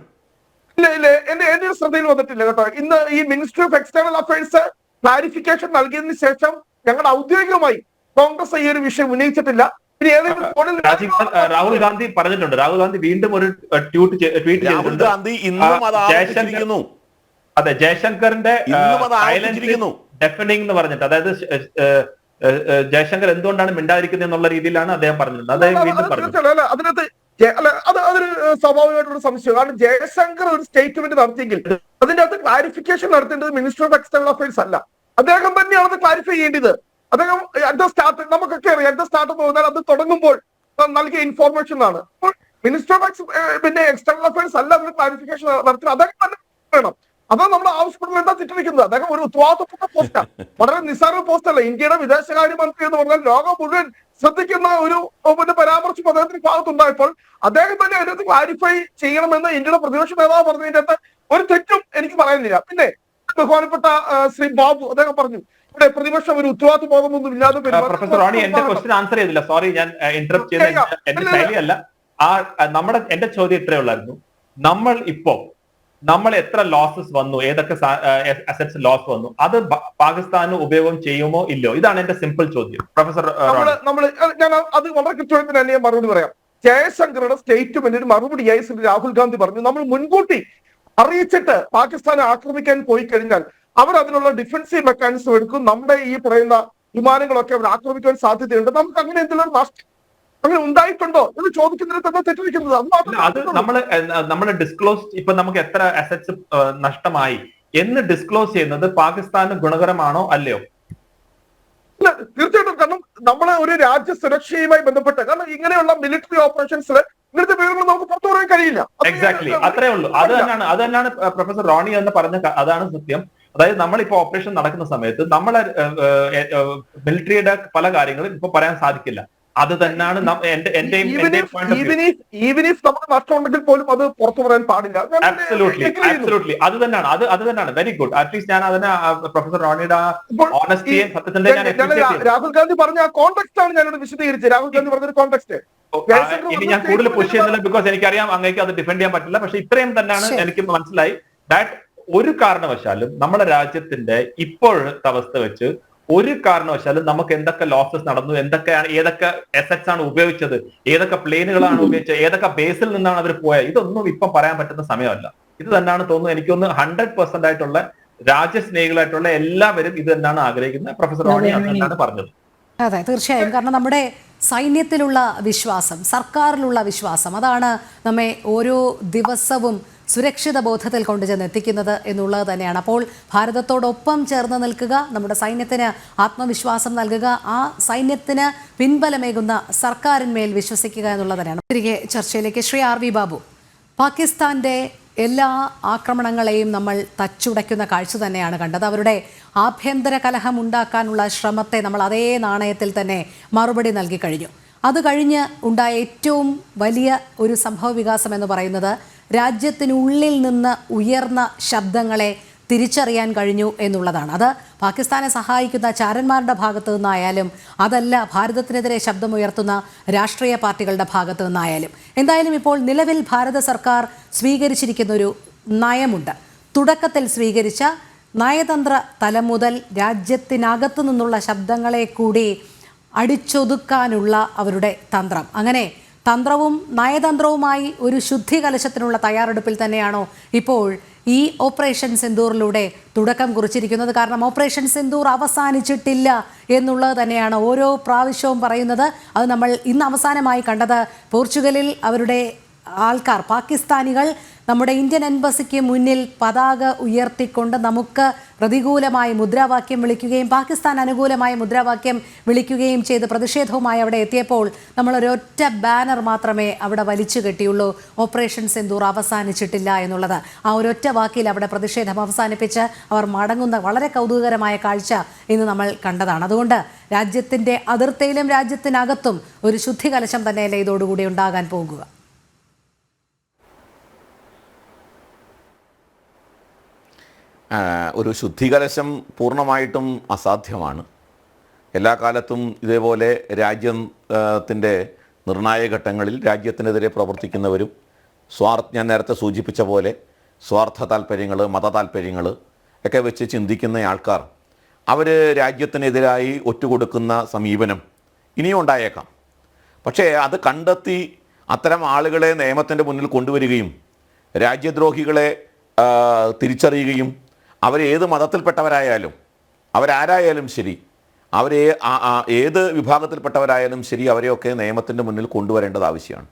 ഇല്ല, എന്റെ ഒരു ശ്രദ്ധയിൽ വന്നിട്ടില്ല കേട്ടോ. ഇന്ന് ഈ ministry of external affairs clarification നൽകിയതിനു ശേഷം ഞങ്ങളുടെ ഔദ്യോഗികമായി കോൺഗ്രസ് ഈ ഒരു വിഷയം ഉന്നയിച്ചിട്ടില്ല. രാഹുൽ ഗാന്ധി പറഞ്ഞിട്ടുണ്ട്. രാഹുൽ ഗാന്ധി വീണ്ടും ഒരു ട്വീറ്റ് ചെയ്തിട്ടുണ്ട്. അതെ, ജയശങ്കറിന്റെ ഡെഫനിങ് എന്ന് പറഞ്ഞിട്ട്, അതായത് ജയശങ്കർ എന്തുകൊണ്ടാണ് മിണ്ടാതിരിക്കുന്നത് എന്നുള്ള രീതിയിലാണ് അദ്ദേഹം പറഞ്ഞിട്ടുണ്ട്. അദ്ദേഹം വീണ്ടും പറഞ്ഞു അതിനകത്ത് അതൊരു സ്വാഭാവികമായിട്ടുള്ള സംശയം. കാരണം ജയശങ്കർ ഒരു സ്റ്റേറ്റ്മെന്റ് നടത്തിയെങ്കിൽ അതിന്റെ അകത്ത് ക്ലാരിഫിക്കേഷൻ നടത്തേണ്ടത് മിനിസ്റ്റർ ഓഫ് എക്സ്റ്റേണൽ അഫയേഴ്സ് അല്ല, അദ്ദേഹം തന്നെയാണ് അത് ക്ലാരിഫൈ ചെയ്യേണ്ടത്. അദ്ദേഹം അറ്റ് ദ സ്റ്റാർട്ട്, നമുക്കൊക്കെ അറിയാം അറ്റ് ദ സ്റ്റാർട്ട് എന്ന് പറഞ്ഞാൽ അത് തുടങ്ങുമ്പോൾ നൽകിയ ഇൻഫോർമേഷൻ ആണ്. അപ്പോൾ മിനിസ്റ്റർ ഓഫ് എക്സ്റ്റേണൽ അഫയേഴ്സ് അല്ല അതിന് ക്ലാരിഫിക്കേഷൻ നടത്തി, അദ്ദേഹം തന്നെ വേണം. അതാണ് നമ്മൾ ആവശ്യപ്പെടുന്നത്. എന്താ തെറ്റിരിക്കുന്നത്? അദ്ദേഹം ഒരു ഉത്തരവാദിത്തപ്പെട്ട പോസ്റ്റാണ്, വളരെ നിസ്സാര പോസ്റ്റ് അല്ല. ഇന്ത്യയുടെ വിദേശകാര്യമന്ത്രി എന്ന് പറഞ്ഞാൽ ലോകം മുഴുവൻ ശ്രദ്ധിക്കുന്ന ഒരു പരാമർശം അദ്ദേഹത്തിന്റെ ഭാഗത്തുണ്ടായപ്പോൾ അദ്ദേഹം തന്നെ അതിനകത്ത് ക്ലാരിഫൈ ചെയ്യണമെന്ന് ഇന്ത്യയുടെ പ്രതിപക്ഷ നേതാവ് പറഞ്ഞതിന്റെ അകത്ത് ഒരു തെറ്റും എനിക്ക് പറയുന്നില്ല. പിന്നെ ബഹുമാനപ്പെട്ട ശ്രീ ബാബു അദ്ദേഹം പറഞ്ഞു ഇവിടെ പ്രതിപക്ഷം ഒരു ഉത്തരവാദിത്വ ബോധമൊന്നും ഇല്ലാതെ. പ്രൊഫസർ റോണി എന്റെ ക്വസ്റ്റ്യൻ ആൻസർ ചെയ്തില്ല, സോറി, ഞാൻ ഇന്ററപ്റ്റ് ചെയ്ത എന്റെ ശൈലിയല്ല. എന്റെ ചോദ്യം ഇത്രേ ഉള്ളായിരുന്നു. നമ്മൾ ഇപ്പോ നമ്മൾ എത്ര ലോസസ് വന്നു, ഏതൊക്കെ അസറ്റ്സ് ലോസ് വന്നു, അത് പാകിസ്ഥാന് ഉപയോഗം ചെയ്യുമോ ഇല്ലയോ? ഇതാണ് എന്റെ സിമ്പിൾ ചോദ്യം. പ്രൊഫസർ ഞാൻ അത് വളരെ കൃത്യമായിട്ട് തന്നെ ഞാൻ മറുപടി പറയാം. ജയശങ്കറുടെ സ്റ്റേറ്റ്മെന്റിന് മറുപടിയായി ശ്രീ രാഹുൽ ഗാന്ധി പറഞ്ഞു, നമ്മൾ മുൻകൂട്ടി അറിയിച്ചിട്ട് പാകിസ്ഥാനെ ആക്രമിക്കാൻ പോയി കഴിഞ്ഞാൽ അവർ അതിനുള്ള ഡിഫൻസീവ് മെക്കാനിസം എടുക്കും, നമ്മുടെ ഈ പറയുന്ന വിമാനങ്ങളൊക്കെ അവർ ആക്രമിക്കാൻ സാധ്യതയുണ്ട്, നമുക്ക് അങ്ങനെ എന്തെങ്കിലും നഷ്ടം അങ്ങനെ ഉണ്ടായിട്ടുണ്ടോ എന്ന് ചോദിക്കുന്നതിന് തന്നെ തെറ്റിരിക്കുന്നത്. അത് നമ്മൾ ഡിസ്ക്ലോസ്, ഇപ്പൊ നമുക്ക് എത്ര അസറ്റ്സ് നഷ്ടമായി എന്ന് ഡിസ്ക്ലോസ് ചെയ്യുന്നത് പാകിസ്ഥാന് ഗുണകരമാണോ അല്ലയോ? ഇല്ല, തീർച്ചയായിട്ടും. കാരണം നമ്മളെ ഒരു രാജ്യ സുരക്ഷയുമായി ബന്ധപ്പെട്ട്, കാരണം ഇങ്ങനെയുള്ള മിലിറ്ററി ഓപ്പറേഷൻസിൽ ഇങ്ങനത്തെ വിവരങ്ങൾ നമുക്ക് പുറത്തു പറയാൻ കഴിയില്ല. എക്സാക്ട്ലി, അത്രേ ഉള്ളൂ. അത് തന്നെയാണ് പ്രൊഫസർ റോണി എന്ന് പറഞ്ഞ, അതാണ് സത്യം. അതായത് നമ്മളിപ്പോ ഓപ്പറേഷൻ നടക്കുന്ന സമയത്ത് നമ്മളെ മിലിറ്ററിയുടെ പല കാര്യങ്ങളും ഇപ്പൊ പറയാൻ സാധിക്കില്ല. അത് തന്നെയാണ് ഈവൻ ഇഫ് നമുക്ക് നഷ്ടമുണ്ടെങ്കിൽ പോലും അത് പുറത്തു പറയാൻ പാടില്ല. Absolutely. അത് തന്നെയാണ് വെരി ഗുഡ്. അറ്റ്ലീസ്റ്റ് ഞാൻ അതിനെ പ്രൊഫസർ റോണിയുടെ ഓണസ്റ്റിയെ സത്യത്തിന്റെ രാഹുൽ ഗാന്ധി പറഞ്ഞ ആ കോണ്ടെക്സ്റ്റ് ആണ് ഞാനിവിടെ വിശദീകരിച്ചത്. രാഹുൽ ഗാന്ധി പറഞ്ഞൊരു കോണ്ടെക്സ്റ്റ് ഇനി ഞാൻ കൂടുതൽ പുഷ് ചെയ്യുന്നില്ല, ബിക്കോസ് എനിക്കറിയാം അങ്ങേക്ക് അത് ഡിഫെൻഡ് ചെയ്യാൻ പറ്റില്ല. പക്ഷെ ഇത്രയും തന്നെയാണ് എനിക്ക് മനസ്സിലായി. ദാറ്റ് ഒരു കാരണവശാലും നമ്മുടെ രാജ്യത്തിന്റെ ഇപ്പോഴത്തെ അവസ്ഥ വെച്ച് ഒരു കാരണവശാലും നമുക്ക് എന്തൊക്കെ ലോസസ് നടന്നു, ഏതൊക്കെ അസറ്റ്സ് ആണ് ഉപയോഗിച്ചത്, ഏതൊക്കെ പ്ലെയിനുകളാണ് ഉപയോഗിച്ചത്, ഏതൊക്കെ ബേസിൽ നിന്നാണ് അവർ പോയത്, ഇതൊന്നും ഇപ്പം പറയാൻ പറ്റുന്ന സമയമല്ല. ഇത് തന്നെയാണ് തോന്നുന്നത്. എനിക്കൊന്ന് 100% ആയിട്ടുള്ള രാജ്യസ്നേഹികളായിട്ടുള്ള എല്ലാവരും ഇത് തന്നെയാണ് ആഗ്രഹിക്കുന്നത്. പ്രൊഫസർ റോണി തന്നെയാണ് പറഞ്ഞത്. അതെ, തീർച്ചയായും. കാരണം നമ്മുടെ സൈന്യത്തിലുള്ള വിശ്വാസം, സർക്കാരിലുള്ള വിശ്വാസം, അതാണ് നമ്മെ ഓരോ ദിവസവും സുരക്ഷിത ബോധത്തിൽ കൊണ്ടുചെന്ന് എത്തിക്കുന്നത് എന്നുള്ളത് തന്നെയാണ്. അപ്പോൾ ഭാരതത്തോടൊപ്പം ചേർന്ന് നിൽക്കുക, നമ്മുടെ സൈന്യത്തിന് ആത്മവിശ്വാസം നൽകുക, ആ സൈന്യത്തിന് പിൻബലമേകുന്ന സർക്കാരിന്മേൽ വിശ്വസിക്കുക എന്നുള്ളത് തന്നെയാണ്. തിരികെ ചർച്ചയിലേക്ക് ശ്രീ ആർ വി ബാബു, പാകിസ്ഥാന്റെ എല്ലാ ആക്രമണങ്ങളെയും നമ്മൾ തച്ചുടയ്ക്കുന്ന കാഴ്ച തന്നെയാണ് കണ്ടത്. അവരുടെ ആഭ്യന്തര കലഹം ഉണ്ടാക്കാനുള്ള ശ്രമത്തെ നമ്മൾ അതേ നാണയത്തിൽ തന്നെ മറുപടി നൽകി കഴിഞ്ഞു. അത് കഴിഞ്ഞ് ഉണ്ടായ ഏറ്റവും വലിയ ഒരു സംഭവ വികാസം എന്ന് പറയുന്നത് രാജ്യത്തിനുള്ളിൽ നിന്ന് ഉയർന്ന ശബ്ദങ്ങളെ തിരിച്ചറിയാൻ കഴിഞ്ഞു എന്നുള്ളതാണ്. അത് പാകിസ്ഥാനെ സഹായിക്കുന്ന ചാരന്മാരുടെ ഭാഗത്തു നിന്നായാലും, അതല്ല ഭാരതത്തിനെതിരെ ശബ്ദമുയർത്തുന്ന രാഷ്ട്രീയ പാർട്ടികളുടെ ഭാഗത്തു നിന്നായാലും. എന്തായാലും ഇപ്പോൾ നിലവിൽ ഭാരത സർക്കാർ സ്വീകരിച്ചിരിക്കുന്നൊരു നയമുണ്ട്. തുടക്കത്തിൽ സ്വീകരിച്ച നയതന്ത്ര തലം മുതൽ രാജ്യത്തിനകത്തു നിന്നുള്ള ശബ്ദങ്ങളെ കൂടി അടിച്ചൊതുക്കാനുള്ള അവരുടെ തന്ത്രം. അങ്ങനെ തന്ത്രവും നയതന്ത്രവുമായി ഒരു ശുദ്ധി കലശത്തിനുള്ള തയ്യാറെടുപ്പിൽ തന്നെയാണോ ഇപ്പോൾ ഈ ഓപ്പറേഷൻ സിന്ദൂറിലൂടെ തുടക്കം കുറിച്ചിരിക്കുന്നത്? കാരണം ഓപ്പറേഷൻ സിന്ദൂർ അവസാനിച്ചിട്ടില്ല എന്നുള്ളത് തന്നെയാണ് ഓരോ പ്രാവശ്യവും പറയുന്നത്. അത് നമ്മൾ ഇന്ന് അവസാനമായി കണ്ടത് പോർച്ചുഗലിൽ അവരുടെ ആൾക്കാർ, പാകിസ്ഥാനികൾ നമ്മുടെ ഇന്ത്യൻ എംബസിക്ക് മുന്നിൽ പതാക ഉയർത്തിക്കൊണ്ട് നമുക്ക് പ്രതികൂലമായ മുദ്രാവാക്യം വിളിക്കുകയും പാകിസ്ഥാൻ അനുകൂലമായ മുദ്രാവാക്യം വിളിക്കുകയും ചെയ്ത് പ്രതിഷേധവുമായി അവിടെ എത്തിയപ്പോൾ നമ്മളൊരൊറ്റ ബാനർ മാത്രമേ അവിടെ വലിച്ചു കെട്ടിയുള്ളൂ, ഓപ്പറേഷൻ സിന്ദൂർ അവസാനിച്ചിട്ടില്ല എന്നുള്ളത്. ആ ഒരൊറ്റ വാക്കിൽ അവിടെ പ്രതിഷേധം അവസാനിപ്പിച്ച് അവർ മടങ്ങുന്ന വളരെ കൗതുകകരമായ കാഴ്ച ഇന്ന് നമ്മൾ കണ്ടതാണ്. അതുകൊണ്ട് രാജ്യത്തിൻ്റെ അതിർത്തിയിലും രാജ്യത്തിനകത്തും ഒരു ശുദ്ധി കലശം തന്നെയല്ലേ ഇതോടുകൂടി ഉണ്ടാകാൻ പോകുക? ഒരു ശുദ്ധീകലശം പൂർണ്ണമായിട്ടും അസാധ്യമാണ്. എല്ലാ കാലത്തും ഇതേപോലെ രാജ്യത്തിൻ്റെ നിർണായക ഘട്ടങ്ങളിൽ രാജ്യത്തിനെതിരെ പ്രവർത്തിക്കുന്നവരും ഞാൻ നേരത്തെ സൂചിപ്പിച്ച പോലെ സ്വാർത്ഥ താല്പര്യങ്ങൾ, മത താല്പര്യങ്ങൾ ഒക്കെ വെച്ച് ചിന്തിക്കുന്ന ആൾക്കാർ അവർ രാജ്യത്തിനെതിരായി ഒറ്റുകൊടുക്കുന്ന സമീപനം ഇനിയും ഉണ്ടായേക്കാം. പക്ഷേ അത് കണ്ടെത്തി അത്തരം ആളുകളെ നിയമത്തിൻ്റെ മുന്നിൽ കൊണ്ടുവരികയും രാജ്യദ്രോഹികളെ തിരിച്ചറിയുകയും അവരേത് മതത്തിൽപ്പെട്ടവരായാലും അവരാരായാലും ശരി, ഏത് വിഭാഗത്തിൽപ്പെട്ടവരായാലും ശരി, അവരെയൊക്കെ നിയമത്തിൻ്റെ മുന്നിൽ കൊണ്ടുവരേണ്ടത് ആവശ്യമാണ്.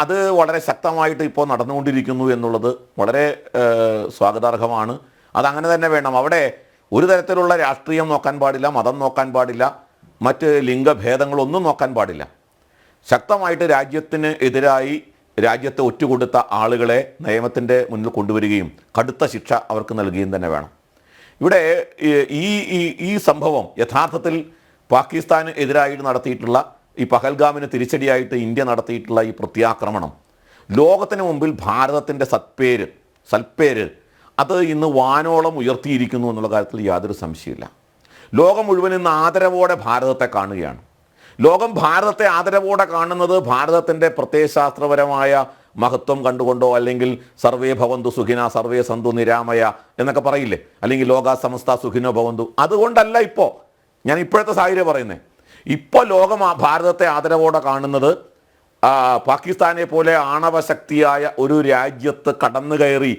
അത് വളരെ ശക്തമായിട്ട് ഇപ്പോൾ നടന്നുകൊണ്ടിരിക്കുന്നു എന്നുള്ളത് വളരെ സ്വാഗതാർഹമാണ്. അതങ്ങനെ തന്നെ വേണം. അവിടെ ഒരു തരത്തിലുള്ള രാഷ്ട്രീയം നോക്കാൻ പാടില്ല, മതം നോക്കാൻ പാടില്ല, മറ്റ് ലിംഗഭേദങ്ങളൊന്നും നോക്കാൻ പാടില്ല. ശക്തമായിട്ട് രാജ്യത്തിന് എതിരായി രാജ്യത്തെ ഒറ്റുകൊടുത്ത ആളുകളെ നിയമത്തിൻ്റെ മുന്നിൽ കൊണ്ടുവരികയും കടുത്ത ശിക്ഷ അവർക്ക് നൽകുകയും തന്നെ വേണം. ഇവിടെ ഈ സംഭവം യഥാർത്ഥത്തിൽ പാകിസ്ഥാന് എതിരായിട്ട് നടത്തിയിട്ടുള്ള ഈ പഹൽഗാമിന് തിരിച്ചടിയായിട്ട് ഇന്ത്യ നടത്തിയിട്ടുള്ള ഈ പ്രത്യാക്രമണം ലോകത്തിന് മുമ്പിൽ ഭാരതത്തിൻ്റെ സൽപ്പേര് അത് ഇന്ന് വാനോളം ഉയർത്തിയിരിക്കുന്നു എന്നുള്ള കാര്യത്തിൽ യാതൊരു സംശയമില്ല. ലോകം മുഴുവൻ ഇന്ന് ആദരവോടെ ഭാരതത്തെ കാണുകയാണ്. ലോകം ഭാരതത്തെ ആദരവോടെ കാണുന്നത് ഭാരതത്തിൻ്റെ പ്രത്യയശാസ്ത്രപരമായ മഹത്വം കണ്ടുകൊണ്ടോ അല്ലെങ്കിൽ സർവേ ഭവന്തു സുഖിന സർവേ സന്തു നിരാമയ എന്നൊക്കെ പറയില്ലേ, അല്ലെങ്കിൽ ലോക സമസ്ത സുഖിനോ ഭവന്തു. അതുകൊണ്ടല്ല ഇപ്പോൾ ഞാൻ ഇപ്പോഴത്തെ സാഹചര്യം പറയുന്നത്. ഇപ്പോൾ ലോകം ഭാരതത്തെ ആദരവോടെ കാണുന്നത് പാകിസ്ഥാനെ പോലെ ആണവശക്തിയായ ഒരു രാജ്യത്ത് കടന്നു കയറി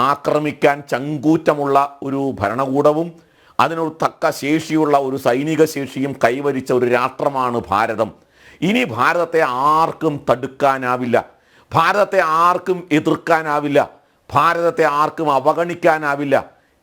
ആക്രമിക്കാൻ ചങ്കൂറ്റമുള്ള ഒരു ഭരണകൂടവും അതിനൊരു തക്ക ശേഷിയുള്ള ഒരു സൈനിക ശേഷിയും കൈവരിച്ച ഒരു രാഷ്ട്രമാണ് ഭാരതം. ഇനി ഭാരതത്തെ ആർക്കും തടുക്കാനാവില്ല, ഭാരതത്തെ ആർക്കും എതിർക്കാനാവില്ല, ഭാരതത്തെ ആർക്കും അവഗണിക്കാനാവില്ല.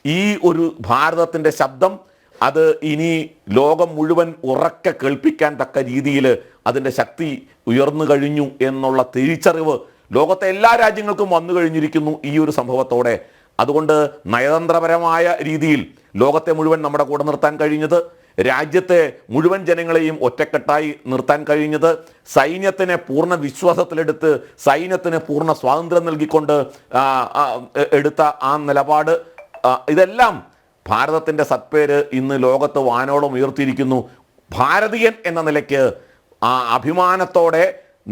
ഈ ഒരു ഭാരതത്തിൻ്റെ ശബ്ദം അത് ഇനി ലോകം മുഴുവൻ ഉറക്കെ കേൾപ്പിക്കാൻ തക്ക രീതിയിൽ അതിൻ്റെ ശക്തി ഉയർന്നു കഴിഞ്ഞു എന്നുള്ള തിരിച്ചറിവ് ലോകത്തെ എല്ലാ രാജ്യങ്ങൾക്കും വന്നു കഴിഞ്ഞിരിക്കുന്നു ഈ ഒരു സംഭവത്തോടെ. അതുകൊണ്ട് നയതന്ത്രപരമായ രീതിയിൽ ലോകത്തെ മുഴുവൻ നമ്മുടെ കൂടെ നിർത്താൻ കഴിഞ്ഞത്, രാജ്യത്തെ മുഴുവൻ ജനങ്ങളെയും ഒറ്റക്കെട്ടായി നിർത്താൻ കഴിഞ്ഞത്, സൈന്യത്തിനെ പൂർണ്ണ വിശ്വാസത്തിലെടുത്ത് സൈന്യത്തിന് പൂർണ്ണ സ്വാതന്ത്ര്യം നൽകിക്കൊണ്ട് എടുത്ത ആ നിലപാട്, ഇതെല്ലാം ഭാരതത്തിൻ്റെ സത്പേര് ഇന്ന് ലോകത്ത് വാനോളം ഉയർത്തിയിരിക്കുന്നു. ഭാരതീയൻ എന്ന നിലയ്ക്ക് അഭിമാനത്തോടെ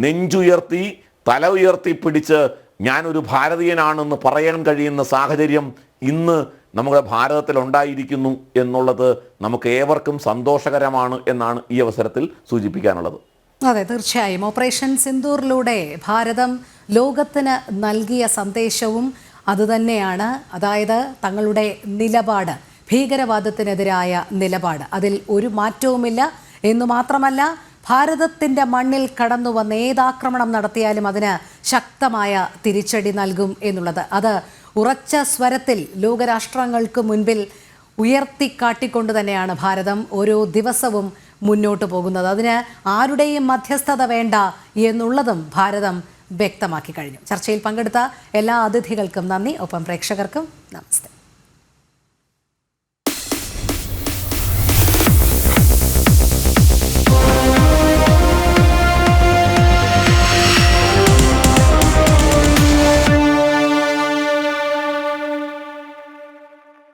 നെഞ്ചുയർത്തി തല ഉയർത്തി പിടിച്ച് ഞാനൊരു ഭാരതീയനാണെന്ന് പറയാൻ കഴിയുന്ന സാഹചര്യം ഇന്ന് നമ്മുടെ ഭാരതത്തിൽ ഉണ്ടായിരിക്കുന്നു എന്നുള്ളത് നമുക്ക് ഏവർക്കും സന്തോഷകരമാണ് എന്നാണ് ഈ അവസരത്തിൽ സൂചിപ്പിക്കാനുള്ളത്. അതെ, തീർച്ചയായും ഓപ്പറേഷൻ സിന്ദൂറിലൂടെ ഭാരതം ലോകത്തിന് നൽകിയ സന്ദേശവും അതുതന്നെയാണ്. അതായത് തങ്ങളുടെ നിലപാട്, ഭീകരവാദത്തിനെതിരായ നിലപാട്, അതിൽ ഒരു മാറ്റവുമില്ല എന്നു മാത്രമല്ല ഭാരതത്തിൻ്റെ മണ്ണിൽ കടന്നു വന്ന് ഏതാക്രമണം നടത്തിയാലും അതിന് ശക്തമായ തിരിച്ചടി നൽകും എന്നുള്ളത് അത് ഉറച്ച സ്വരത്തിൽ ലോകരാഷ്ട്രങ്ങൾക്ക് മുൻപിൽ ഉയർത്തിക്കാട്ടിക്കൊണ്ട് തന്നെയാണ് ഭാരതം ഓരോ ദിവസവും മുന്നോട്ട് പോകുന്നത്. അതിന് ആരുടെയും മധ്യസ്ഥത വേണ്ട എന്നുള്ളതും ഭാരതം വ്യക്തമാക്കി കഴിഞ്ഞു. ചർച്ചയിൽ പങ്കെടുത്ത എല്ലാ അതിഥികൾക്കും നന്ദി. ഒപ്പം പ്രേക്ഷകർക്കും നമസ്തേ.